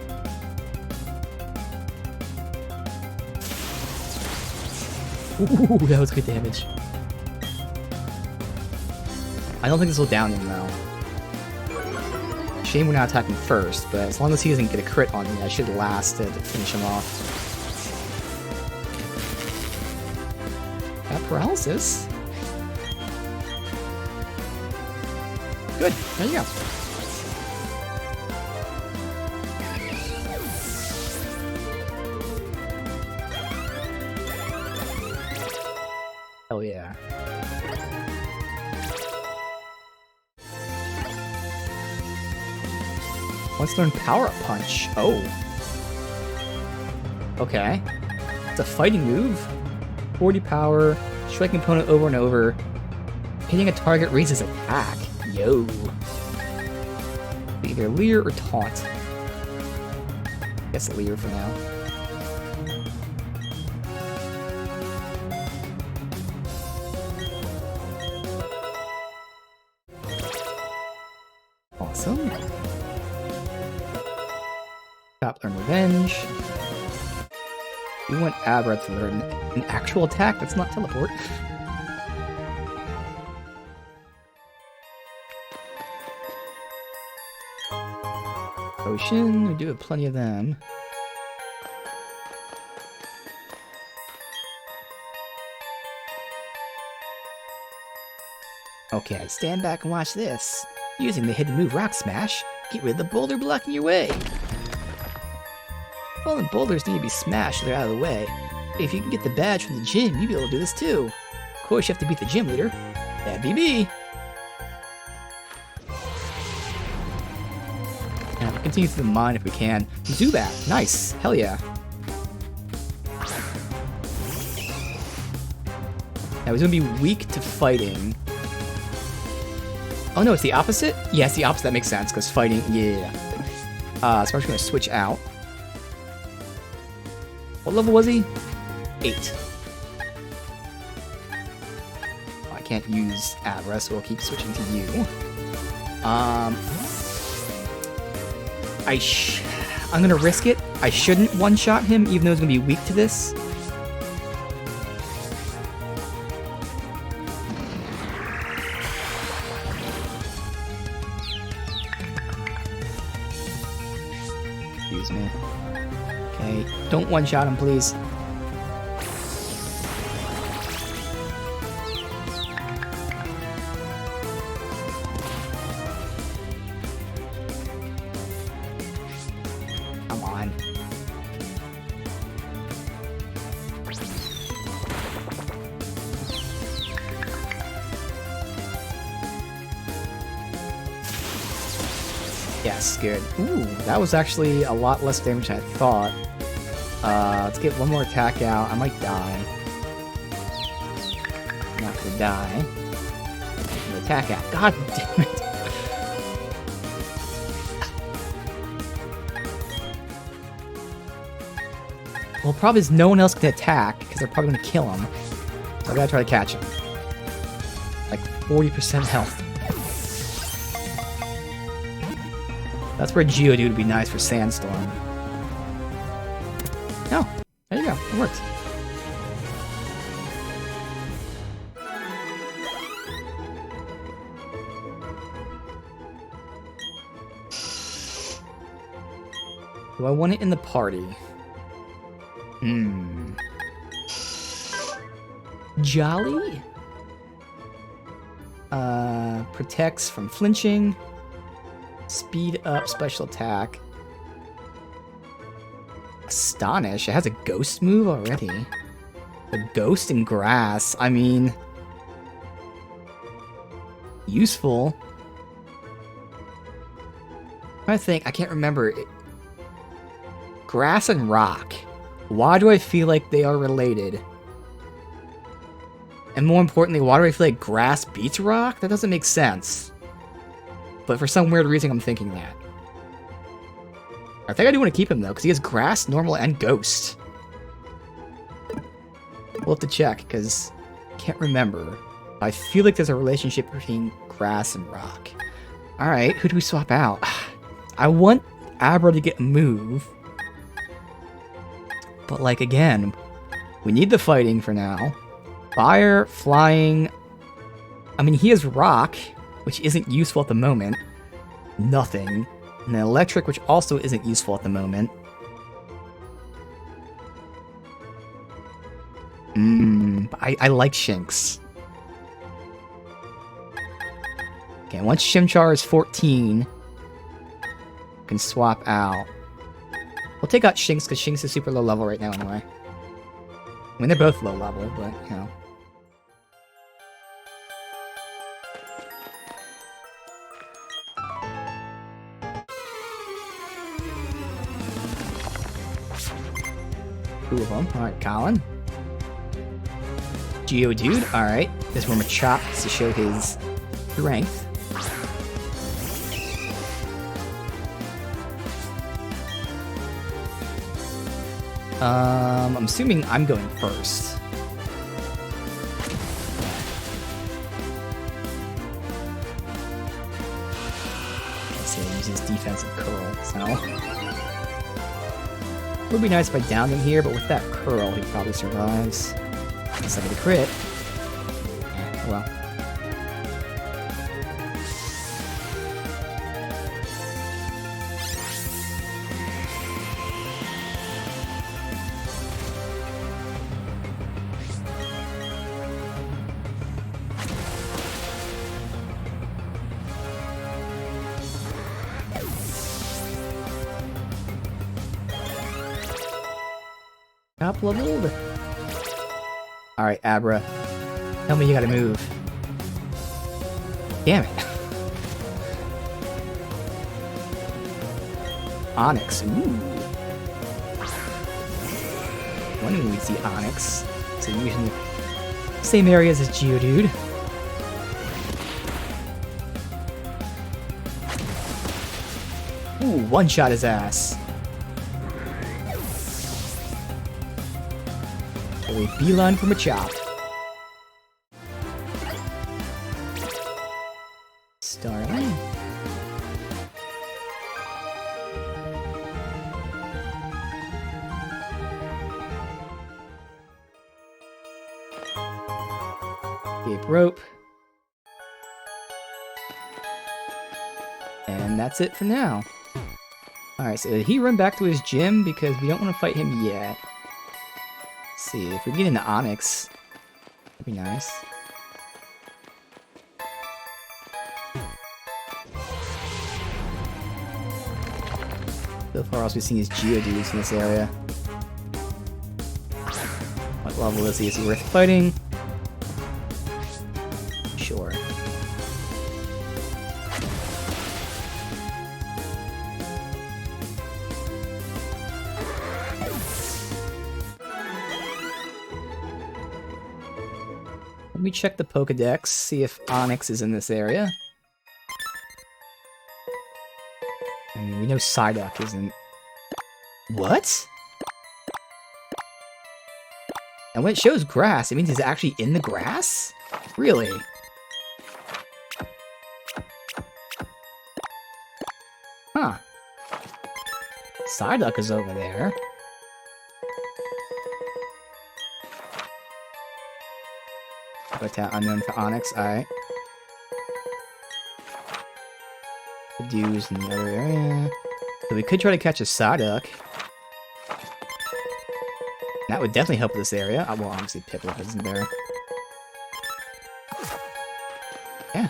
Ooh, that was good damage. I don't think this will down him, though. Shame we're not attacking first, but as long as he doesn't get a crit on me, I should last to finish him off. Got paralysis? Good, there you go. Hell yeah. Let's learn Power Up Punch. Oh. Okay. It's a fighting move. 40 power, striking opponent over and over. Hitting a target raises attack. Yo. Either Leer or Taunt. Guess Leer for now. Awesome. Top learn Revenge. We want Abra to learn an actual attack that's not teleport. Potion, we do have plenty of them. Okay, stand back and watch this. Using the hidden move Rock Smash, get rid of the boulder blocking your way. Fallen boulders need to be smashed so they're out of the way. If you can get the badge from the gym, you'll be able to do this too. Of course, you have to beat the gym leader. That'd be me. And we'll continue through the mine if we can. Zubat, nice, hell yeah. Now he's gonna be weak to fighting. Oh no, it's the opposite? Yeah, it's the opposite, that makes sense, because fighting, yeah. So I'm just gonna switch out. What level was he? 8. Oh, I can't use Abra, so we'll keep switching to you. I'm gonna risk it. I shouldn't one-shot him, even though he's gonna be weak to this. Excuse me. Okay, don't one-shot him, please. Come on. Yes, good. Ooh, that was actually a lot less damage than I thought. Let's get one more attack out. I might die. I'm not gonna die. An attack out. God damn it. Well, the problem is no one else can attack, because they're probably gonna kill him. So I gotta try to catch him. Like 40% health. That's where Geodude would be nice for Sandstorm. Oh, there you go. It worked. Do I want it in the party? Jolly? Protects from flinching. Speed up special attack. Astonish? It has a ghost move already. A ghost in grass. I mean... useful. I think, I can't remember. Grass and rock. Why do I feel like they are related? And more importantly, why do I feel like grass beats rock? That doesn't make sense. But for some weird reason, I'm thinking that. I think I do want to keep him, though, because he has grass, normal, and ghost. We'll have to check, because I can't remember. I feel like there's a relationship between grass and rock. Alright, who do we swap out? I want Abra to get a move. But, like, again, we need the fighting for now. Fire, flying... I mean, he has rock, which isn't useful at the moment. Nothing. And then electric, which also isn't useful at the moment. I like Shinx. Okay, once Chimchar is 14, we can swap out. We'll take out Shinx, because Shinx is super low level right now anyway. I mean, they're both low level, but, you know. Two of them. Alright, Colin. Geodude. Alright. This one with Chop to show his strength. I'm assuming I'm going first. Let's see, he uses defensive curl, so... It would be nice if I downed him here, but with that curl, he probably survives. Unless I get a crit. Yeah, well. Top leveled. Alright, Abra. Tell me you gotta move. Damn it. Onyx. Ooh. Wondering we'd see Onyx. So usually same areas as Geodude. Ooh, one shot his ass. A beeline from a chop. Starling. Escape rope. And that's it for now. Alright, so did he run back to his gym? Because we don't want to fight him yet. See, if we get into Onyx, that'd be nice. So far, all we've seen is Geodudes in this area. What level is he? Is he worth fighting? Sure. Let me check the Pokedex, see if Onyx is in this area. I mean, we know Psyduck isn't. What? And when it shows grass, it means he's actually in the grass? Really? Huh. Psyduck is over there. Habitat unknown for Onyx, alright. The dudes in the other area. So we could try to catch a Psyduck. That would definitely help this area. Well, obviously Piplup isn't there. Yeah.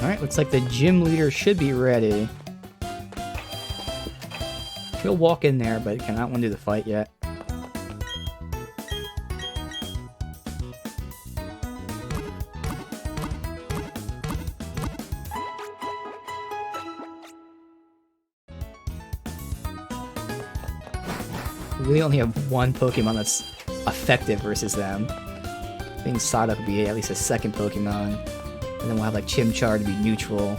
Alright, looks like the gym leader should be ready. He'll walk in there, but cannot want to do the fight yet. We really only have one Pokemon that's effective versus them. I think Psyduck would be at least a second Pokemon. And then we'll have like Chimchar to be neutral.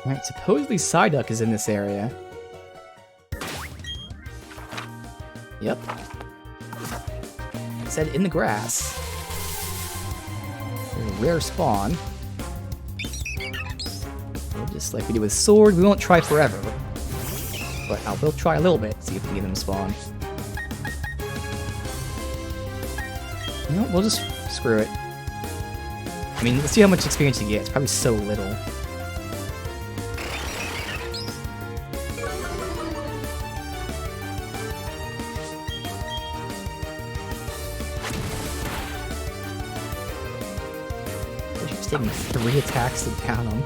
Alright, supposedly Psyduck is in this area. Yep. It said in the grass. There's a rare spawn. Just like we did with Sword, we won't try forever. But I will try a little bit, see if we can get them to spawn. You know what, we'll just screw it. I mean, let's see how much experience you get. It's probably so little. It's taking 3 attacks to down him.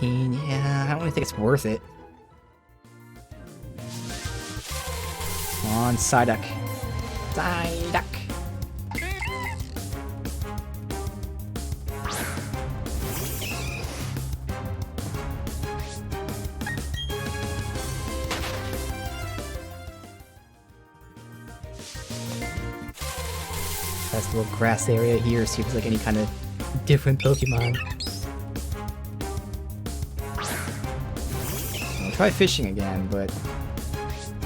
Yeah, I don't really think it's worth it. Come on, Psyduck. Psyduck! That's the little grass area here, see if there's like any kind of different Pokemon. Try fishing again, but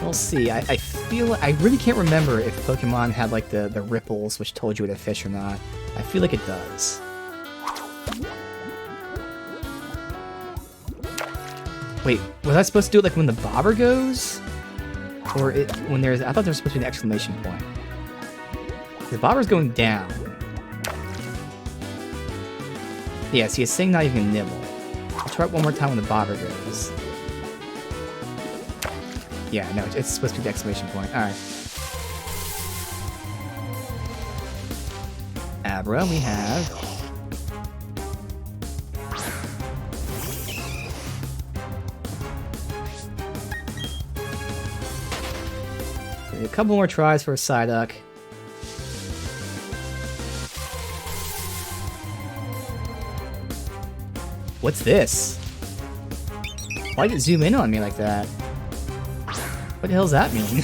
we'll see. I feel I really can't remember if Pokemon had like the ripples which told you where to fish or not. I feel like it does. Wait, was I supposed to do it like when the bobber goes? Or when there's I thought there was supposed to be an exclamation point. The bobber's going down. Yeah, see, it's saying not even nibble. I'll try it one more time when the bobber goes. Yeah, no, it's supposed to be the exclamation point. Alright. Abra, we have. A couple more tries for a Psyduck. What's this? Why did it zoom in on me like that? What the hell does that mean?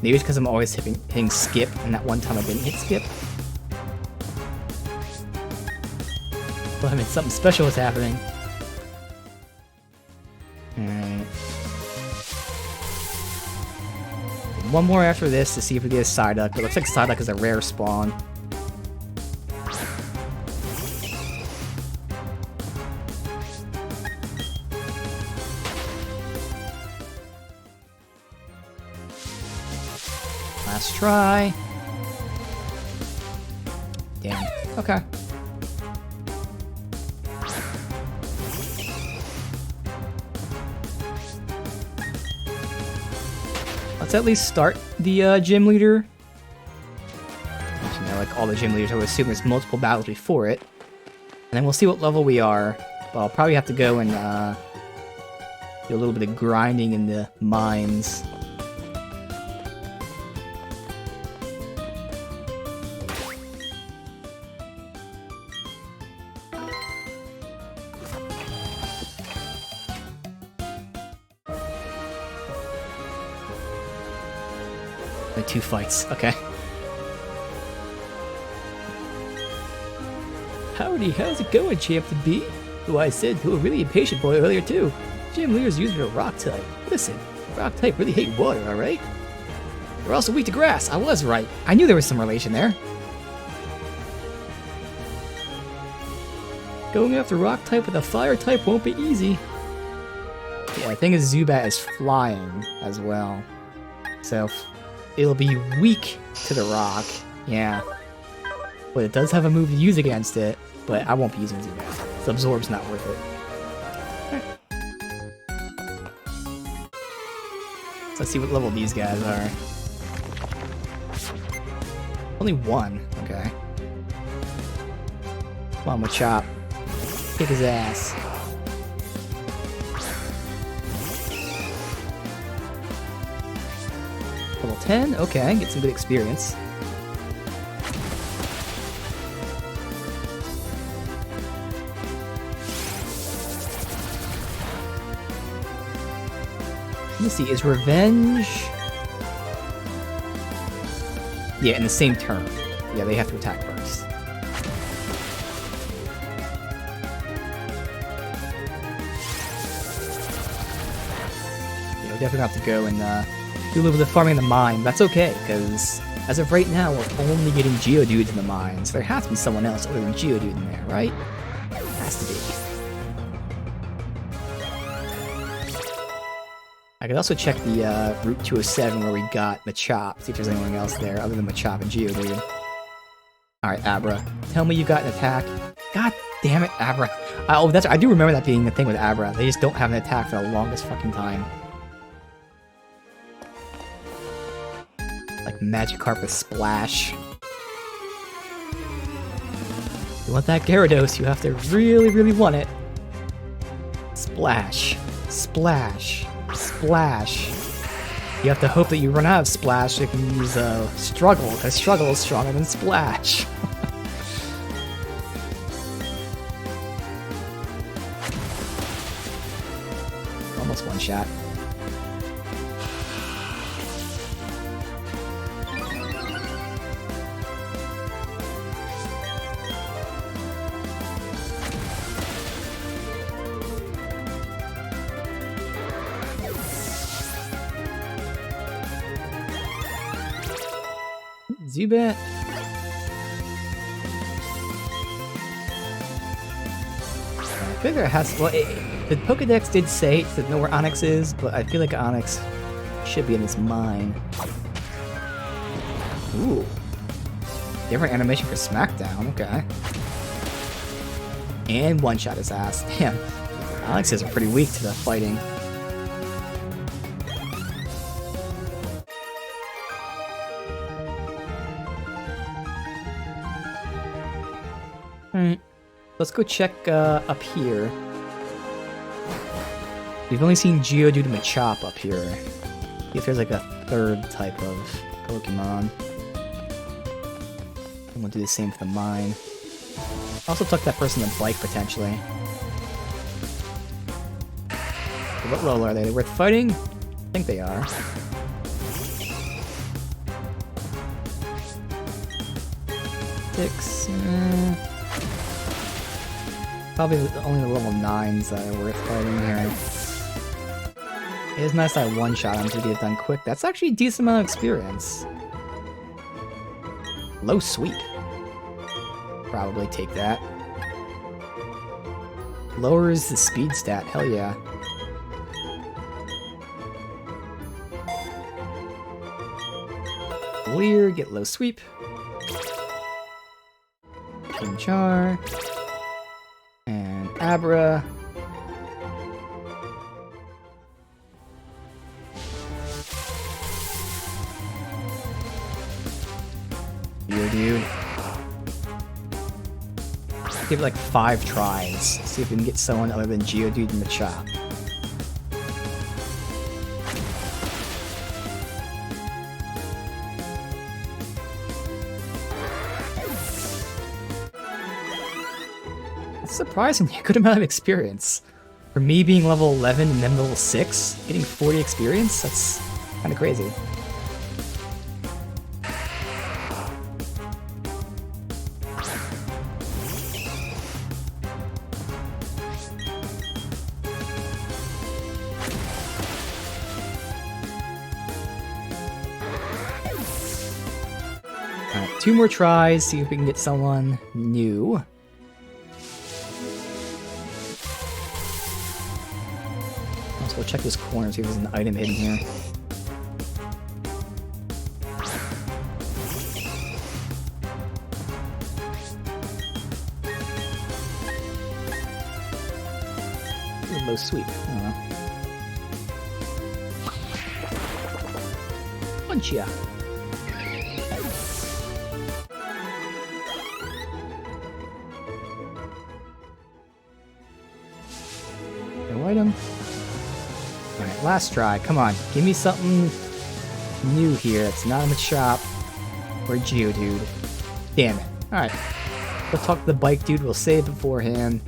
Maybe it's because I'm always hitting skip, and that one time I didn't hit skip. Well, I mean, something special was happening. Alright. One more after this to see if we get a Psyduck, but it looks like Psyduck is a rare spawn. Last try. Damn. Okay. Let's at least start the gym leader. know, like all the gym leaders. I would assume there's multiple battles before it. And then we'll see what level we are. But I'll probably have to go and do a little bit of grinding in the mines. Only 2 fights, okay. Howdy, how's it going, Champ to be? Who I said to a really impatient boy earlier too. Gym leaders using a rock type. Listen, rock type really hate water, alright? They're also weak to grass, I was right. I knew there was some relation there. Going after rock type with a fire type won't be easy. Yeah, the thing is Zubat is flying as well. So it'll be weak to the rock, yeah. But it does have a move to use against it, but I won't be using Zubat. So Absorb's not worth it. So let's see what level these guys are. Only 1, okay. Come on, Machop. Kick his ass. Level 10, okay, get some good experience. Let me see, is Revenge... Yeah, in the same turn. Yeah, they have to attack first. Yeah, we definitely have to go and do a little bit of farming in the mine. That's okay, because as of right now, we're only getting Geodudes in the mine, so there has to be someone else other than Geodude in there, right? Has to be. I could also check the Route 207 where we got Machop, see if there's anyone else there other than Machop and Geodude. Alright, Abra. Tell me you got an attack. God damn it, Abra. I do remember that being the thing with Abra. They just don't have an attack for the longest fucking time. Like Magikarp with Splash. You want that Gyarados, you have to really, really want it. Splash. Splash. Splash. You have to hope that you run out of Splash so you can use Struggle, because Struggle is stronger than Splash. Almost one shot. Zubat. I figure it has. Well, the Pokedex did say it didn't know where Onix is, but I feel like Onix should be in this mine. Ooh. Different animation for Smackdown, okay. And one-shot his ass. Damn. Onixes are pretty weak to the fighting. Alright, let's go check up here. We've only seen Geodude and Machop up here. See if there's like a third type of Pokemon. And we'll do the same for the mine. Also tuck that person in the bike potentially. What level are they? They worth fighting? I think they are. Six. Probably only the level 9s that are worth fighting here. It is nice that I one-shot him to get it done quick. That's actually a decent amount of experience. Low sweep. Probably take that. Lowers the speed stat, hell yeah. Clear, get low sweep. Char. And Abra. Dude. Give it like 5 tries. See if we can get someone other than Geodude and Machop. That's surprisingly a good amount of experience. For me being level 11 and then level 6, getting 40 experience, that's kind of crazy. Alright, 2 more tries, see if we can get someone new. Let's go check this corner, see if there's an item hidden here. Low sweep, I don't know. Punch ya! No item. Alright, last try. Come on. Give me something new here. It's not a Machop or a Geodude. Damn it. Alright. We'll talk to the bike dude. We'll save it beforehand.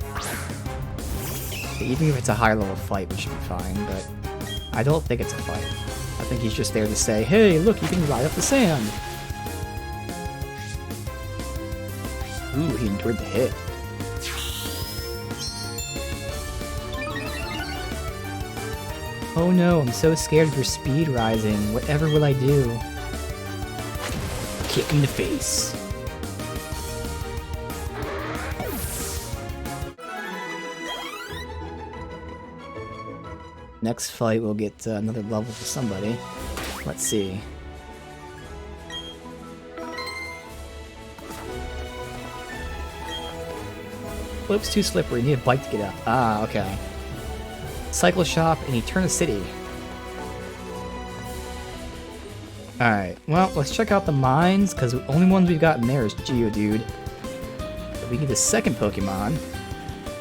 Even if it's a higher level fight, we should be fine, but I don't think it's a fight. I think he's just there to say, hey, look, you can ride up the sand. Ooh, he endured the hit. Oh no, I'm so scared of your speed rising. Whatever will I do? Kick in the face. Next fight, we'll get another level for somebody. Let's see. Slope's too slippery. Need a bike to get up. Ah, okay. Cycle Shop and Eterna City. Alright, well, let's check out the mines, because the only ones we've got in there is Geodude. But we need the second Pokemon.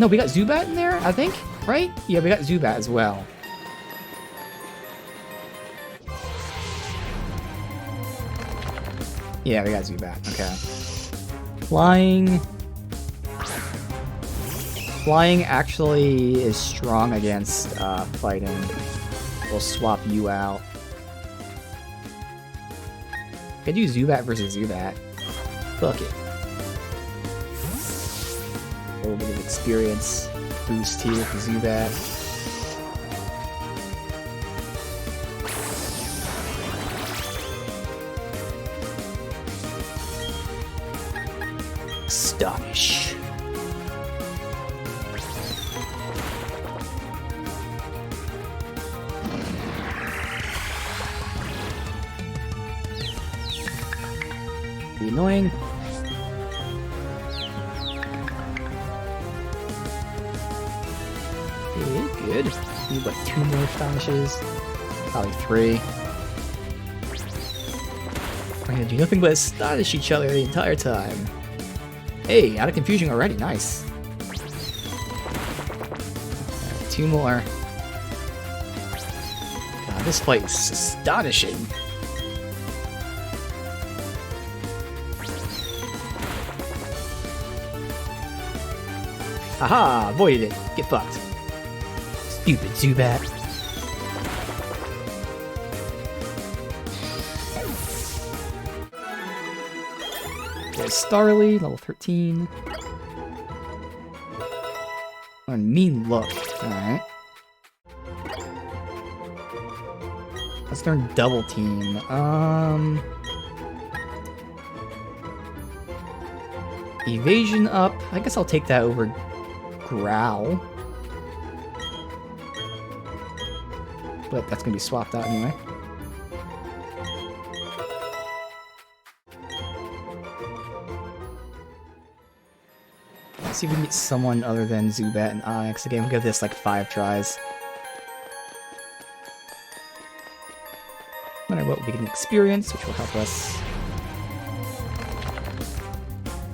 No, we got Zubat in there, I think? Right? Yeah, we got Zubat as well. Yeah, we got Zubat. Okay. Flying... Flying actually is strong against fighting. We'll swap you out. Could do Zubat versus Zubat. Fuck it. A little bit of experience boost here for Zubat. Astonish. Be annoying. Okay, good. Need what, 2 more astonishes? Probably 3. We're gonna do nothing but astonish each other the entire time. Hey, out of confusion already, nice. Right, 2 more. God, this fight is astonishing. Aha! Avoided it. Get fucked. Stupid Zubat. There's Starly, level 13. Oh, mean look. Alright. Let's learn double team. Evasion up. I guess I'll take that over Growl. But that's gonna be swapped out anyway. Let's see if we can get someone other than Zubat and Onyx. Again, we'll give this like 5 tries. No matter what, we get an experience, which will help us.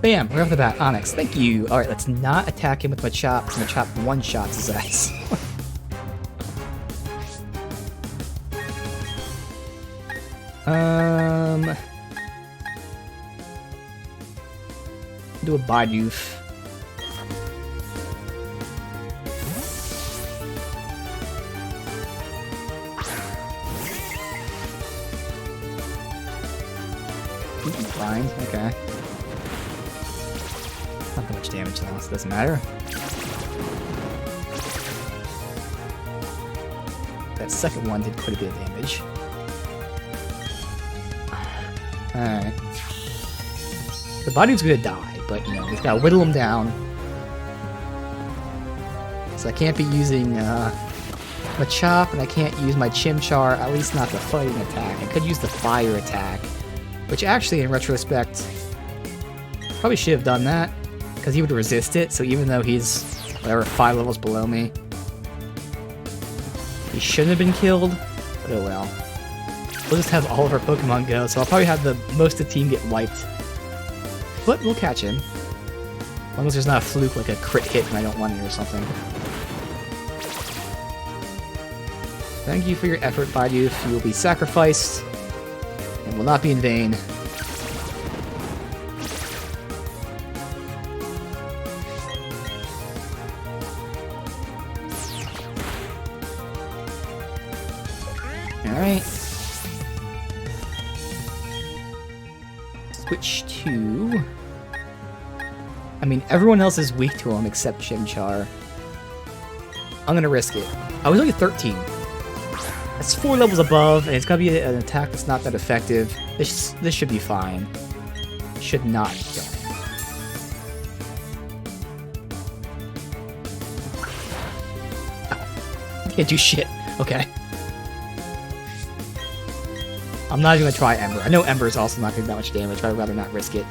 Bam! Right off the bat, Onyx. Thank you. Alright, let's not attack him with Machop, because Machop one-shots his ass. Do a Bidoof. Blind, okay. Not that much damage though, so it doesn't matter. That second one did quite a bit of damage. Alright. The body's gonna die, but you know, we've gotta whittle him down. So I can't be using Machop, and I can't use my Chimchar, at least not the fighting attack. I could use the fire attack, which actually, in retrospect, probably should have done that, because he would resist it, so even though he's, whatever, 5 levels below me, he shouldn't have been killed, but oh well. We'll just have all of our Pokemon go, so I'll probably have most of the team get wiped. But we'll catch him. As long as there's not a fluke, like a crit hit when I don't want it or something. Thank you for your effort, Bidoof. You will be sacrificed, and will not be in vain. Alright. Switch to... I mean, everyone else is weak to him except Chimchar. I'm gonna risk it. I was only 13. That's 4 levels above, and it's gonna be an attack that's not that effective. This should be fine. Should not kill him. Oh. Can't do shit. Okay. I'm not even gonna try Ember. I know Ember is also not gonna do that much damage, but I'd rather not risk it.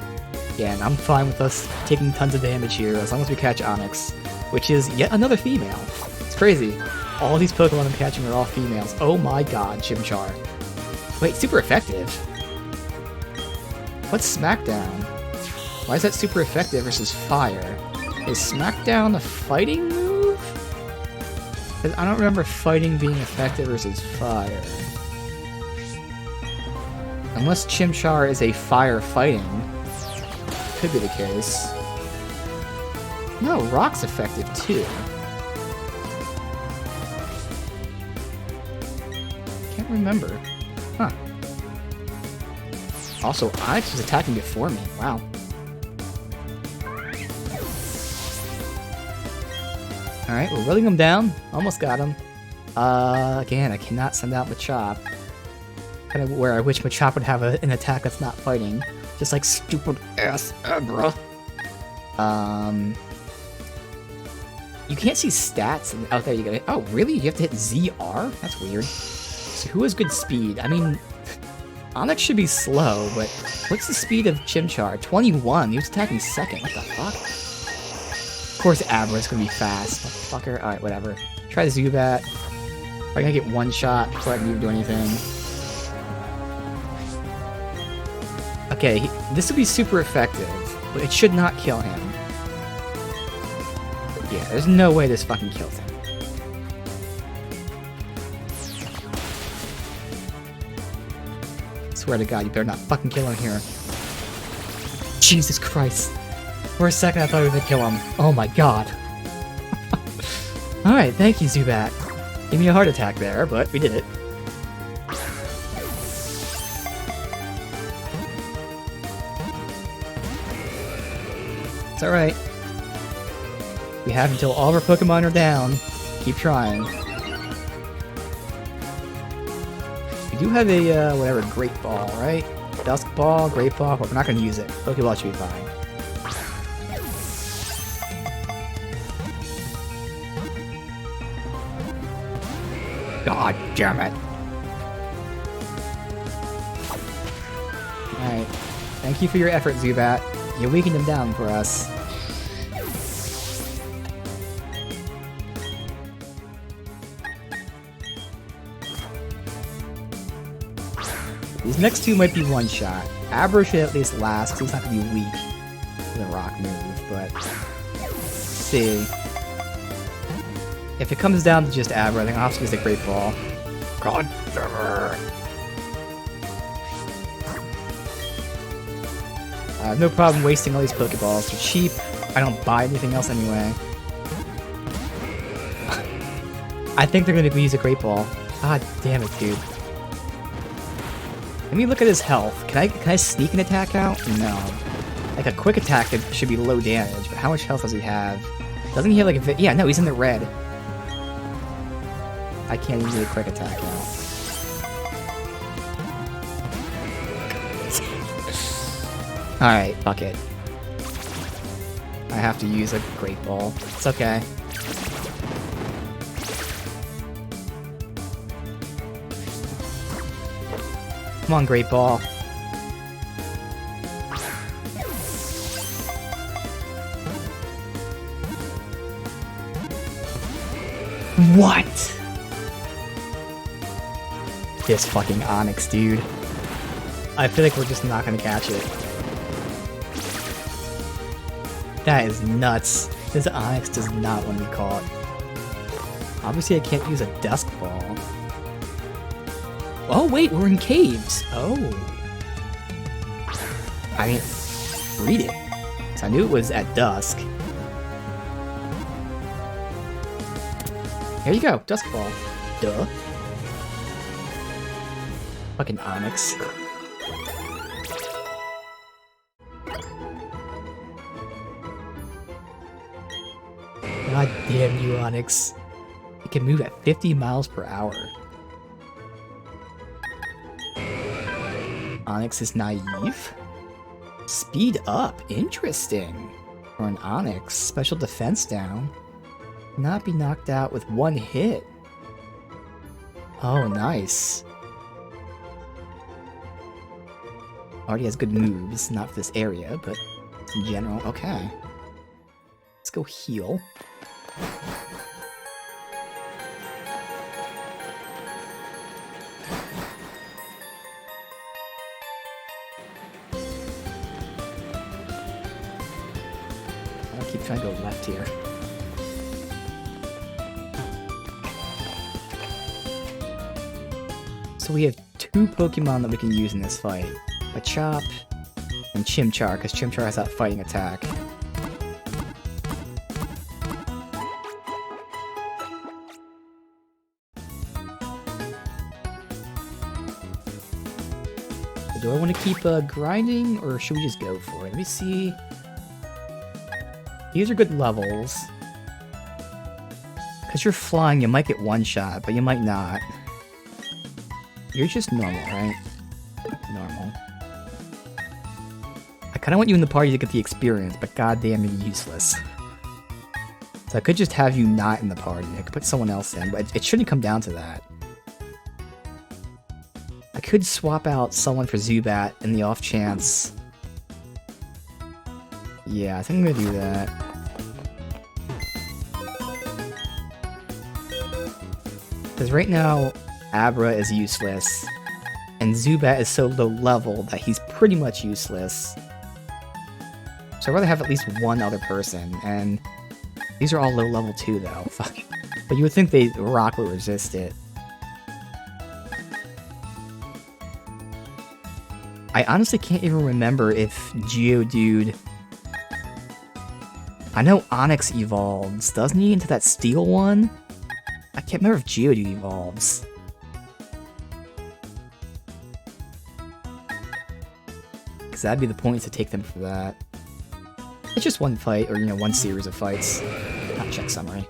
Yeah, and I'm fine with us taking tons of damage here, as long as we catch Onyx, which is yet another female. It's crazy. All these Pokemon I'm catching are all females. Oh my god, Chimchar. Wait, super effective? What's Smackdown? Why is that super effective versus Fire? Is Smackdown a fighting move? 'Cause I don't remember fighting being effective versus Fire. Unless Chimchar is a fire fighting. Could be the case. No, Rock's effective too. Can't remember. Huh. Also, Onyx was attacking before me. Wow. Alright, we're whittling him down. Almost got him. Again, I cannot send out Machop. Kind of where I wish Machop would have an attack that's not fighting. Just like stupid ass Abra. You can't see stats out there. You gotta. Oh, really? You have to hit ZR? That's weird. So who has good speed? I mean, Onyx should be slow, but what's the speed of Chimchar? 21. He was attacking second. What the fuck? Of course, Abra's gonna be fast. Fucker. All right, whatever. Try the Zubat. I'm gonna get one shot before I can even do anything. Okay, this would be super effective, but it should not kill him. Yeah, there's no way this fucking kills him. Swear to God, you better not fucking kill him here. Jesus Christ. For a second I thought we were gonna kill him. Oh my god. Alright, thank you, Zubat. Gave me a heart attack there, but we did it. It's alright. We have until all of our Pokemon are down. Keep trying. We do have a, whatever, Great Ball, right? Dusk Ball, Great Ball, but we're not going to use it. Pokeball should be fine. God damn it. Alright. Thank you for your effort, Zubat. You weakened him down for us. These next two might be one-shot. Abra should at least last, because he's not going to be weak. the rock move, but let's see. If it comes down to just Abra, I think I'll have to use the Great Ball. God damn it. I have no problem wasting all these Pokeballs. They're cheap. I don't buy anything else anyway. I think they're gonna use a Great Ball. God damn it, dude. Let me look at his health. Can I sneak an attack out? No. Like a quick attack that should be low damage, but how much health does he have? Doesn't he have like a... Yeah, no, he's in the red. I can't use a quick attack now. Alright, fuck it. I have to use a Great Ball. It's okay. Come on, Great Ball. What? This fucking Onix, dude. I feel like we're just not gonna catch it. That is nuts. This Onix does not want to be caught. Obviously I can't use a Dusk Ball. Oh wait, we're in caves! Oh. I didn't read it. So I knew it was at dusk. Here you go, Dusk Ball. Duh. Fucking Onix. God damn you, Onix. It can move at 50 miles per hour. Onix is naive? Speed up. Interesting. For an Onix, special defense down. Not be knocked out with one hit. Oh, nice. Already has good moves, not for this area, but in general, okay. Let's go heal. I'll keep trying to go left here. So we have two Pokemon that we can use in this fight. Machop and Chimchar, because Chimchar has that fighting attack. Do I want to keep grinding, or should we just go for it? Let me see. These are good levels. Because you're flying, you might get one shot, but you might not. You're just normal, right? Normal. I kind of want you in the party to get the experience, but goddamn, you're useless. So I could just have you not in the party. I could put someone else in, but it shouldn't come down to that. I could swap out someone for Zubat in the off chance. Yeah, I think I'm gonna do that. Because right now, Abra is useless, and Zubat is so low level that he's pretty much useless. So I'd rather have at least one other person, and these are all low level too, though. Fuck. But you would think Rock would resist it. I honestly can't even remember if Geodude... I know Onix evolves, doesn't he, into that steel one? I can't remember if Geodude evolves. Because that'd be the point to take them for that. It's just one fight, or, you know, one series of fights. Not check summary.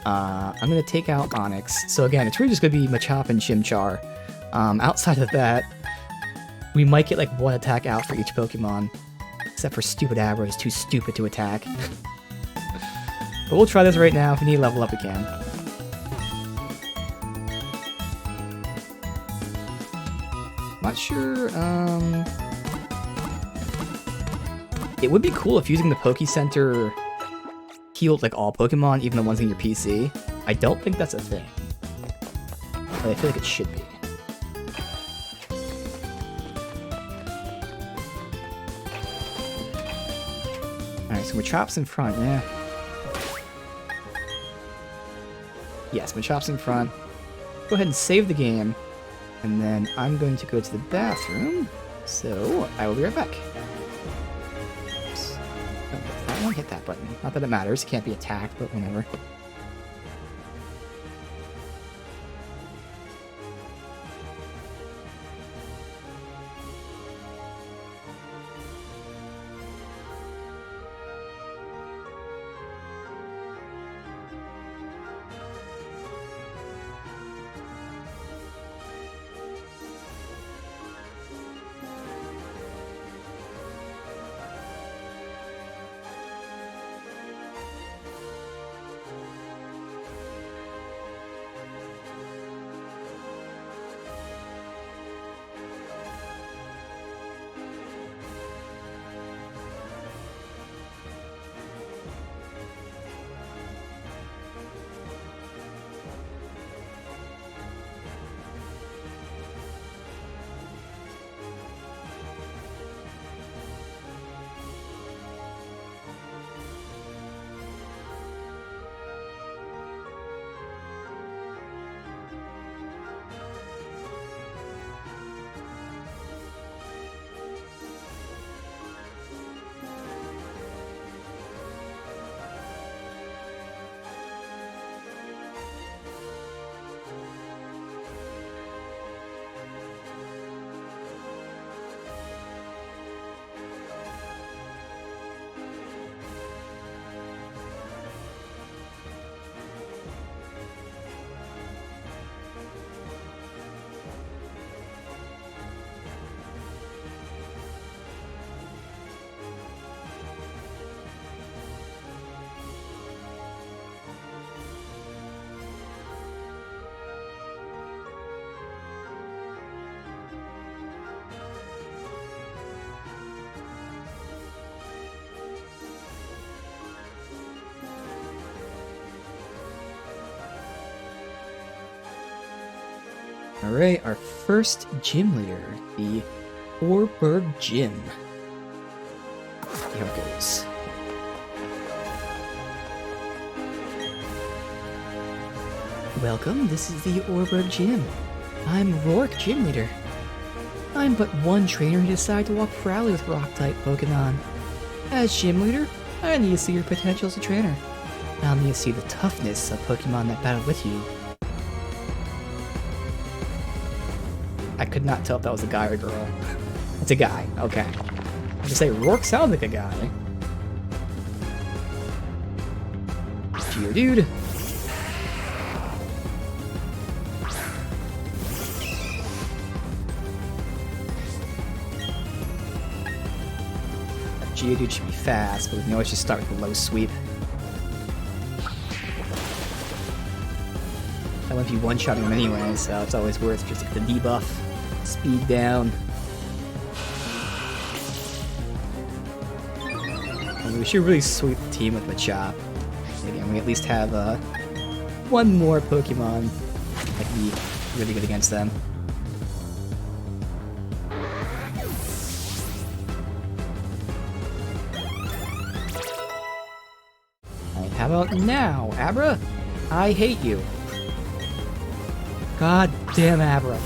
I'm gonna take out Onix. So again, it's really just gonna be Machop and Chimchar. Outside of that, we might get like one attack out for each Pokemon. Except for stupid Abra, is too stupid to attack. But we'll try this right now. If we need to level up, we can. Not sure, it would be cool if using the Poke Center healed like all Pokemon, even the ones in your PC. I don't think that's a thing. But I feel like it should be. Alright, so Machop's in front, yeah. Yes, Machop's in front. Go ahead and save the game. And then I'm going to go to the bathroom. So, I will be right back. Oops. Don't hit that one, hit that button. Not that it matters, it can't be attacked, but whatever. Alright, our first gym leader, the Orberg Gym. See how it goes. Welcome, this is the Orberg Gym. I'm Rourke, Gym Leader. I'm but one trainer who decided to walk proudly with Rock-type Pokemon. As Gym Leader, I need to see your potential as a trainer. I'll need to see the toughness of Pokemon that battle with you. I could not tell if that was a guy or a girl. It's a guy, okay. I just say Rourke sounds like a guy. Geodude. Geodude should be fast, but we can always just start with a low sweep. I won't be one-shotting him anyway, so it's always worth just to get the debuff. Speed down. And we should really sweep the team with Machop. Again, we at least have one more Pokemon that can be really good against them. Alright, how about now, Abra? I hate you. God damn Abra.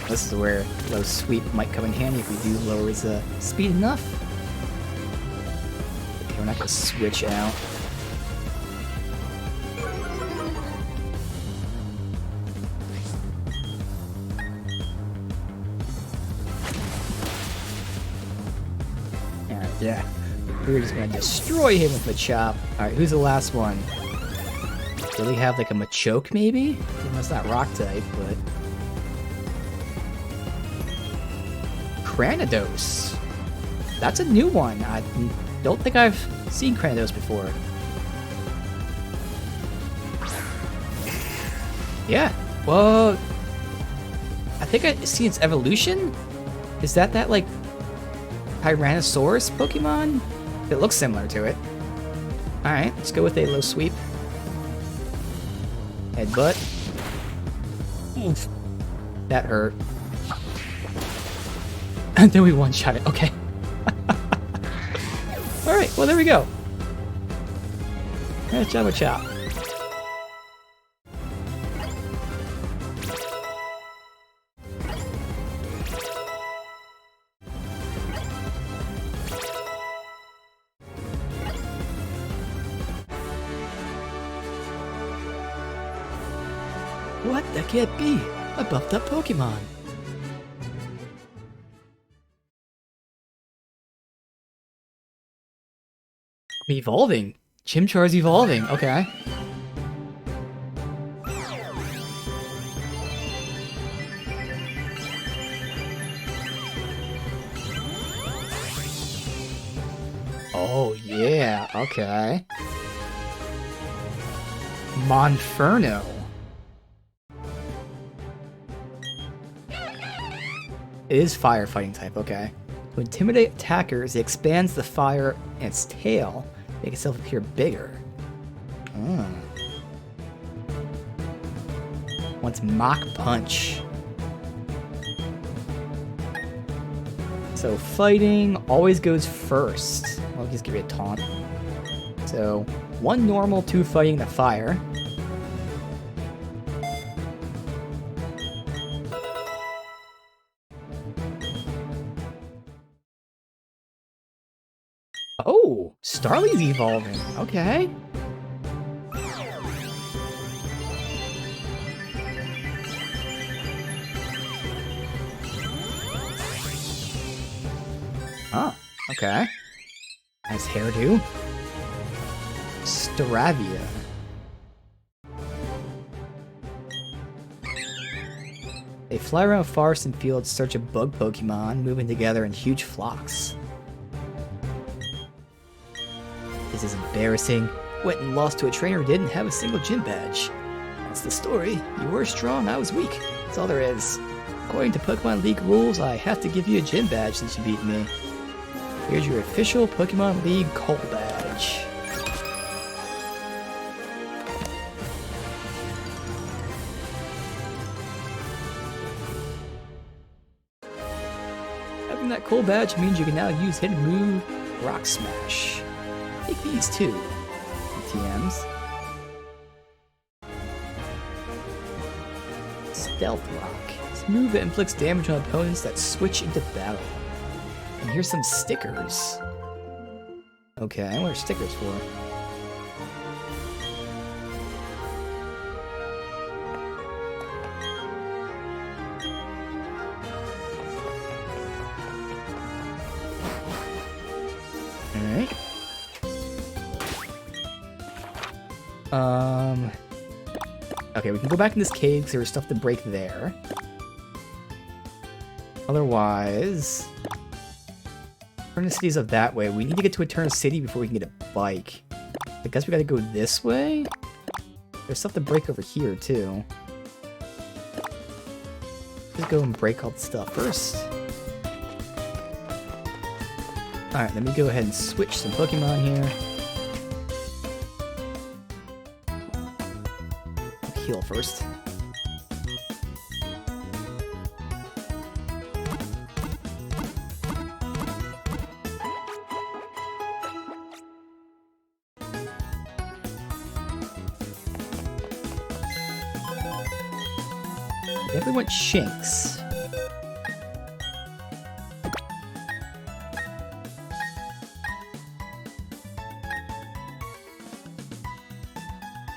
This is where low sweep might come in handy if we do lower his speed enough. Okay, we're not gonna switch out. Alright, yeah. We're just gonna destroy him with Machop. Alright, who's the last one? Do they have like a Machoke maybe? That's not rock type, but... Cranidos. That's a new one. I don't think I've seen Cranidos before. Yeah, well... I think I've seen its evolution? Is that like Tyrannosaurus Pokemon? It looks similar to it. Alright, let's go with a low sweep. Headbutt. Oof. That hurt. And then we one-shot it. Okay. Alright, well there we go. Nice job with Chop. What? That can't be! I buffed up Pokemon! I'm evolving! Chimchar's evolving, okay. Oh yeah, okay. Monferno. It is firefighting type, okay. To intimidate attackers, it expands the fire in its tail, make itself appear bigger. Oh. Wants Mach Punch. So fighting always goes first. I'll just give you a taunt. So 1 normal, 2 fighting the fire. Oh, Starly's evolving. Okay. Oh, okay. Nice hairdo. Staravia. They fly around forests and fields in search of bug Pokemon, moving together in huge flocks. This is embarrassing. Went and lost to a trainer who didn't have a single gym badge. That's the story. You were strong, I was weak. That's all there is. According to Pokemon League rules, I have to give you a gym badge since you beat me. Here's your official Pokemon League Coal Badge. Having that Coal Badge means you can now use hidden move Rock Smash. Take these too. TMs. Stealth Rock. This move inflicts damage on opponents that switch into battle. And here's some stickers. Okay, what are stickers for? Alright. Okay, we can go back in this cave because there was stuff to break there. Otherwise, Eterna City's up that way. We need to get to Eterna City before we can get a bike. I guess we gotta go this way? There's stuff to break over here, too. Just go and break all the stuff first. Alright, let me go ahead and switch some Pokemon here. Heal first. Everyone Shinx.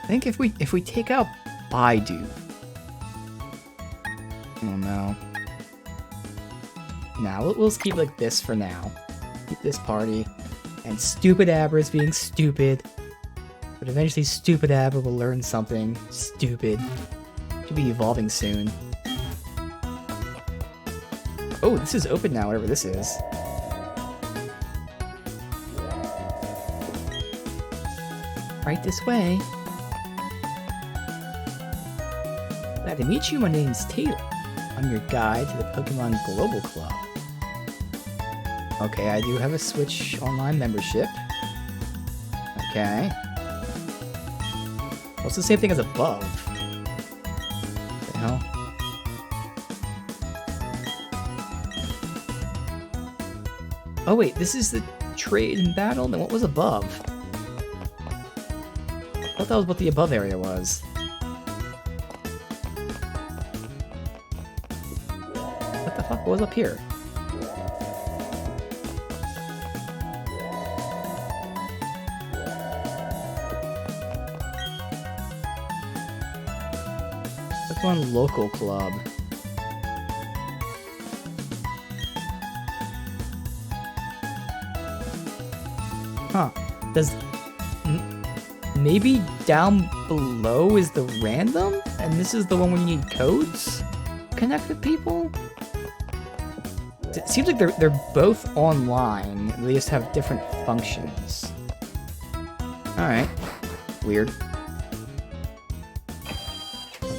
I think if we take out Baidu. Oh no. Nah, we'll just keep like this for now. Keep this party. And stupid Abra's being stupid. But eventually stupid Abra will learn something stupid. Should be evolving soon. Oh, this is open now, whatever this is. Right this way. Glad to meet you, my name's Taylor. I'm your guide to the Pokemon Global Club. Okay, I do have a Switch Online membership. Okay. Well, it's the same thing as above. What the hell? Oh wait, this is the trade and battle? Then what was above? I thought that was what the above area was. What the fuck was up here? Pokemon Local Club. Huh. Does... Maybe down below is the random? And this is the one where you need codes? Connect with people? It seems like they're both online. They just have different functions. Alright. Weird.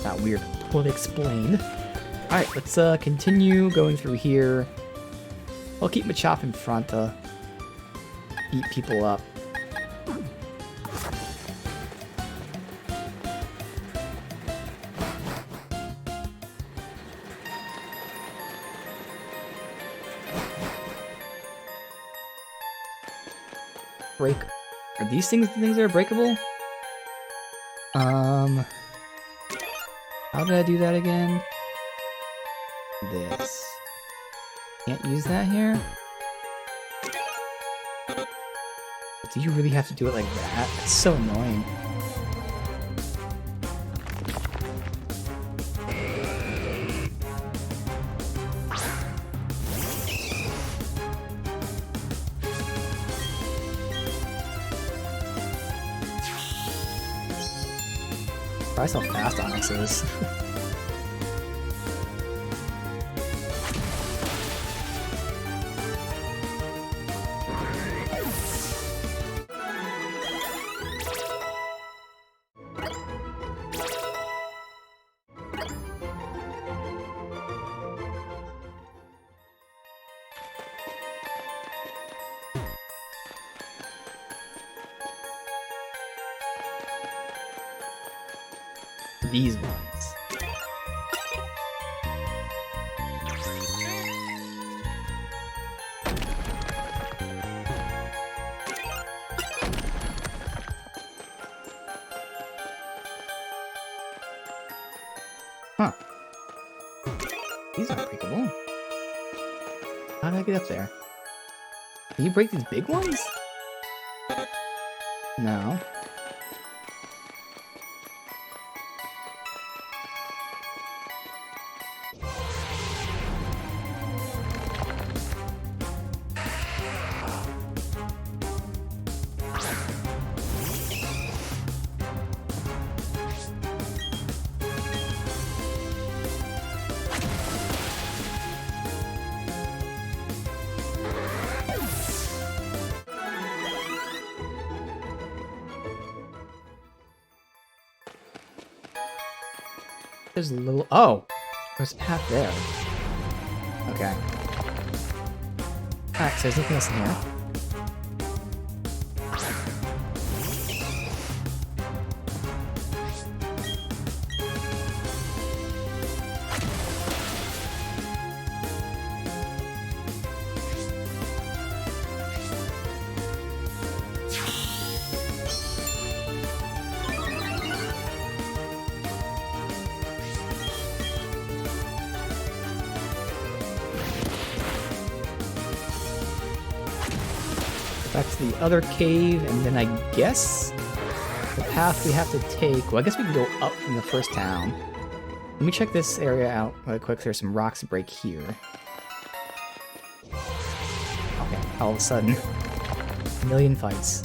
Not weird. Poorly explained. Alright, let's continue going through here. I'll keep Machop in front to eat people up. Break. Are these things the things that are breakable? How did I do that again? This. Can't use that here? Do you really have to do it like that? It's so annoying. Surprised how fast Onyx is. These ones. Huh. These aren't breakable. How did I get up there? Can you break these big ones? No. There's a little... Oh! There's a path there. Okay. Alright, so there's nothing else in here. Back to the other cave, and then I guess the path we have to take... Well, I guess we can go up from the first town. Let me check this area out really quick. There's some rocks to break here. Okay, all of a sudden, a million fights.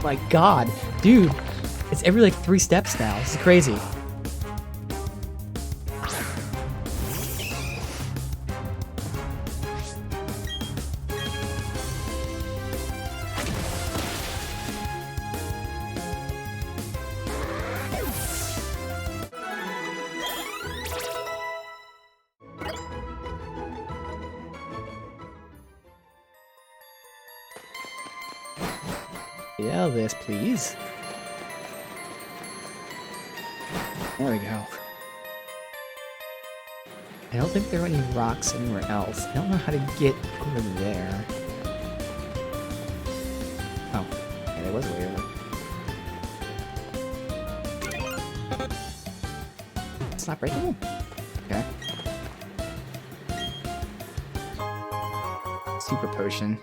My god, dude. It's every like 3 steps now. This is crazy. Get out of this, please. There we go. I don't think there are any rocks anywhere else. I don't know how to get over there. Oh, yeah, there was a way over. It's not breakable? Okay. Super potion.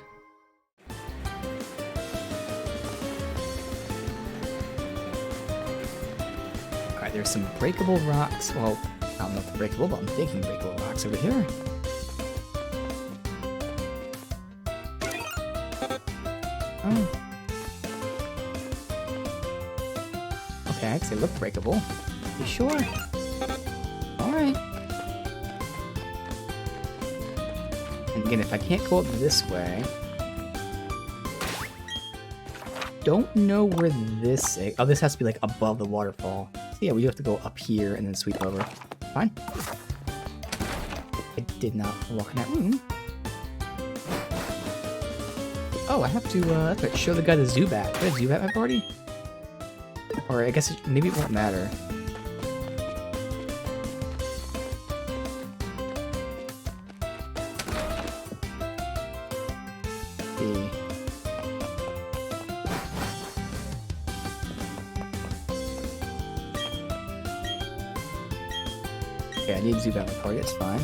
Alright, there's some breakable rocks. Well, I don't know if they're breakable, but I'm thinking breakable rocks over here. Oh. Okay, because they look breakable. You sure? Alright. And again, if I can't go up this way... Don't know where this is. Oh, this has to be like above the waterfall. So yeah, we do have to go up here and then sweep over. Fine. I did not walk in that room. Oh, I have to show the guy the Zubat. Do I have Zubat at my party? Or I guess maybe it won't matter. See. Okay, I need Zubat at my party, it's fine.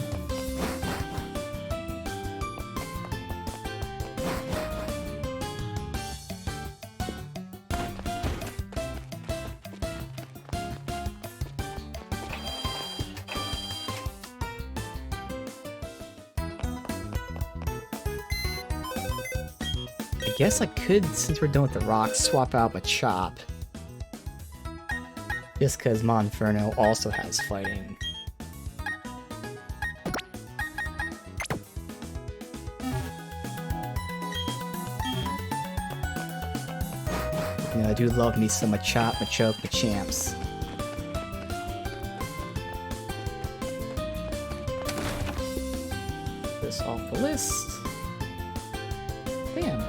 I guess I could, since we're done with the rocks, swap out my Chop. Just because Monferno also has fighting. You know, I do love me some Machop, Machoke, Machamps. This off the list. Bam.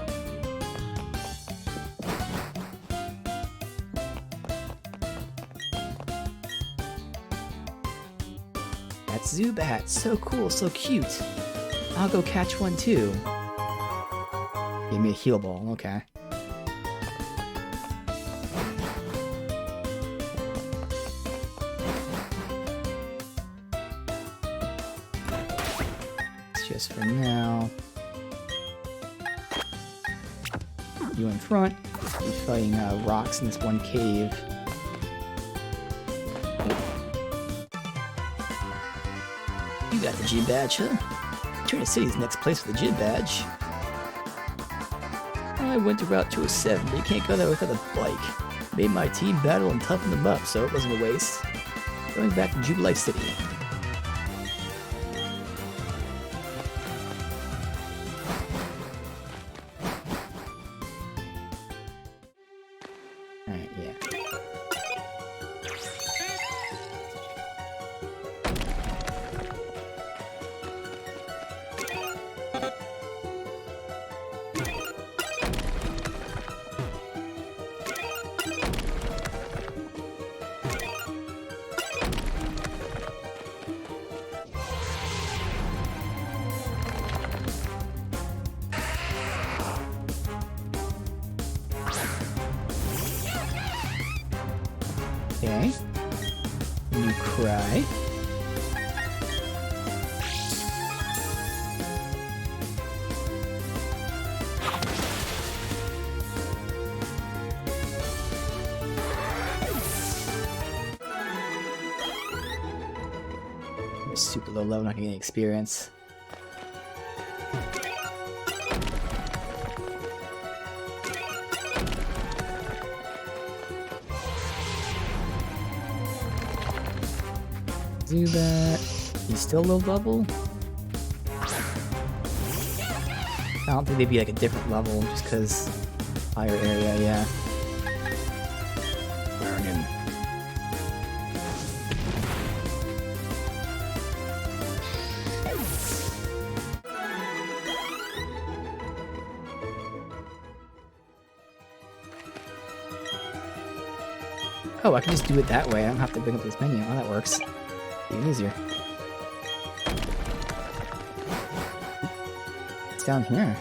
That's Zubat. So cool, so cute. I'll go catch one too. Give me a heal ball, okay. Just for now. You in front. You're fighting rocks in this one cave. You got the G badge, huh? Trinity City's next place for the G badge. I went to Route 207, but you can't go there without a bike. Made my team battle and toughen them up, so it wasn't a waste. Going back to Jubilee City. Alright, yeah. Okay. You cry. You're super low level, not getting any experience. Zubat. He's still low level? I don't think they'd be like a different level just because higher area, yeah. Burn him. Oh, I can just do it that way. I don't have to bring up this menu. Oh, that works. Even easier. It's down here.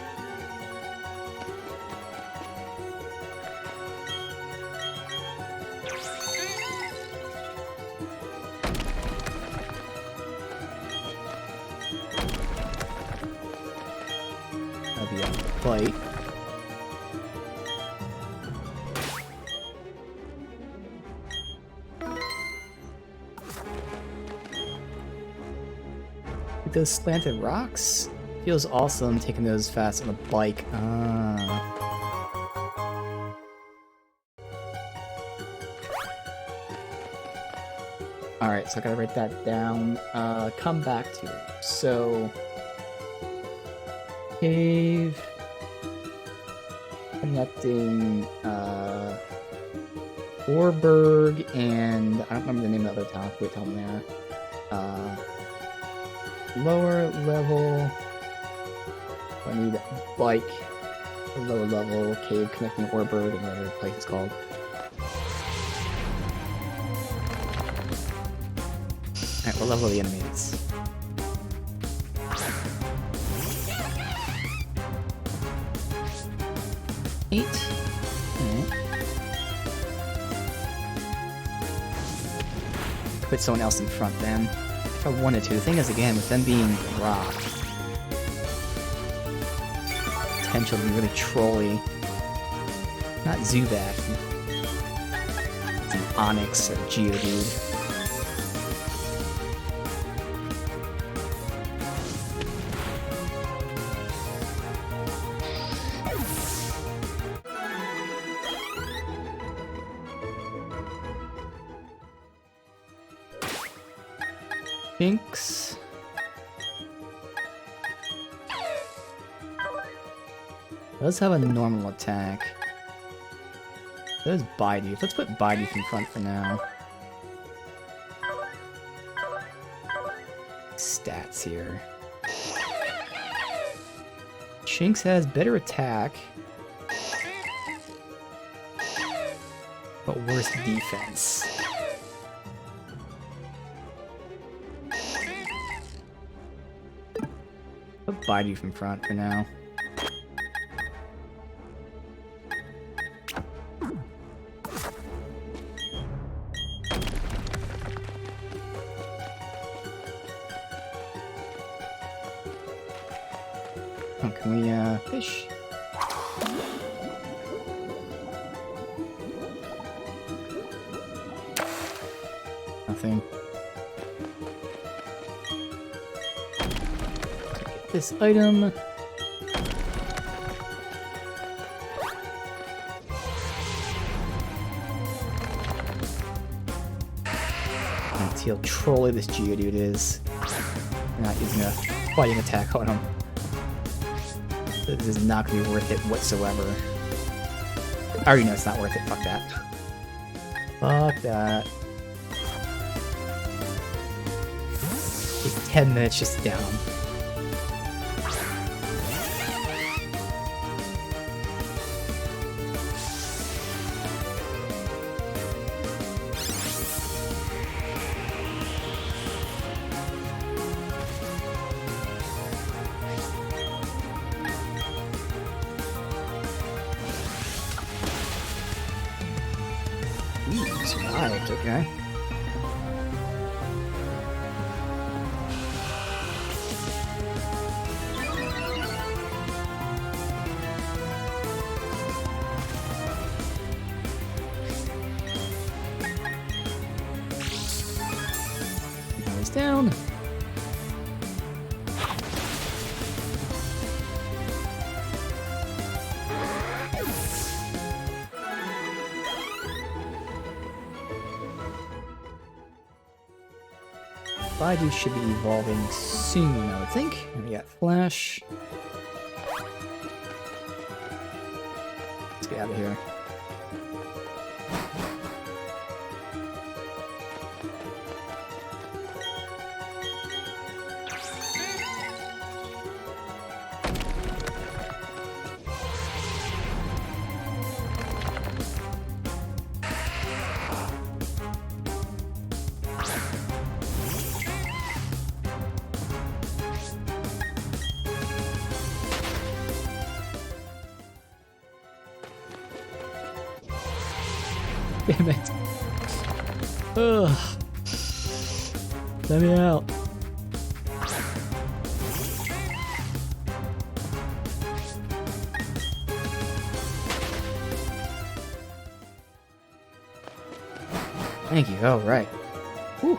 That'll be a bite. Those slanted rocks? Feels awesome taking those fast on a bike. Alright, so I gotta write that down. Come back to it. So... Cave... Connecting, Orberg and... I don't remember the name of the other town. Wait, tell me there. Lower level. I need a bike. A lower level cave connecting Orberg and whatever the place is called. Alright, what level are the enemies? Eight. Alright. Put someone else in front then. If I wanted to. The thing is, again, with them being rock, potential to be really trolly. Not Zubat. It's an Onix or Geodude. Binks. Does have a normal attack. There's Bidoof. Let's put Bidoof in front for now. Stats here. Shinx has better attack, but worse defense. Put Bidoof in front for now. Oh, can we, fish? Nothing. Get this item. Let's see how trolly this Geodude is. We're not using a fighting attack on him. This is not going to be worth it whatsoever. I already know it's not worth it. Fuck that. Fuck that. It's 10 minutes just down. Survived, okay. Goes down. Baidu should be evolving soon, I would think. And we got Flash. Let's get out of here. Damn it. Ugh. Let me out. Thank you. All right. Whew.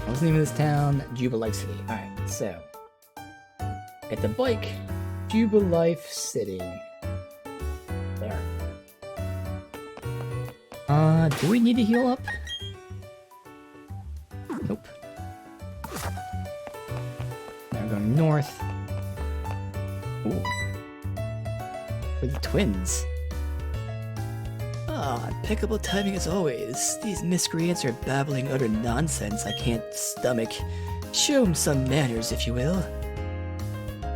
What's the name of this town? Jubilife City. Alright, so. At the bike, Jubilife City. There. Do we need to heal up? Nope. Now we're going north. Ooh. With the twins. Ah, impeccable timing as always. These miscreants are babbling utter nonsense I can't stomach. Show 'em some manners, if you will.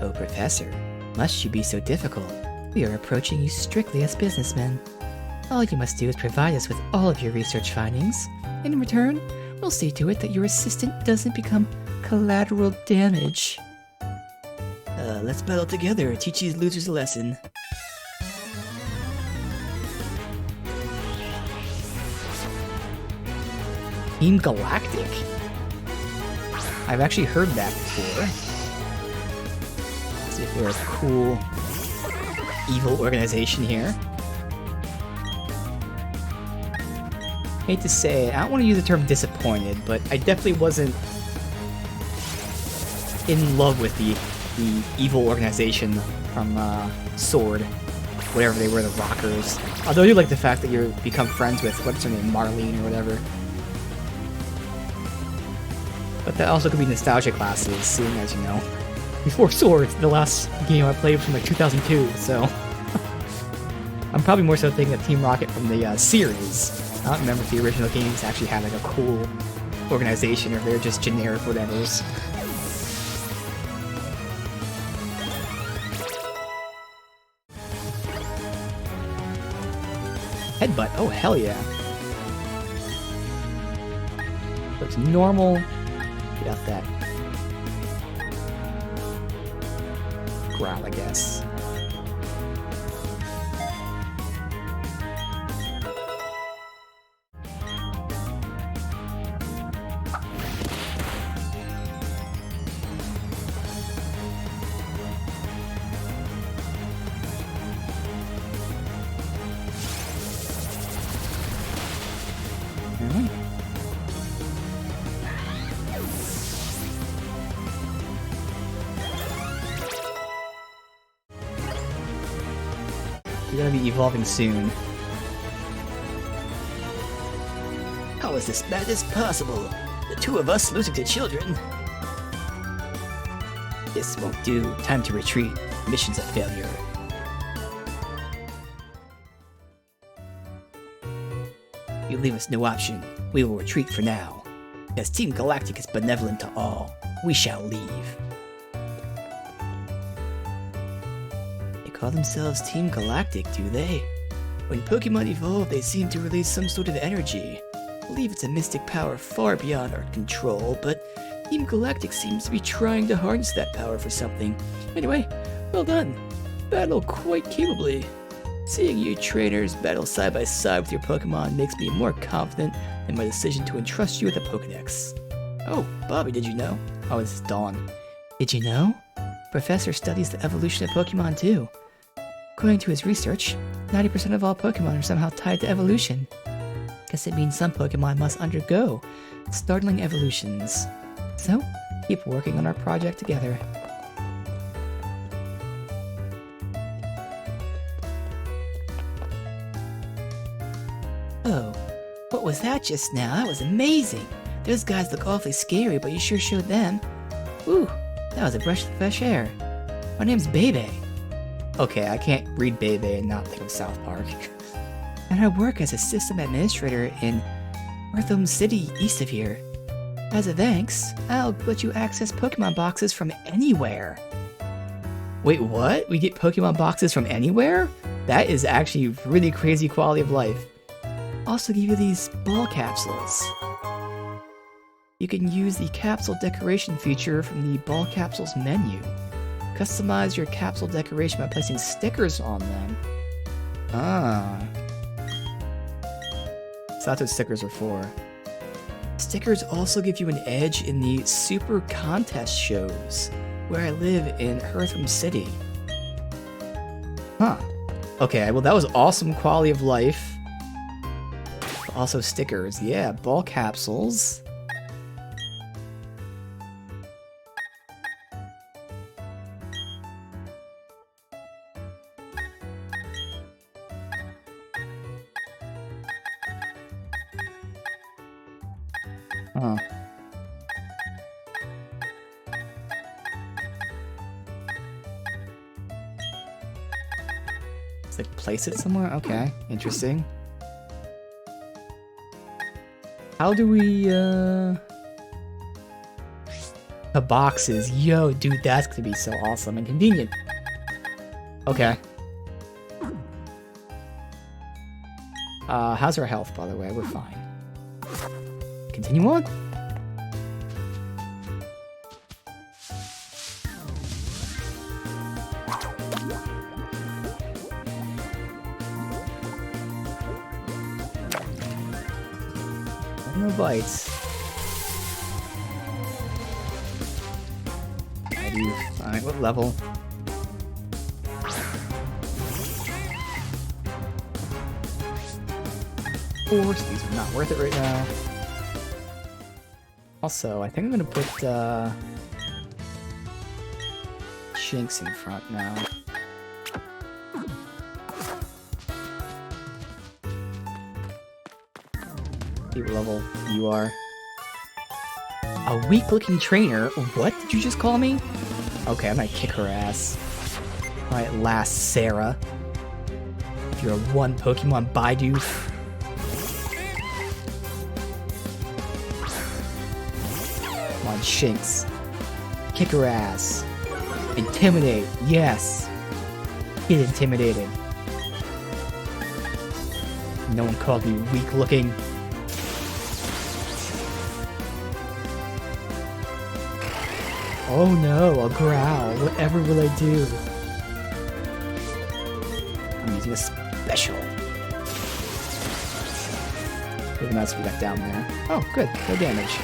Oh, Professor, must you be so difficult? We are approaching you strictly as businessmen. All you must do is provide us with all of your research findings. In return, we'll see to it that your assistant doesn't become collateral damage. Let's battle together and teach these losers a lesson. Team Galactic? I've actually heard that before. Let's see if they're a cool, evil organization here. Hate to say it, I don't want to use the term disappointed, but I definitely wasn't in love with the evil organization from Sword. Whatever they were, the Rockers. Although I do like the fact that you become friends with, what's her name, Marlene or whatever. But that also could be nostalgia classes, seeing as, you know, before Sword, the last game I played was from like 2002, so... I'm probably more so thinking of Team Rocket from the series. I don't remember if the original games actually had like a cool organization or if they're just generic whatevers. Headbutt, oh hell yeah. Looks normal. Get out that growl, I guess. You're gonna be evolving soon. How is this madness possible? The two of us losing to children? This won't do. Time to retreat. Mission's a failure. You leave us no option. We will retreat for now. As Team Galactic is benevolent to all, we shall leave. Call themselves Team Galactic, do they? When Pokemon evolve, they seem to release some sort of energy. I believe it's a mystic power far beyond our control, but Team Galactic seems to be trying to harness that power for something. Anyway, well done. Battle quite capably. Seeing you trainers battle side by side with your Pokemon makes me more confident in my decision to entrust you with a Pokedex. Oh, Bobby, did you know? Oh, this is Dawn. Did you know? Professor studies the evolution of Pokemon too. According to his research, 90% of all Pokemon are somehow tied to evolution. Guess it means some Pokemon must undergo startling evolutions. So, keep working on our project together. Oh, what was that just now? That was amazing. Those guys look awfully scary, but you sure showed them. Ooh, that was a breath of fresh air. My name's Bebe. Okay, I can't read Bebe and not think of South Park. And I work as a system administrator in Eartham City, east of here. As a thanks, I'll let you access Pokemon boxes from anywhere. Wait, what? We get Pokemon boxes from anywhere? That is actually really crazy quality of life. Also give you these ball capsules. You can use the capsule decoration feature from the ball capsules menu. Customize your capsule decoration by placing stickers on them. Ah. So that's what stickers are for. Stickers also give you an edge in the Super Contest shows, where I live in Eartham City. Huh. Okay, well that was awesome quality of life. Also stickers, yeah, ball capsules. Huh. It's like place it somewhere? Okay, interesting. How do we, The boxes. Yo, dude, that's gonna be so awesome and convenient. Okay. How's our health, by the way? We're fine. Continue on. No bites. Alright, what level? Of course, these are not worth it right now. Also, I think I'm gonna put, Shinx in front now. See what level you are. A weak-looking trainer? What did you just call me? Okay, I'm gonna kick her ass. Alright, last Sarah. If you're a one Pokemon Bidoof. Come on, Shinx. Kick her ass. Intimidate, yes. Get intimidated. No one called me weak-looking. Oh no, a growl. Whatever will I do? I'm using a special. What else we got down there? Oh, good. No damage.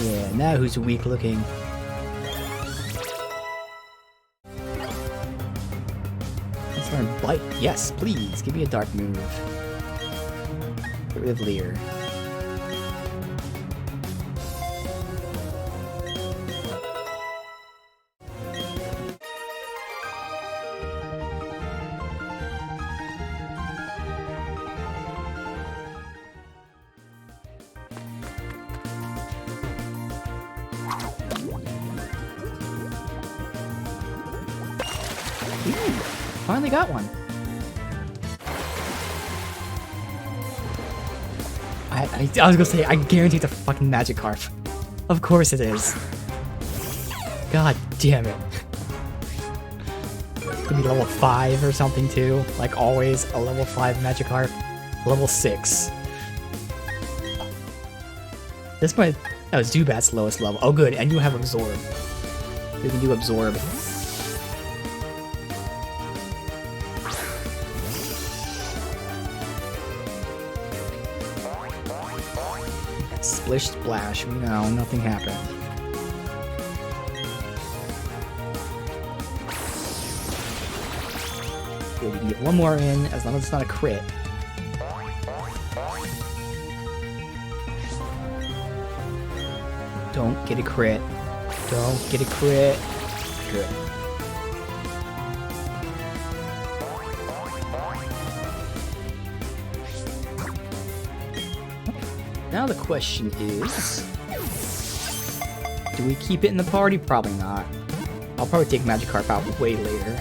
Yeah, now who's weak looking? Let's learn Bite. Yes, please. Give me a dark move. Get rid of Leer. Ooh, finally got one. I was gonna say, I guarantee it's a fucking Magikarp. Of course it is. God damn it. It's gonna be level 5 or something too. Like always, a level 5 Magikarp. Level 6. This might... That was Zubat's lowest level. Oh good, and you have Absorb. You can do Absorb. Splish Splash. No, nothing happened. Good, you can get one more in, as long as it's not a crit. Don't get a crit. Don't get a crit. Good. Now the question is, do we keep it in the party? Probably not. I'll probably take Magikarp out way later.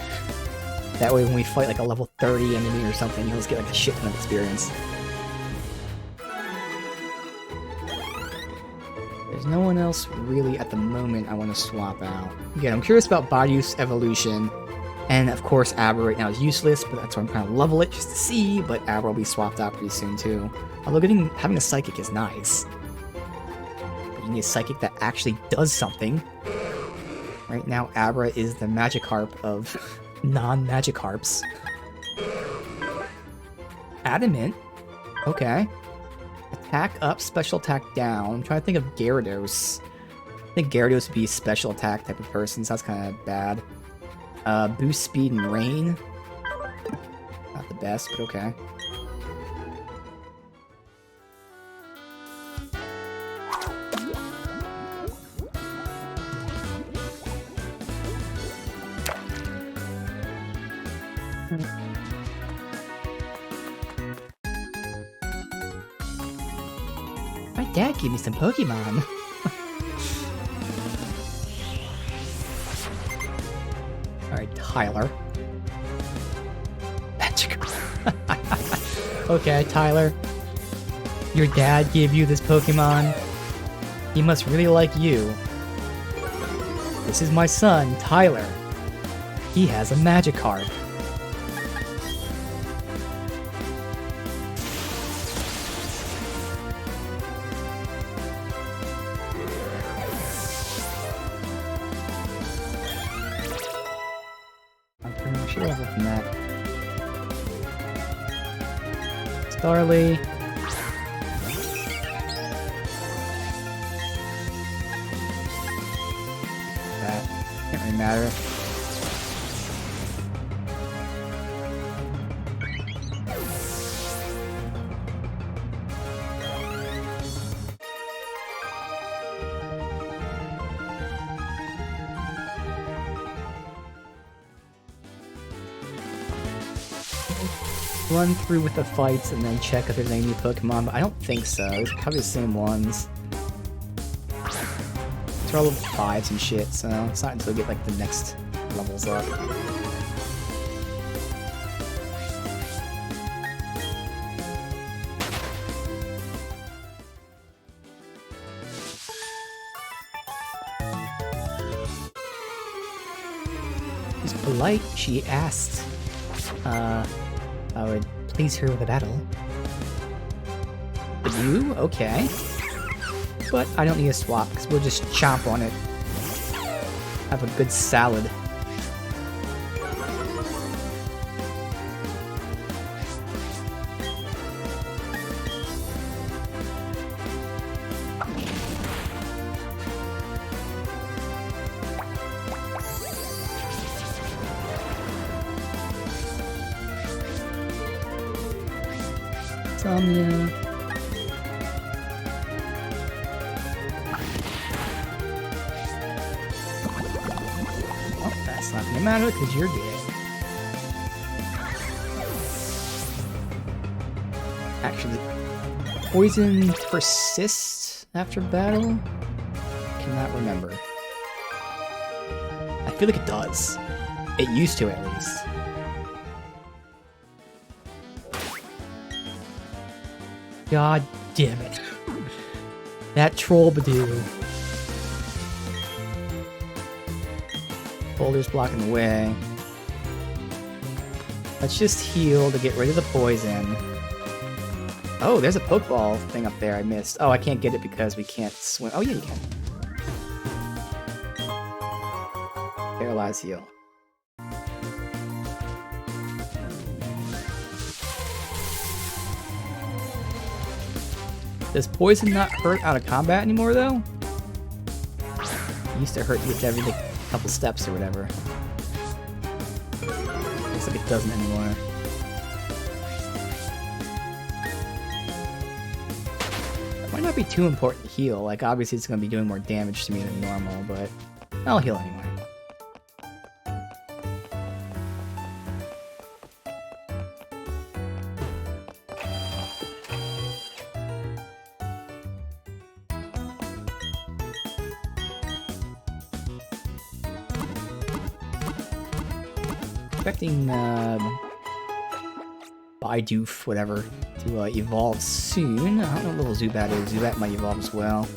That way when we fight like a level 30 enemy or something, you'll just get like a shit ton of experience. There's no one else really at the moment I want to swap out. Again, I'm curious about Badiou's evolution. And of course, Abra right now is useless, but that's why I'm trying to level it just to see, but Abra will be swapped out pretty soon too. Although having a Psychic is nice. But you need a Psychic that actually does something. Right now, Abra is the Magikarp of non-Magikarps. Adamant? Okay. Attack up, special attack down. I'm trying to think of Gyarados. I think Gyarados would be a special attack type of person, so that's kind of bad. Boost speed and rain. Not the best, but okay. My dad gave me some Pokemon. Alright, Tyler. Magic. Okay, Tyler. Your dad gave you this Pokemon. He must really like you. This is my son, Tyler. He has a Magikarp. Starly. That can't really matter. Run through with the fights and then check if there's any new Pokemon, but I don't think so. It's probably the same ones. They're all level 5s and shit, so it's not until we get like the next levels up. She's polite. She asked, I would please her with a battle. But you? Okay. But I don't need a swap, because we'll just chomp on it. Have a good salad. Insomnia. Oh, that's not gonna matter because you're dead. Actually, poison persists after battle? Cannot remember. I feel like it does. It used to, at least. God damn it. That troll Badoo. Boulder's blocking the way. Let's just heal to get rid of the poison. Oh, there's a Pokeball thing up there I missed. Oh, I can't get it because we can't swim. Oh, yeah, you can. Paralyze heal. Does poison not hurt out of combat anymore, though? It used to hurt you with every couple steps or whatever. Looks like it doesn't anymore. It might be too important to heal. Like, obviously it's going to be doing more damage to me than normal, but I'll heal anyway. Expecting Bidoof, whatever, to evolve soon. I don't know what little Zubat is. Zubat might evolve as well.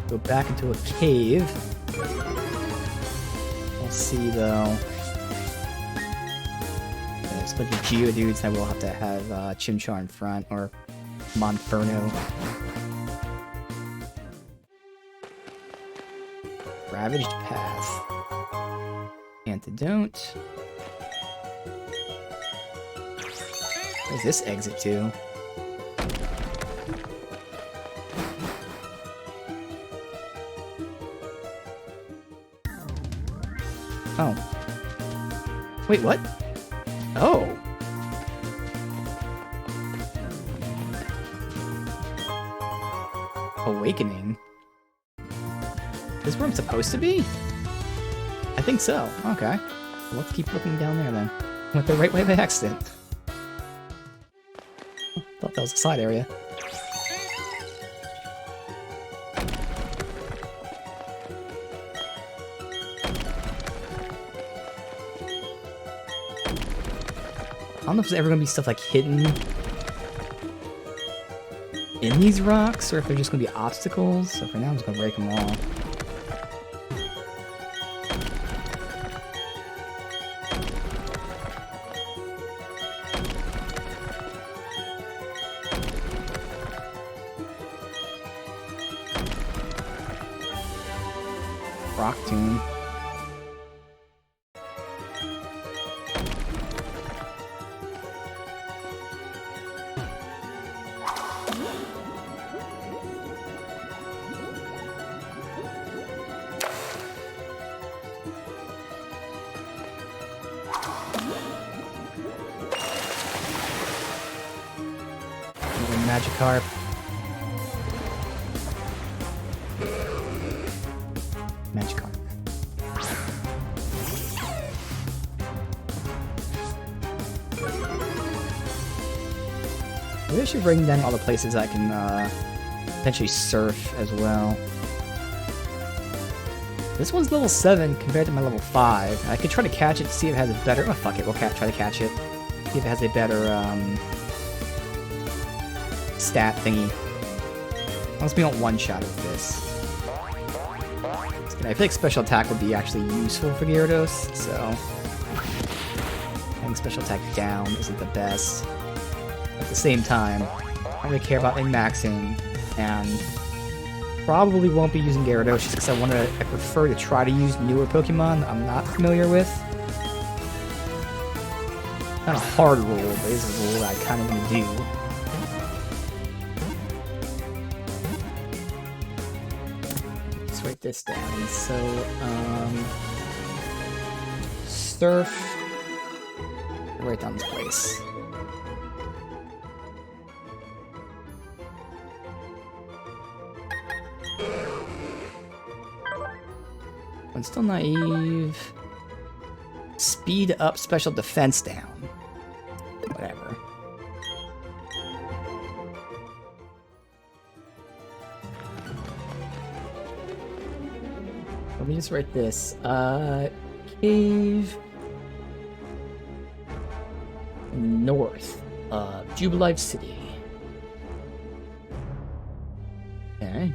Go back into a cave. We'll see though. There's a bunch of Geodudes that we'll have to have Chimchar in front, or Monferno. Ravaged Path. Antidote. Where's this exit to? Oh. Wait, what? Oh. Awakening. This is where I'm supposed to be? I think so. Okay. Well, let's keep looking down there then. Went the right way by accident. Thought that was a side area. I don't know if there's ever gonna be stuff like hidden in these rocks, or if they're just gonna be obstacles. So for now, I'm just gonna break them all. Rock Tomb. Magikarp. Magikarp. Maybe I should bring down all the places I can potentially surf as well. This one's level 7 compared to my level 5. I could try to catch it to see if it has a better... Oh, fuck it. We'll try to catch it. See if it has a better stat thingy. Unless we don't one-shot of this. I feel like special attack would be actually useful for Gyarados, so... having special attack down isn't the best. At the same time, I don't really care about min-maxing, and probably won't be using Gyarados just because I prefer to try to use newer Pokemon that I'm not familiar with. Not a hard rule, but it is a rule that I kind of want to do. Let's write this down. So, Surf. Write down this place. I'm still naive. Speed up, special defense down. Whatever. Let me just write this. Cave north of Jubilife City. Okay.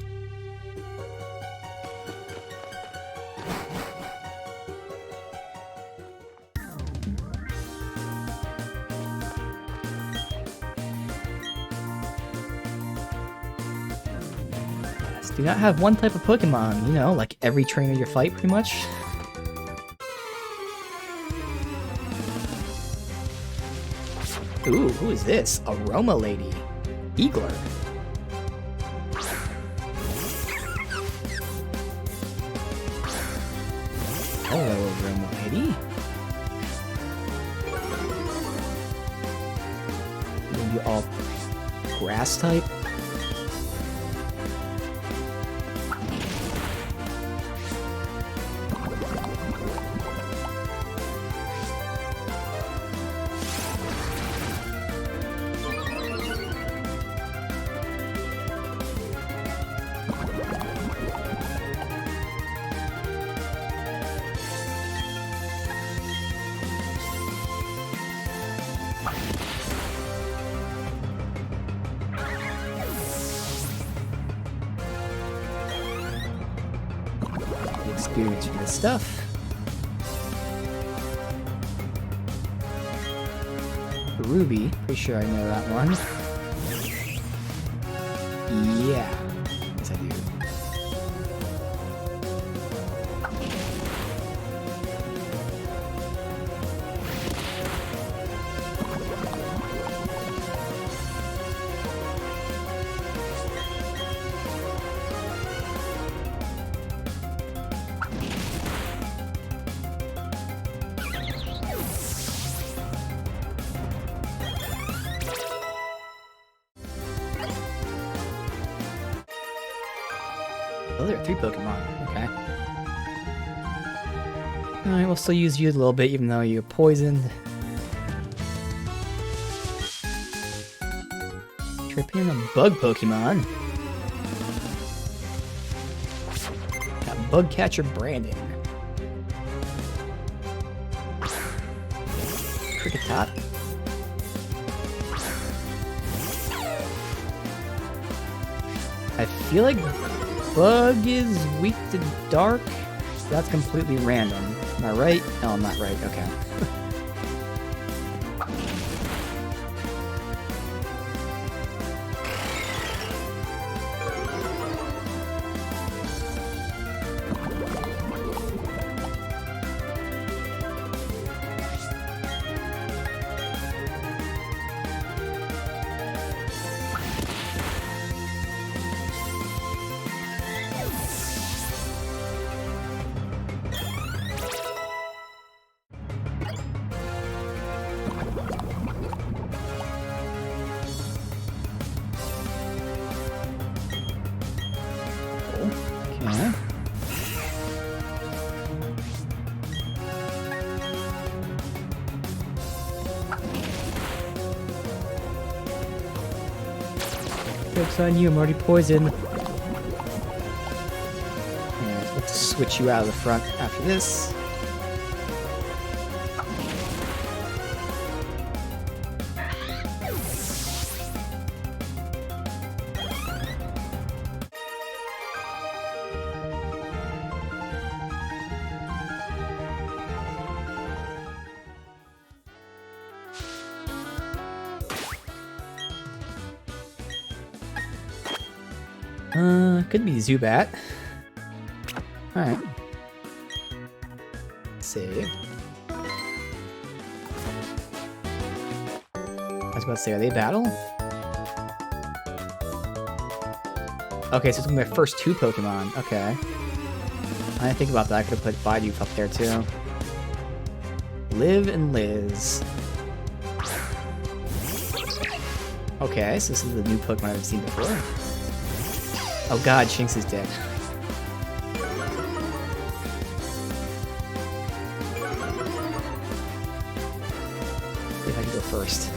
Do not have one type of Pokemon, you know, like every trainer you fight, pretty much. Ooh, who is this? Aroma Lady. Eagler. Hello, Aroma Lady. Maybe all grass type? Experience from this stuff. Ruby, pretty sure I know that one. Yeah, yes I do. Oh, there are 3 Pokemon. Okay. Alright, we'll still use you a little bit, even though you're poisoned. Tripping a bug Pokemon. Got Bug Catcher Brandon. Kricketot. I feel like Bug is weak to dark. That's completely random. Am I right? No, I'm not right. Okay. Okay. Joke's on you, I'm already poisoned. Yeah, let's switch you out of the front after this. Could be Zubat. Alright. Save. I was about to say, are they battle? Okay, so it's gonna be my first 2 Pokemon. Okay. I didn't think about that. I could have put Bidoof up there too. Liv and Liz. Okay, so this is the new Pokemon I've seen before. Oh god, Shinx is dead. See if I can go first.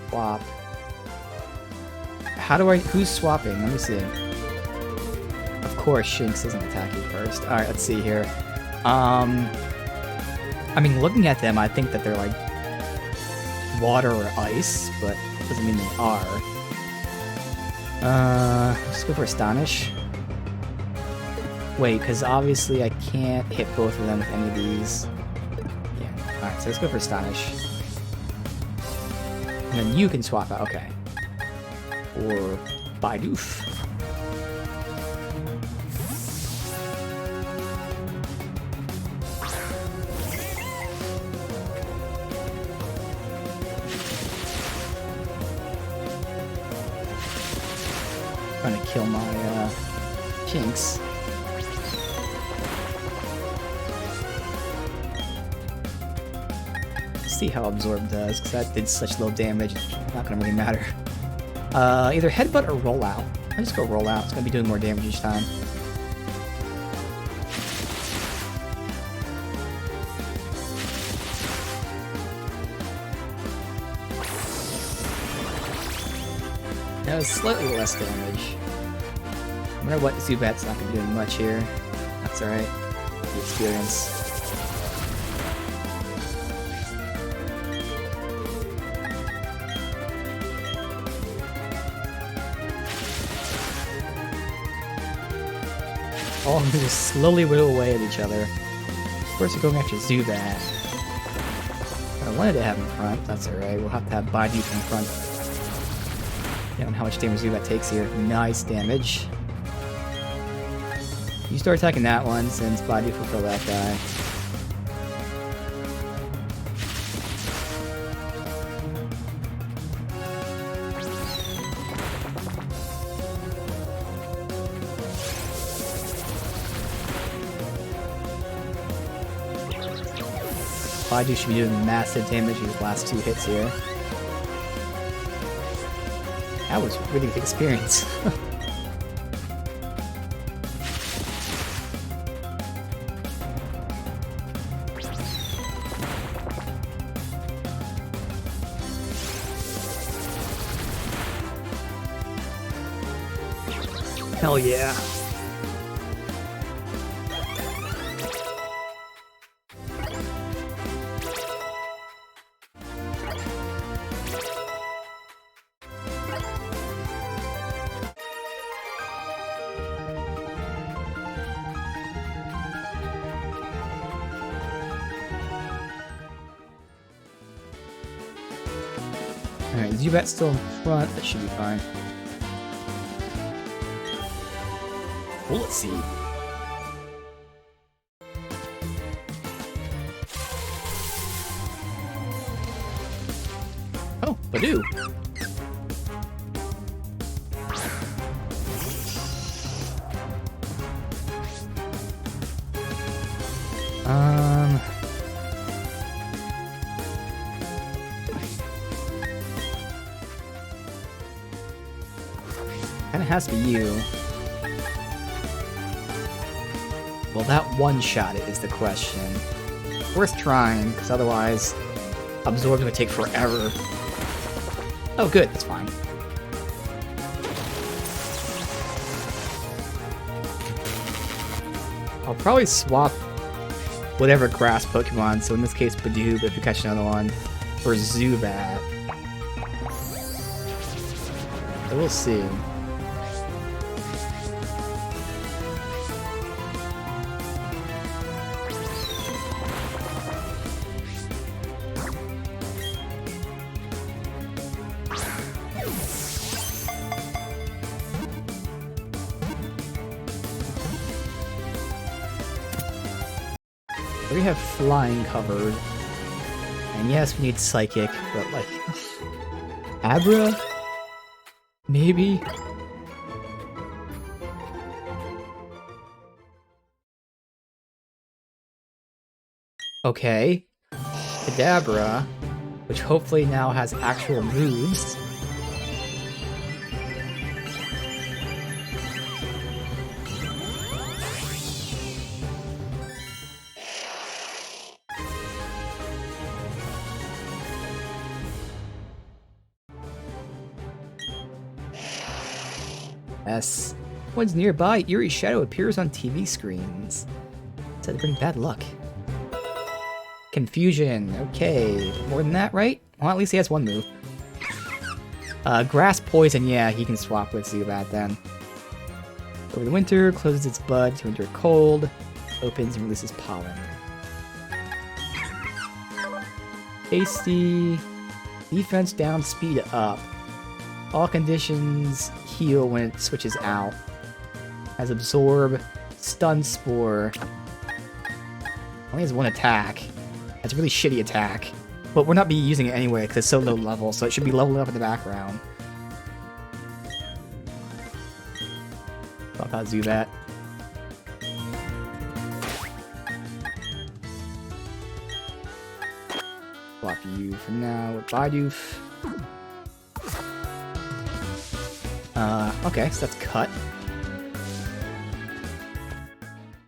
Swap. How do I... Who's swapping? Let me see. Of course, Shinx isn't attacking first. Alright, let's see here. I mean, looking at them, I think that they're like water or ice, but doesn't mean they are. Let's go for Astonish. Wait, because obviously I can't hit both of them with any of these. Yeah, alright, so let's go for Astonish. And then you can swap out, okay. Or Bidoof. kill my Jinx. See how Absorb does, because that did such low damage, it's not gonna really matter. Either Headbutt or Rollout. I'll just go Rollout, it's gonna be doing more damage each time. That was slightly less damage. I wonder what Zubat's not gonna be doing much here. That's alright. The experience. All of them just slowly whittle away at each other. Of course, we're going after Zubat. I wanted to have him in front, that's alright. We'll have to have Baidu in front. I don't know how much damage Zubat takes here. Nice damage. You start attacking that one since Baidu will kill that guy. Baidu should be doing massive damage in his last 2 hits here. That was really good experience. Hell yeah. Alright, Zubat's still in front, that should be fine. Well, let's see. Oh, Badoo! Kinda has to be you. Well, that one-shot it is the question. Worth trying, because otherwise, Absorb's gonna take forever. Oh good, it's fine. I'll probably swap whatever grass Pokemon, so in this case Badoo, but if you catch another one, for Zubat. So we'll see. We have flying covered. And yes, we need psychic, but like Abra? Maybe? Okay. Kadabra, which hopefully now has actual moves. Yes. One's nearby, eerie shadow appears on TV screens. Said to bring bad luck. Confusion. Okay. More than that, right? Well, at least he has one move. Grass poison. Yeah, he can swap with Zubat then. Over the winter, closes its bud to endure cold. Opens and releases pollen. Tasty. Defense down, speed up. All conditions heal when it switches out. Has Absorb, Stun Spore. Only has one attack. That's a really shitty attack. But we're not be using it anyway because it's so low level, so it should be leveled up in the background. Zubat. Swap you for now with Bidoof. Okay, so that's cut.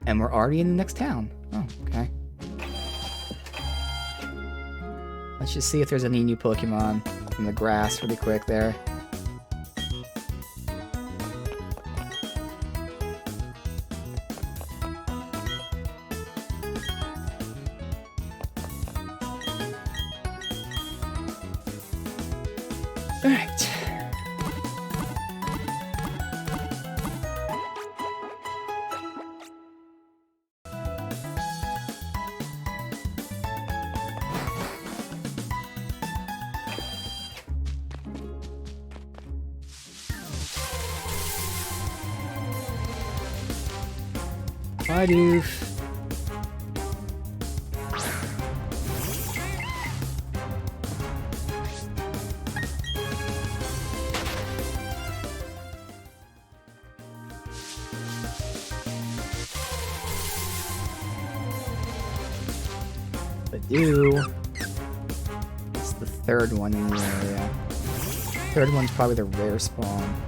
And we're already in the next town. Oh, okay. Let's just see if there's any new Pokemon in the grass really quick there. Alright. Bidoof. Badoo. It's the third one in the area. Third one's probably the rare spawn.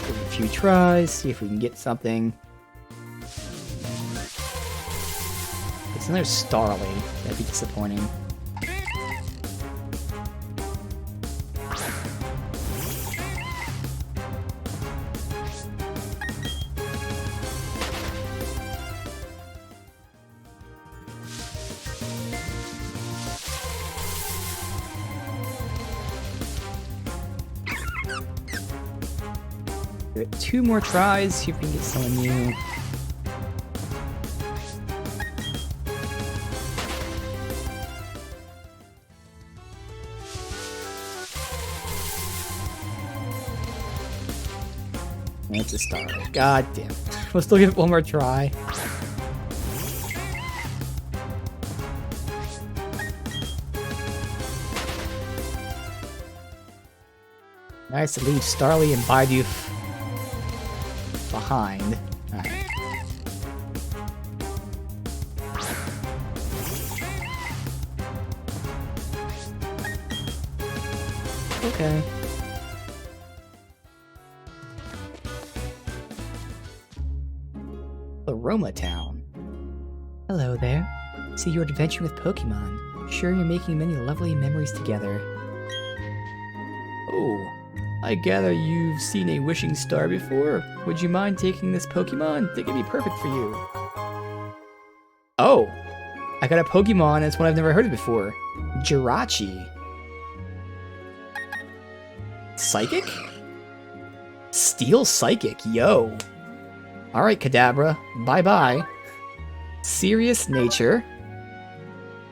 Give it a few tries, see if we can get something. It's another Starly. That'd be disappointing. Give it 2 more tries, see if we can get someone new. It's a star. God damn. We'll still give it 1 more try. Nice to leave Starly and Bidoof behind. Alright. Okay. Aroma Town. Hello there. See you're adventuring with Pokemon. Sure you're making many lovely memories together. Oh, I gather you've seen a wishing star before. Would you mind taking this Pokemon? Think it'd be perfect for you. Oh, I got a Pokemon and it's one I've never heard of before. Jirachi. Psychic? Steel Psychic, yo. Alright, Kadabra. Bye-bye. Serious Nature.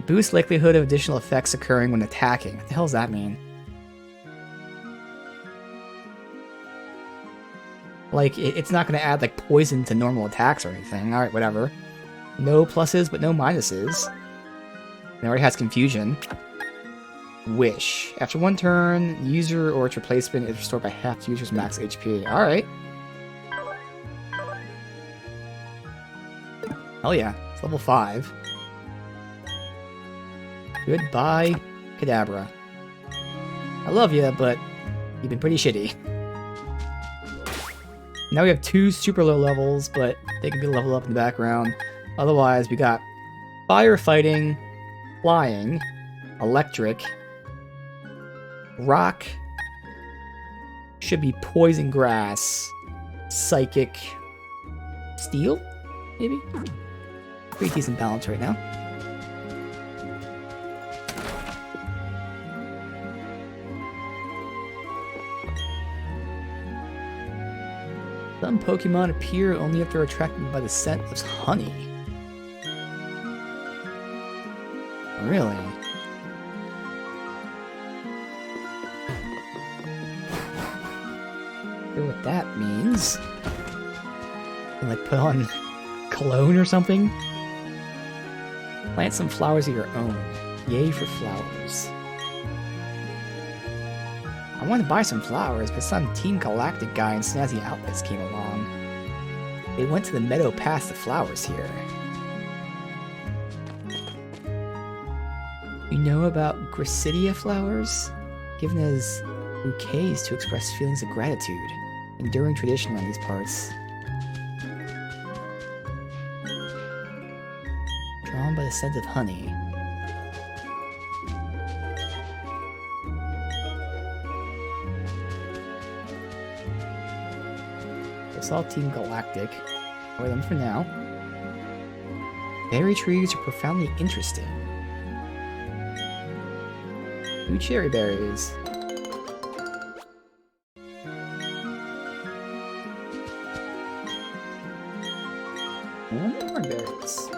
Boost likelihood of additional effects occurring when attacking. What the hell does that mean? Like, it's not going to add, like, poison to normal attacks or anything. Alright, whatever. No pluses, but no minuses. It already has Confusion. Wish. After 1 turn, user or its replacement is restored by half the user's max HP. Alright. Hell yeah. It's level 5. Goodbye, Kadabra. I love you, but you've been pretty shitty. Now we have 2 super low levels, but they can be leveled up in the background. Otherwise, we got Firefighting, Flying, Electric, Rock, should be Poison Grass, Psychic, Steel, maybe? Pretty decent balance right now. Some Pokemon appear only if they're attracted by the scent of honey. Really? I wonder what that means. Like put on cologne or something? Plant some flowers of your own. Yay for flowers. I wanted to buy some flowers, but some Team Galactic guy in snazzy outfits came along. They went to the meadow past the flowers here. You know about Gracidia flowers? Given as bouquets to express feelings of gratitude. Enduring tradition around these parts. Drawn by the scent of honey. It's all Team Galactic. Ignore them for now. Berry trees are profoundly interesting. 2 cherry berries. More berries.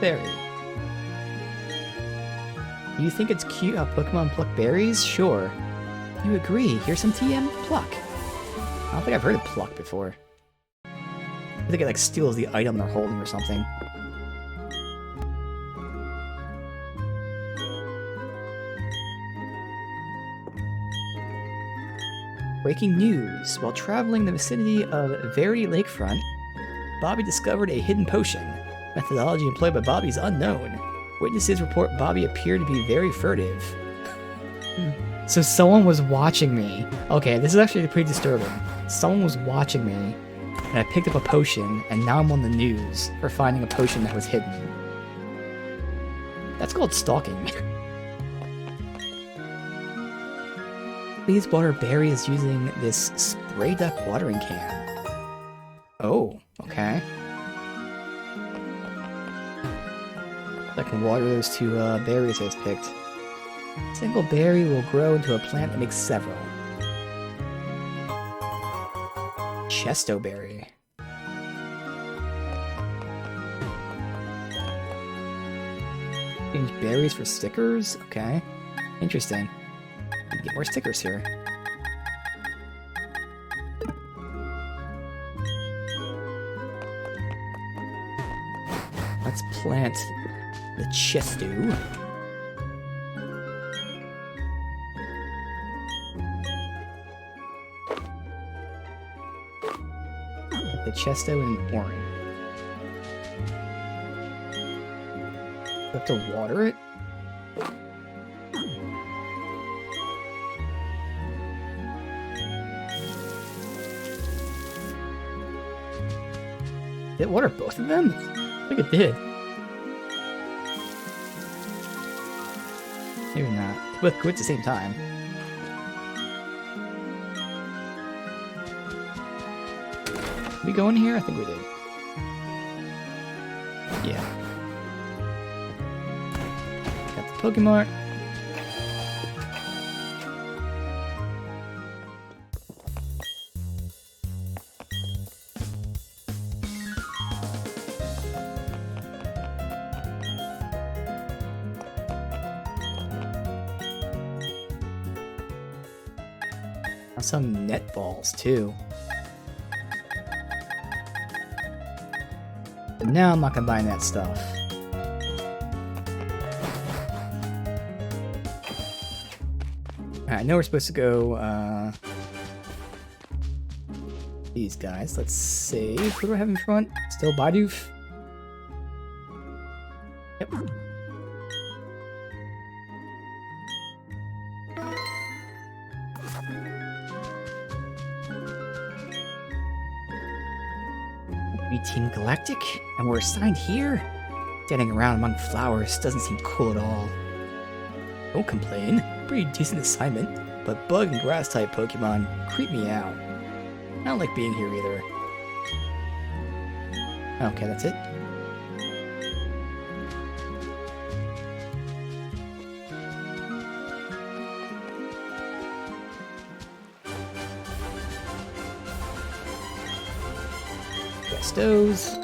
Berry. You think it's cute how Pokemon pluck berries? Sure. You agree. Here's some TM? Pluck. I don't think I've heard of pluck before. I think it like steals the item they're holding or something. Breaking news. While traveling in the vicinity of Verity Lakefront, Bobby discovered a hidden potion. Methodology employed by Bobby is unknown. Witnesses report Bobby appeared to be very furtive. So someone was watching me. Okay, this is actually pretty disturbing. Someone was watching me, and I picked up a potion, and now I'm on the news for finding a potion that was hidden. That's called stalking. Please water berries using this spray duck watering can. Oh, okay. I can water those 2 berries I just picked. A single berry will grow into a plant that makes several. Chesto berry. Change berries for stickers? Okay. Interesting. Get more stickers here. Let's plant the Chesto. The Chesto and orange. Do I have to water it? Did it water both of them? I think it did. Maybe not. Both grew at the same time. Did we go in here? I think we did. Yeah. Got the Pokemon. Some net balls too. But now I'm not gonna buy that stuff. Alright, I know we're supposed to go these guys. Let's save. What do I have in front? Still Bidoof? Yep. Team Galactic, and we're assigned here? Standing around among flowers doesn't seem cool at all. Don't complain, pretty decent assignment, but bug and grass type Pokemon creep me out. I don't like being here either. Okay, that's it. Gestos.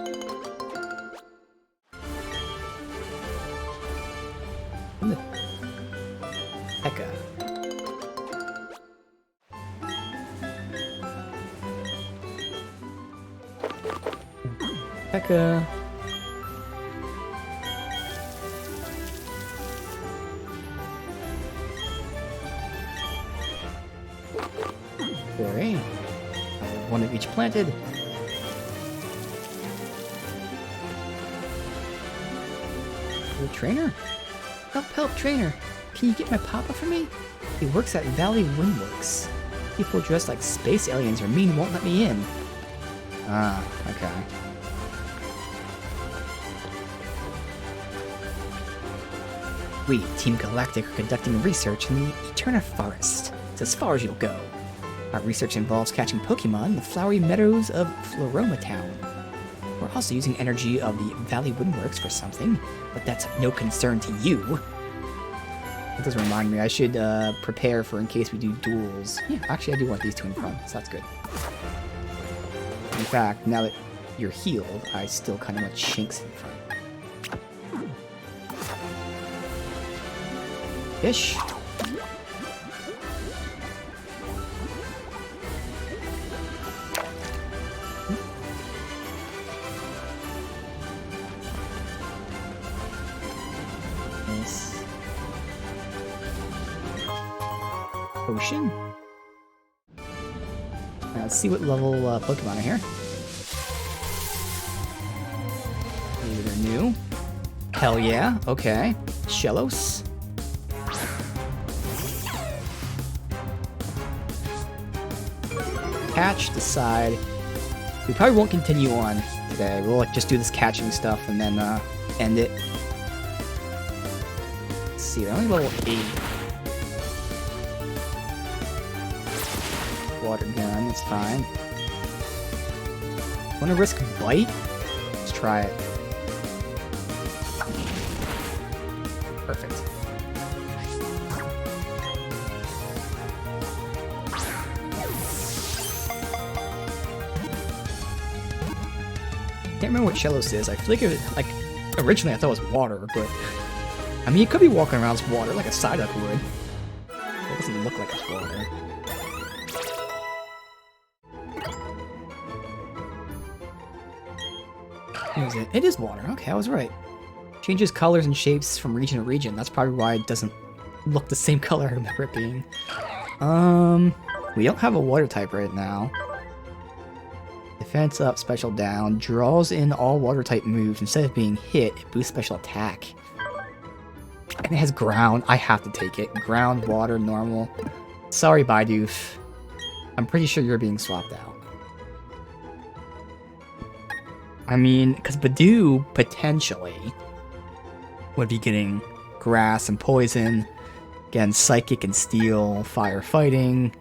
And the Pekka. like Berry. One of each planted. Hello, trainer? Help, trainer! Can you get my papa for me? He works at Valley Windworks. People dressed like space aliens or mean won't let me in. Ah, okay. We, Team Galactic, are conducting research in the Eterna Forest. It's as far as you'll go. Our research involves catching Pokémon in the flowery meadows of Floroma Town. We're also using energy of the Valley Windworks for something, but that's of no concern to you. That does remind me, I should prepare for in case we do duels. Yeah, actually I do want these two in front, so that's good. In fact, now that you're healed, I still kind of want Shinx in front. Fish. Nice. Potion. Let's see what level Pokemon are here. Maybe they're new. Hell yeah, okay. Shellos. Catch, decide. We probably won't continue on today. We'll like, just do this catching stuff and then end it. Let's see, they're only level 8. Water gun, it's fine. Wanna risk bite? Let's try it. Perfect. Can't remember what Shellos is. I feel like it, like originally I thought it was water, but I mean it could be walking around as water like a Psyduck would. It doesn't look like it's water. Is it? It is water. Okay, I was right. Changes colors and shapes from region to region. That's probably why it doesn't look the same color I remember it being. We don't have a water type right now. Defense up, special down. Draws in all water type moves. Instead of being hit, it boosts special attack. And it has ground. I have to take it. Ground, water, normal. Sorry, Bidoof. I'm pretty sure you're being swapped out. I mean, because Badoo, potentially, would be getting grass and poison. Again, psychic and steel, fire fighting,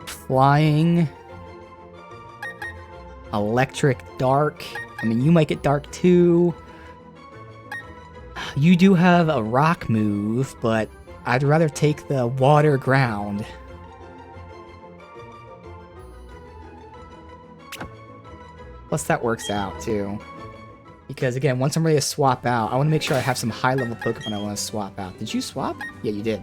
flying, electric, dark. I mean, you might get dark too. You do have a rock move, but I'd rather take the water ground. Plus that works out too. Because again, once I'm ready to swap out, I want to make sure I have some high level Pokemon I want to swap out. Did you swap? Yeah, you did.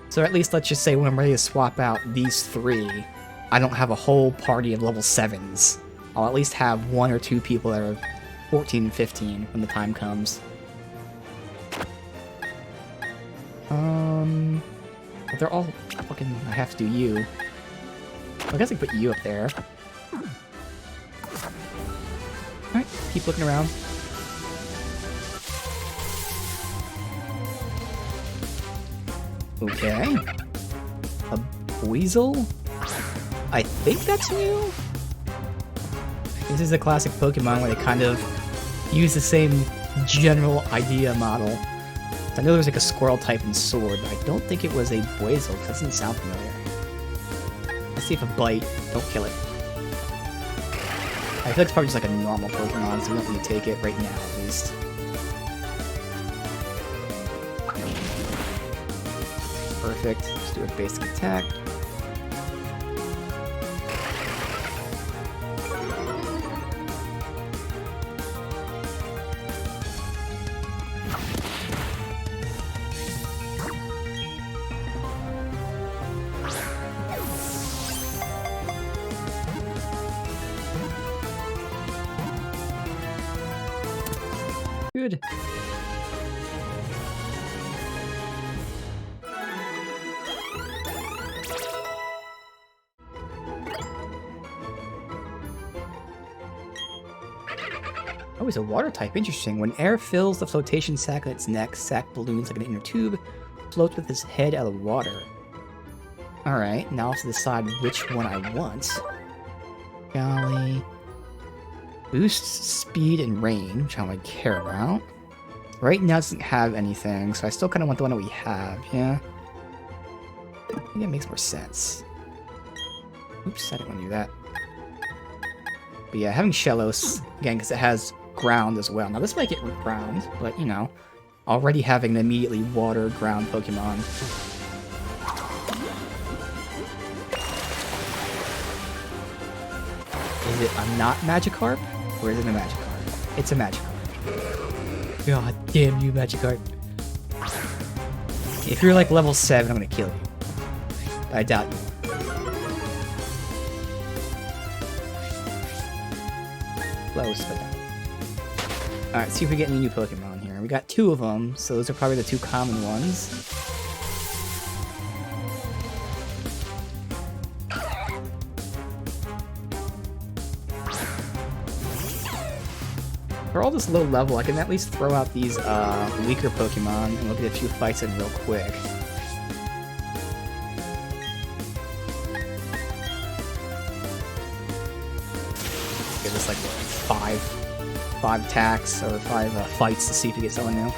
So at least let's just say when I'm ready to swap out these 3, I don't have a whole party of level 7s. I'll at least have 1 or 2 people that are 14 and 15 when the time comes. But they're all fucking, I have to do you. I guess I can put you up there. Alright, keep looking around. Okay. A Weasel? I think that's new? This is a classic Pokemon where they kind of use the same general idea model. I know there was like a squirrel type in Sword, but I don't think it was a Weasel, because that doesn't sound familiar. Let's see if a bite. Don't kill it. I feel like it's probably just like a normal Pokemon, so we don't need to take it right now, at least. Perfect. Just do a basic attack. Good. Oh, he's a water type. Interesting. When air fills the flotation sac on its neck, sac balloons like an inner tube, floats with his head out of water. Alright, now I have to decide which one I want. Golly. Boosts speed and range, which I don't really care about. Right now it doesn't have anything, so I still kind of want the one that we have, yeah? I think it makes more sense. Oops, I didn't want to do that. But yeah, having Shellos, again, because it has ground as well. Now this might get ground, but you know, already having an immediately water ground Pokemon. Is it a not Magikarp? Or is it a Magikarp? It's a Magikarp. God damn you, Magikarp. If you're like level 7, I'm gonna kill you. I doubt you. Close, but no. Alright, see if we get any new Pokemon here. We got 2 of them, so those are probably the 2 common ones. For all this low level, I can at least throw out these weaker Pokemon and we'll get a few fights in real quick. Give us like 5 attacks or 5 fights to see if we get someone new.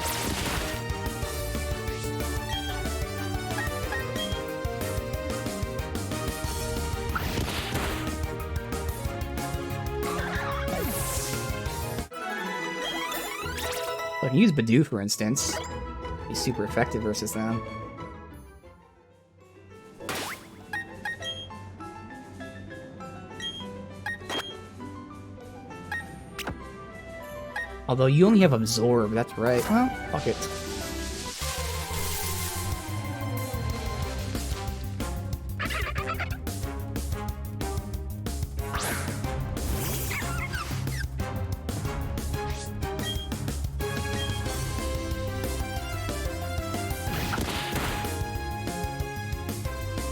I can use Badoo, for instance. He's super effective versus them. Although you only have Absorb, that's right. Well, fuck it.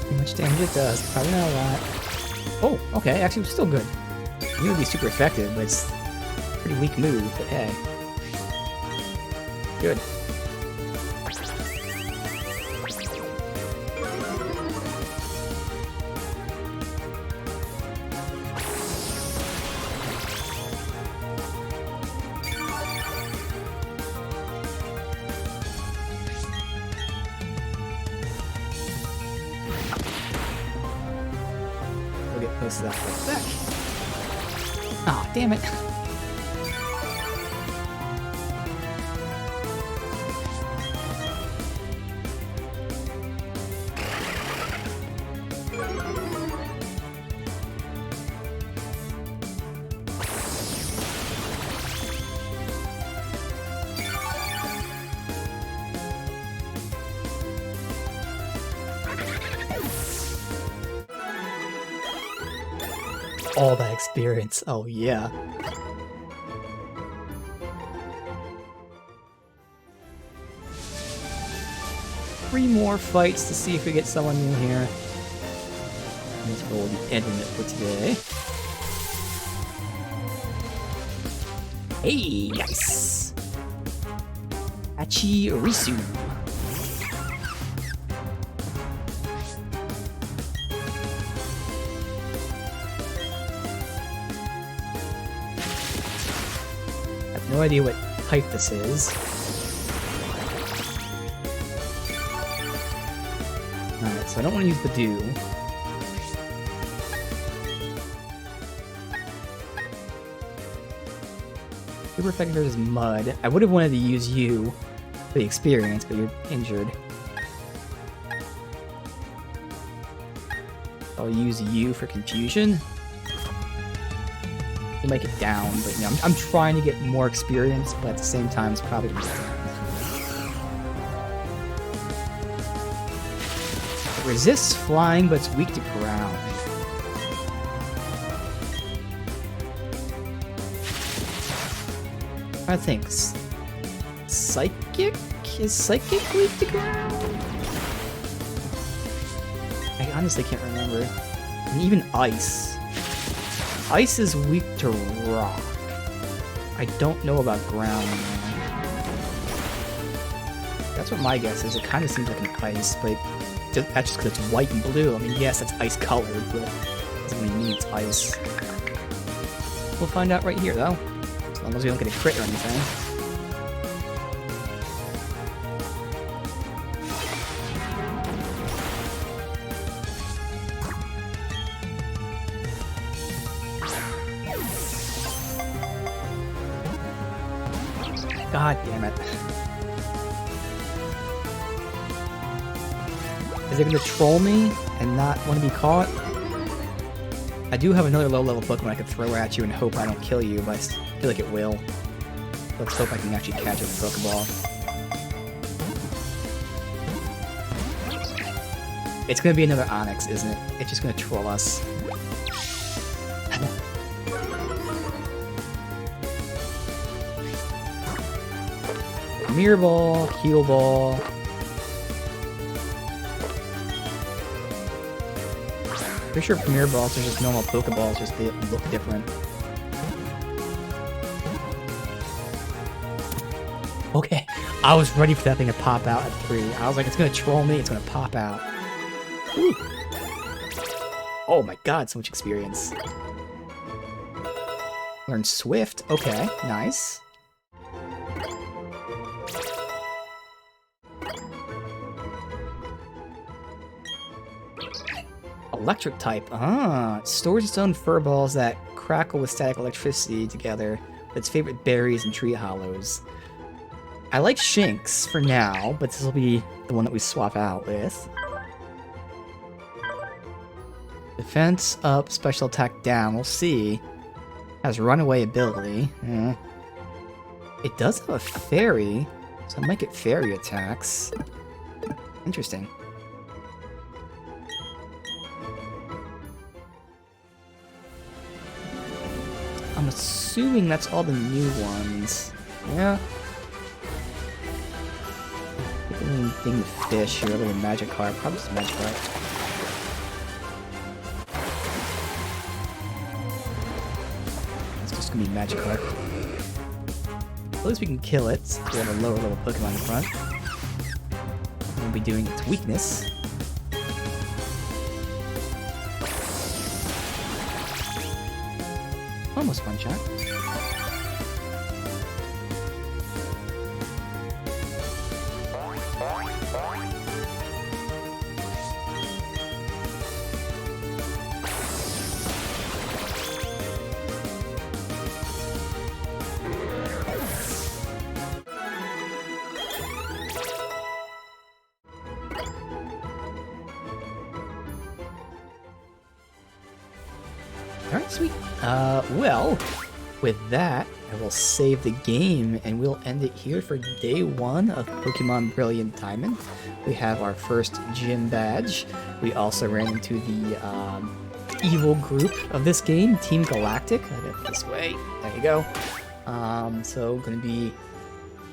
How much damage it does? Probably not a lot. Oh, okay, actually, it's still good. It would be super effective, but it's pretty weak move, but hey. Good. We'll get close to that for a sec. Aw, oh, damn it. All that experience. Oh, yeah. Three more fights to see if we get someone new here. That's where we'll be ending it for today. Hey, nice! Risu. No idea what type this is. Alright, so I don't want to use Badoo. Super effective is Mud. I would have wanted to use you for the experience, but you're injured. I'll use you for Confusion. We'll make it down, but you know, I'm trying to get more experience, but at the same time, it's probably gonna be down. It resists flying, but it's weak to ground. I think Psychic? Is Psychic weak to ground? I honestly can't remember. And even Ice. Ice is weak to rock. I don't know about ground, though. That's what my guess is. It kind of seems like an ice, but that's just because it's white and blue. I mean, yes, it's ice colored, but it doesn't really mean it's ice. We'll find out right here, though. As long as we don't get a crit or anything. God damn it. Is it gonna troll me and not want to be caught? I do have another low level Pokemon I could throw at you and hope I don't kill you, but I feel like it will. Let's hope I can actually catch it with a Pokeball. It's gonna be another Onix, isn't it? It's just gonna troll us. Mirror Ball, Heal Ball. Pretty sure Premier Balls are just normal Pokeballs, just they look different. Okay, I was ready for that thing to pop out at 3. I was like, it's gonna troll me, it's gonna pop out. Ooh. Oh my god, so much experience. Learn Swift, okay, nice. Electric type. Stores its own fur balls that crackle with static electricity together with its favorite berries and tree hollows. I like Shinx for now, but this will be the one that we swap out with. Defense up, special attack down. We'll see. Has runaway ability. It does have a fairy, so I might get fairy attacks. Interesting. I'm assuming that's all the new ones. Yeah. Anything with fish here other than Magikarp. Probably just Magikarp. It's just gonna be Magikarp. At least we can kill it. We have a lower level Pokemon in front. We'll be doing its weakness. Almost one shot. Alright, sweet. Well, with that, I will save the game and we'll end it here for day 1 of Pokemon Brilliant Diamond. We have our first gym badge. We also ran into the evil group of this game, Team Galactic. I'll get this way. There you go. So gonna be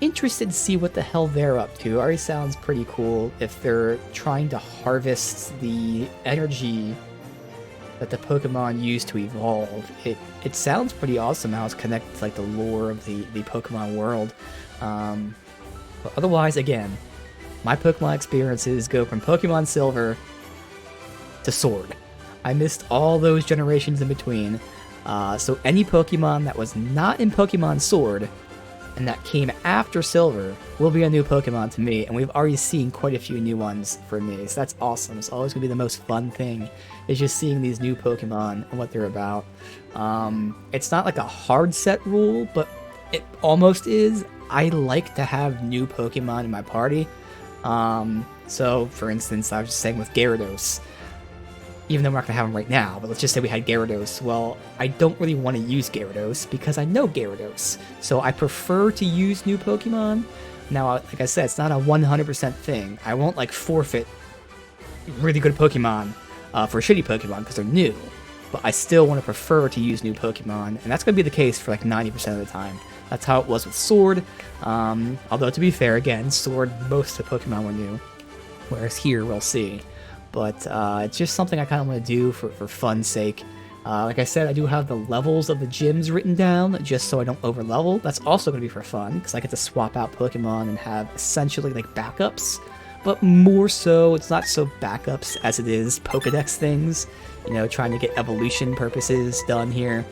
interested to see what the hell they're up to. Already sounds pretty cool if they're trying to harvest the energy that the Pokemon use to evolve. It sounds pretty awesome how it's connected to like the lore of the Pokemon world. But otherwise, again, my Pokemon experiences go from Pokemon Silver to Sword. I missed all those generations in between. So any Pokemon that was not in Pokemon Sword and that came after Silver will be a new Pokemon to me, and we've already seen quite a few new ones for me, so that's awesome. It's always going to be the most fun thing, is just seeing these new Pokemon and what they're about. It's not like a hard set rule, but it almost is. I like to have new Pokemon in my party. So, for instance, I was just saying with Gyarados, even though we're not going to have him right now, but let's just say we had Gyarados. Well, I don't really want to use Gyarados because I know Gyarados. So I prefer to use new Pokemon. Now, like I said, it's not a 100% thing. I won't like forfeit really good Pokemon for shitty Pokemon because they're new. But I still want to prefer to use new Pokemon, and that's going to be the case for like 90% of the time. That's how it was with Sword. Although to be fair, again, Sword, most of the Pokemon were new, whereas here we'll see. But it's just something I kind of want to do for fun's sake. Like I said, I do have the levels of the gyms written down, just so I don't overlevel. That's also going to be for fun, because I get to swap out Pokemon and have essentially like backups. But more so, it's not so backups as it is Pokedex things, you know, trying to get evolution purposes done here.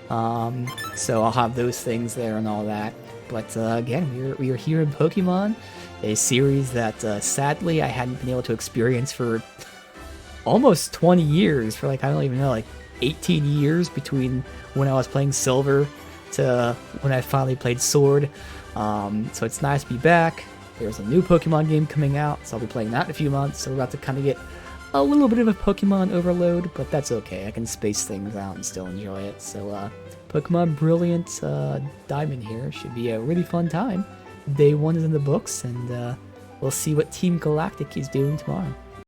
So I'll have those things there and all that. But again, we are here in Pokemon, a series that sadly I hadn't been able to experience for almost 20 years, for like, I don't even know, like 18 years between when I was playing Silver to when I finally played Sword. So it's nice to be back. There's a new Pokemon game coming out, so I'll be playing that in a few months, so we're about to kind of get a little bit of a Pokemon overload, but that's okay. I can space things out and still enjoy it. So Pokemon Brilliant Diamond here should be a really fun time. Day 1 is in the books, and we'll see what Team Galactic is doing tomorrow.